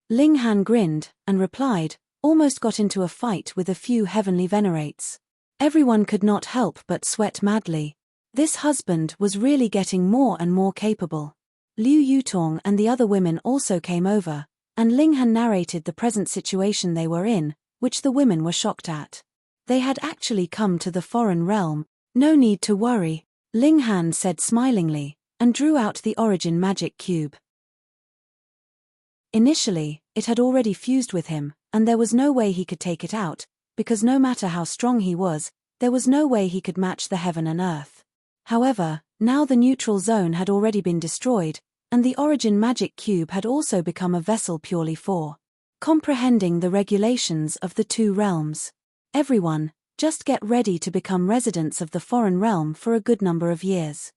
Ling Han grinned, and replied, almost got into a fight with a few heavenly venerates. Everyone could not help but sweat madly. This husband was really getting more and more capable. Liu Yutong and the other women also came over, and Ling Han narrated the present situation they were in, which the women were shocked at. They had actually come to the foreign realm. No need to worry, Ling Han said smilingly, and drew out the origin magic cube. Initially, it had already fused with him, and there was no way he could take it out, because no matter how strong he was, there was no way he could match the heaven and earth. However, now the neutral zone had already been destroyed, and the origin magic cube had also become a vessel purely for comprehending the regulations of the two realms. Everyone, just get ready to become residents of the foreign realm for a good number of years.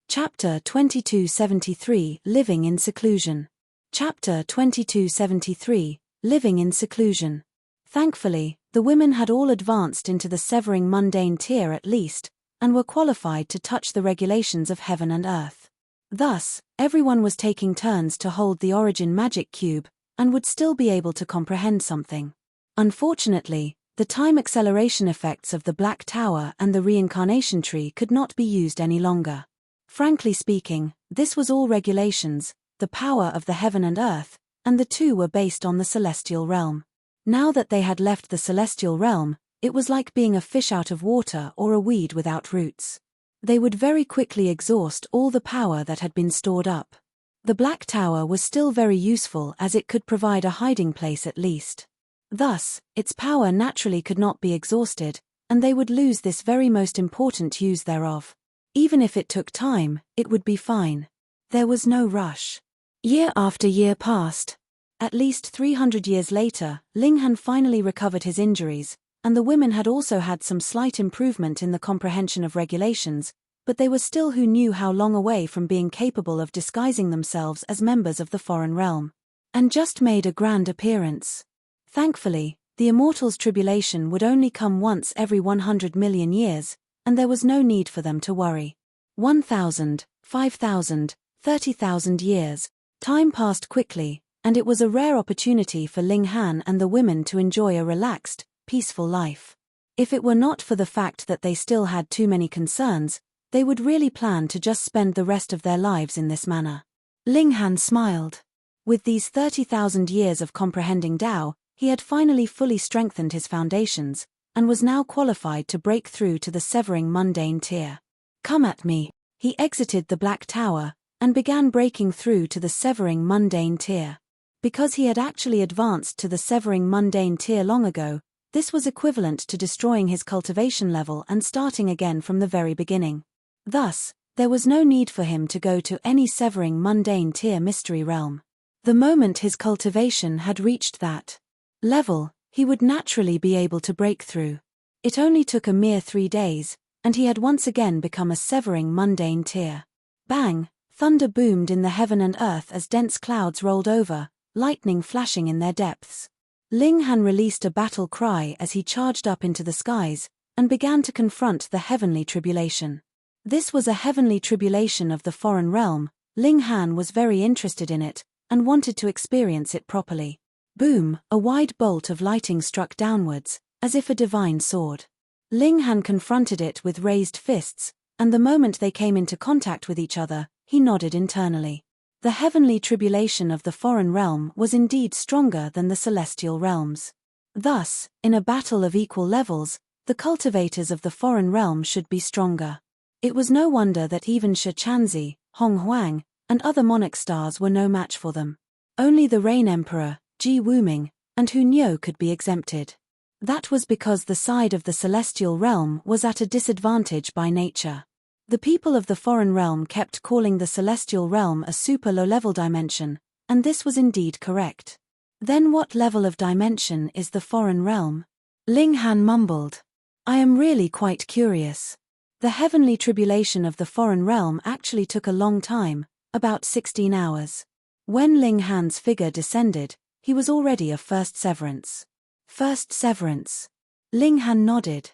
Chapter 2273 Living in Seclusion. Chapter 2273 Living in Seclusion. Thankfully, the women had all advanced into the severing mundane tier at least, and were qualified to touch the regulations of heaven and earth. Thus, everyone was taking turns to hold the origin magic cube, and would still be able to comprehend something. Unfortunately, the time acceleration effects of the Black Tower and the reincarnation tree could not be used any longer. Frankly speaking, this was all regulations, the power of the heaven and earth, and the two were based on the celestial realm. Now that they had left the celestial realm, it was like being a fish out of water or a weed without roots. They would very quickly exhaust all the power that had been stored up. The Black Tower was still very useful as it could provide a hiding place at least. Thus, its power naturally could not be exhausted, and they would lose this very most important use thereof. Even if it took time, it would be fine. There was no rush. Year after year passed. At least 300 years later, Ling Han finally recovered his injuries, and the women had also had some slight improvement in the comprehension of regulations, but they were still who knew how long away from being capable of disguising themselves as members of the foreign realm. And just made a grand appearance. Thankfully, the immortals' tribulation would only come once every 100 million years, and there was no need for them to worry. 1,000, 5,000, 30,000 years. Time passed quickly, and it was a rare opportunity for Ling Han and the women to enjoy a relaxed, peaceful life. If it were not for the fact that they still had too many concerns, they would really plan to just spend the rest of their lives in this manner. Ling Han smiled. With these 30,000 years of comprehending Tao, he had finally fully strengthened his foundations, and was now qualified to break through to the severing mundane tier. Come at me. He exited the Black Tower, and began breaking through to the severing mundane tier. Because he had actually advanced to the severing mundane tier long ago, this was equivalent to destroying his cultivation level and starting again from the very beginning. Thus, there was no need for him to go to any severing mundane tier mystery realm. The moment his cultivation had reached that level, he would naturally be able to break through. It only took a mere 3 days, and he had once again become a severing mundane tier. Bang! Thunder boomed in the heaven and earth as dense clouds rolled over, lightning flashing in their depths. Ling Han released a battle cry as he charged up into the skies, and began to confront the heavenly tribulation. This was a heavenly tribulation of the foreign realm. Ling Han was very interested in it, and wanted to experience it properly. Boom! A wide bolt of lighting struck downwards, as if a divine sword. Ling Han confronted it with raised fists, and the moment they came into contact with each other, he nodded internally. The heavenly tribulation of the foreign realm was indeed stronger than the celestial realms. Thus, in a battle of equal levels, the cultivators of the foreign realm should be stronger. It was no wonder that even Shi Chanzi, Hong Huang, and other monarch stars were no match for them. Only the Rain Emperor, Ji Wuming, and Hu Niu could be exempted. That was because the side of the celestial realm was at a disadvantage by nature. The people of the foreign realm kept calling the celestial realm a super low-level dimension, and this was indeed correct. Then what level of dimension is the foreign realm? Ling Han mumbled. I am really quite curious. The heavenly tribulation of the foreign realm actually took a long time, about 16 hours. When Ling Han's figure descended, he was already a first severance. First severance. Ling Han nodded.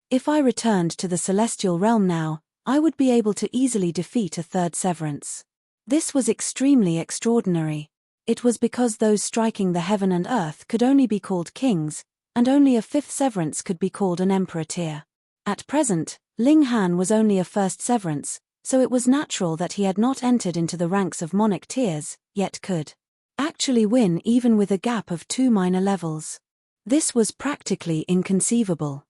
If I returned to the celestial realm now, I would be able to easily defeat a third severance. This was extremely extraordinary. It was because those striking the heaven and earth could only be called kings, and only a fifth severance could be called an emperor tier. At present, Ling Han was only a first severance, so it was natural that he had not entered into the ranks of monarch tiers, yet could actually win even with a gap of 2 minor levels. This was practically inconceivable.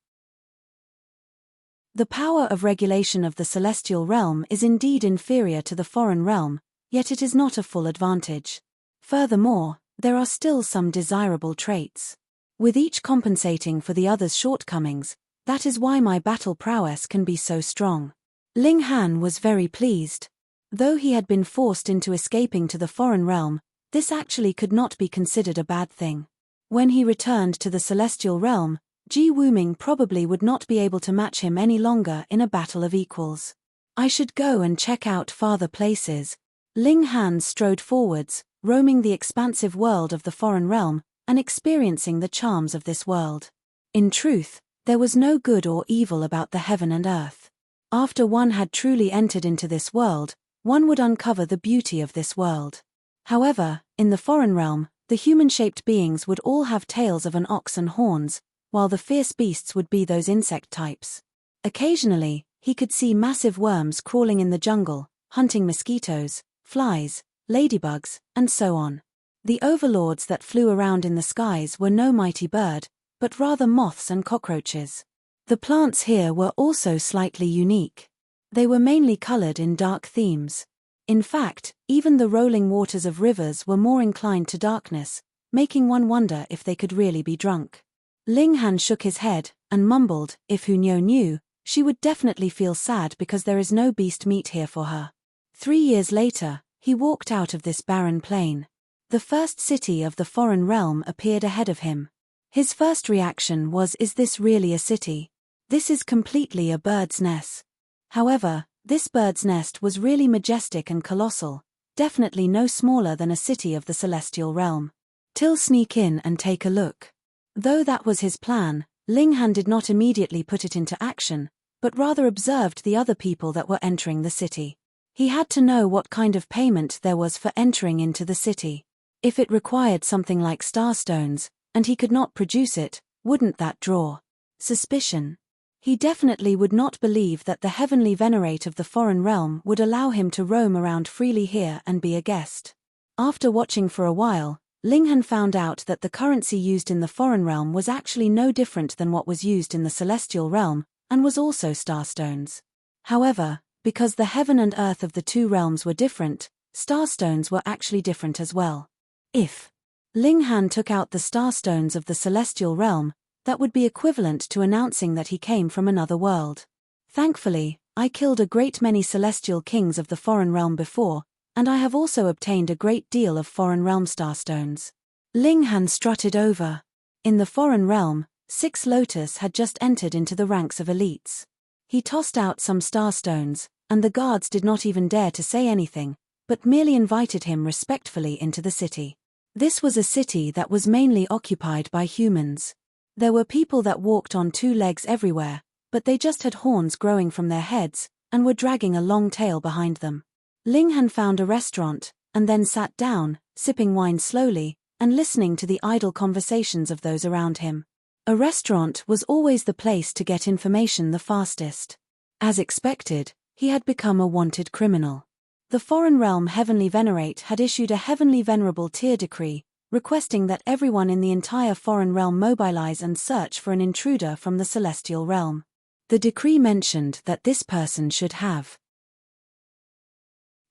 The power of regulation of the celestial realm is indeed inferior to the foreign realm, yet it is not a full advantage. Furthermore, there are still some desirable traits. With each compensating for the other's shortcomings, that is why my battle prowess can be so strong. Ling Han was very pleased. Though he had been forced into escaping to the foreign realm, this actually could not be considered a bad thing. When he returned to the celestial realm, Ji Wuming probably would not be able to match him any longer in a battle of equals. I should go and check out farther places. Ling Han strode forwards, roaming the expansive world of the foreign realm, and experiencing the charms of this world. In truth, there was no good or evil about the heaven and earth. After one had truly entered into this world, one would uncover the beauty of this world. However, in the foreign realm, the human-shaped beings would all have tails of an ox and horns, while the fierce beasts would be those insect types. Occasionally, he could see massive worms crawling in the jungle, hunting mosquitoes, flies, ladybugs, and so on. The overlords that flew around in the skies were no mighty bird, but rather moths and cockroaches. The plants here were also slightly unique. They were mainly colored in dark themes. In fact, even the rolling waters of rivers were more inclined to darkness, making one wonder if they could really be drunk. Ling Han shook his head, and mumbled, if Hunyo knew, she would definitely feel sad because there is no beast meat here for her. 3 years later, he walked out of this barren plain. The first city of the foreign realm appeared ahead of him. His first reaction was, is this really a city? This is completely a bird's nest. However, this bird's nest was really majestic and colossal, definitely no smaller than a city of the celestial realm. Till sneak in and take a look. Though that was his plan, Ling Han did not immediately put it into action, but rather observed the other people that were entering the city. He had to know what kind of payment there was for entering into the city. If it required something like starstones, and he could not produce it, wouldn't that draw suspicion? He definitely would not believe that the heavenly venerate of the foreign realm would allow him to roam around freely here and be a guest. After watching for a while, Ling Han found out that the currency used in the foreign realm was actually no different than what was used in the celestial realm, and was also starstones. However, because the heaven and earth of the two realms were different, starstones were actually different as well. If Ling Han took out the starstones of the celestial realm, that would be equivalent to announcing that he came from another world. Thankfully, I killed a great many celestial kings of the foreign realm before, and I have also obtained a great deal of foreign realm starstones. Ling Han strutted over. In the foreign realm, 6 Lotus had just entered into the ranks of elites. He tossed out some starstones, and the guards did not even dare to say anything, but merely invited him respectfully into the city. This was a city that was mainly occupied by humans. There were people that walked on 2 legs everywhere, but they just had horns growing from their heads, and were dragging a long tail behind them. Ling Han found a restaurant, and then sat down, sipping wine slowly, and listening to the idle conversations of those around him. A restaurant was always the place to get information the fastest. As expected, he had become a wanted criminal. The foreign realm heavenly venerate had issued a heavenly venerable tier decree, requesting that everyone in the entire foreign realm mobilize and search for an intruder from the celestial realm. The decree mentioned that this person should have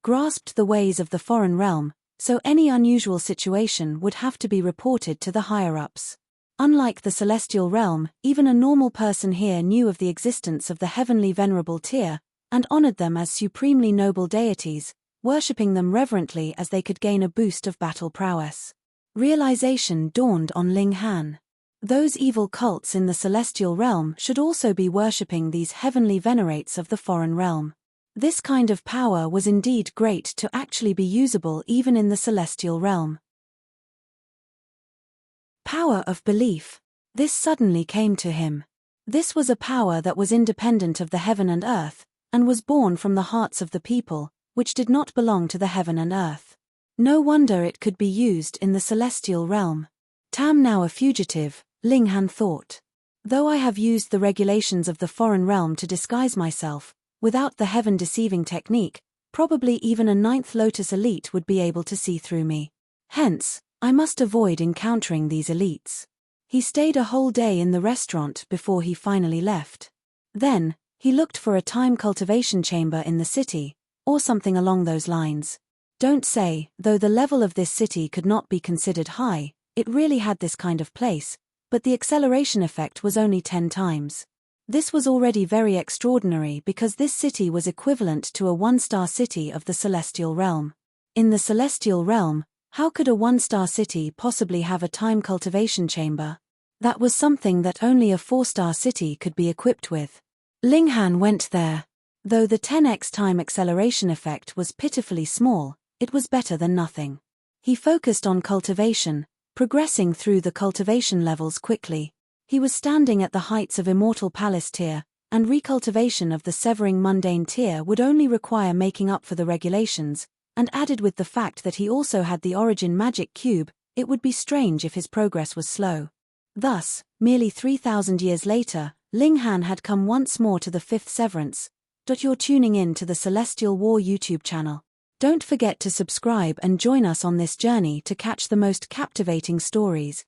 grasped the ways of the foreign realm, so any unusual situation would have to be reported to the higher-ups. Unlike the celestial realm, even a normal person here knew of the existence of the heavenly venerable tier, and honored them as supremely noble deities, worshipping them reverently as they could gain a boost of battle prowess. Realization dawned on Ling Han. Those evil cults in the celestial realm should also be worshipping these heavenly venerates of the foreign realm. This kind of power was indeed great to actually be usable even in the celestial realm. Power of belief. This suddenly came to him. This was a power that was independent of the heaven and earth, and was born from the hearts of the people, which did not belong to the heaven and earth. No wonder it could be used in the celestial realm. Tam now a fugitive, Ling Han thought. Though I have used the regulations of the foreign realm to disguise myself, without the heaven-deceiving technique, probably even a 9th Lotus elite would be able to see through me. Hence, I must avoid encountering these elites. He stayed a whole day in the restaurant before he finally left. Then, he looked for a time cultivation chamber in the city, or something along those lines. Don't say, though the level of this city could not be considered high, it really had this kind of place, but the acceleration effect was only 10 times. This was already very extraordinary because this city was equivalent to a 1-star city of the celestial realm. In the celestial realm, how could a 1-star city possibly have a time cultivation chamber? That was something that only a 4-star city could be equipped with. Ling Han went there. Though the 10x time acceleration effect was pitifully small, it was better than nothing. He focused on cultivation, progressing through the cultivation levels quickly. He was standing at the heights of Immortal Palace tier, and recultivation of the Severing Mundane tier would only require making up for the regulations, and added with the fact that he also had the Origin Magic Cube, it would be strange if his progress was slow. Thus, merely 3,000 years later, Ling Han had come once more to the 5th Severance. You're tuning in to the Celestial War YouTube channel. Don't forget to subscribe and join us on this journey to catch the most captivating stories.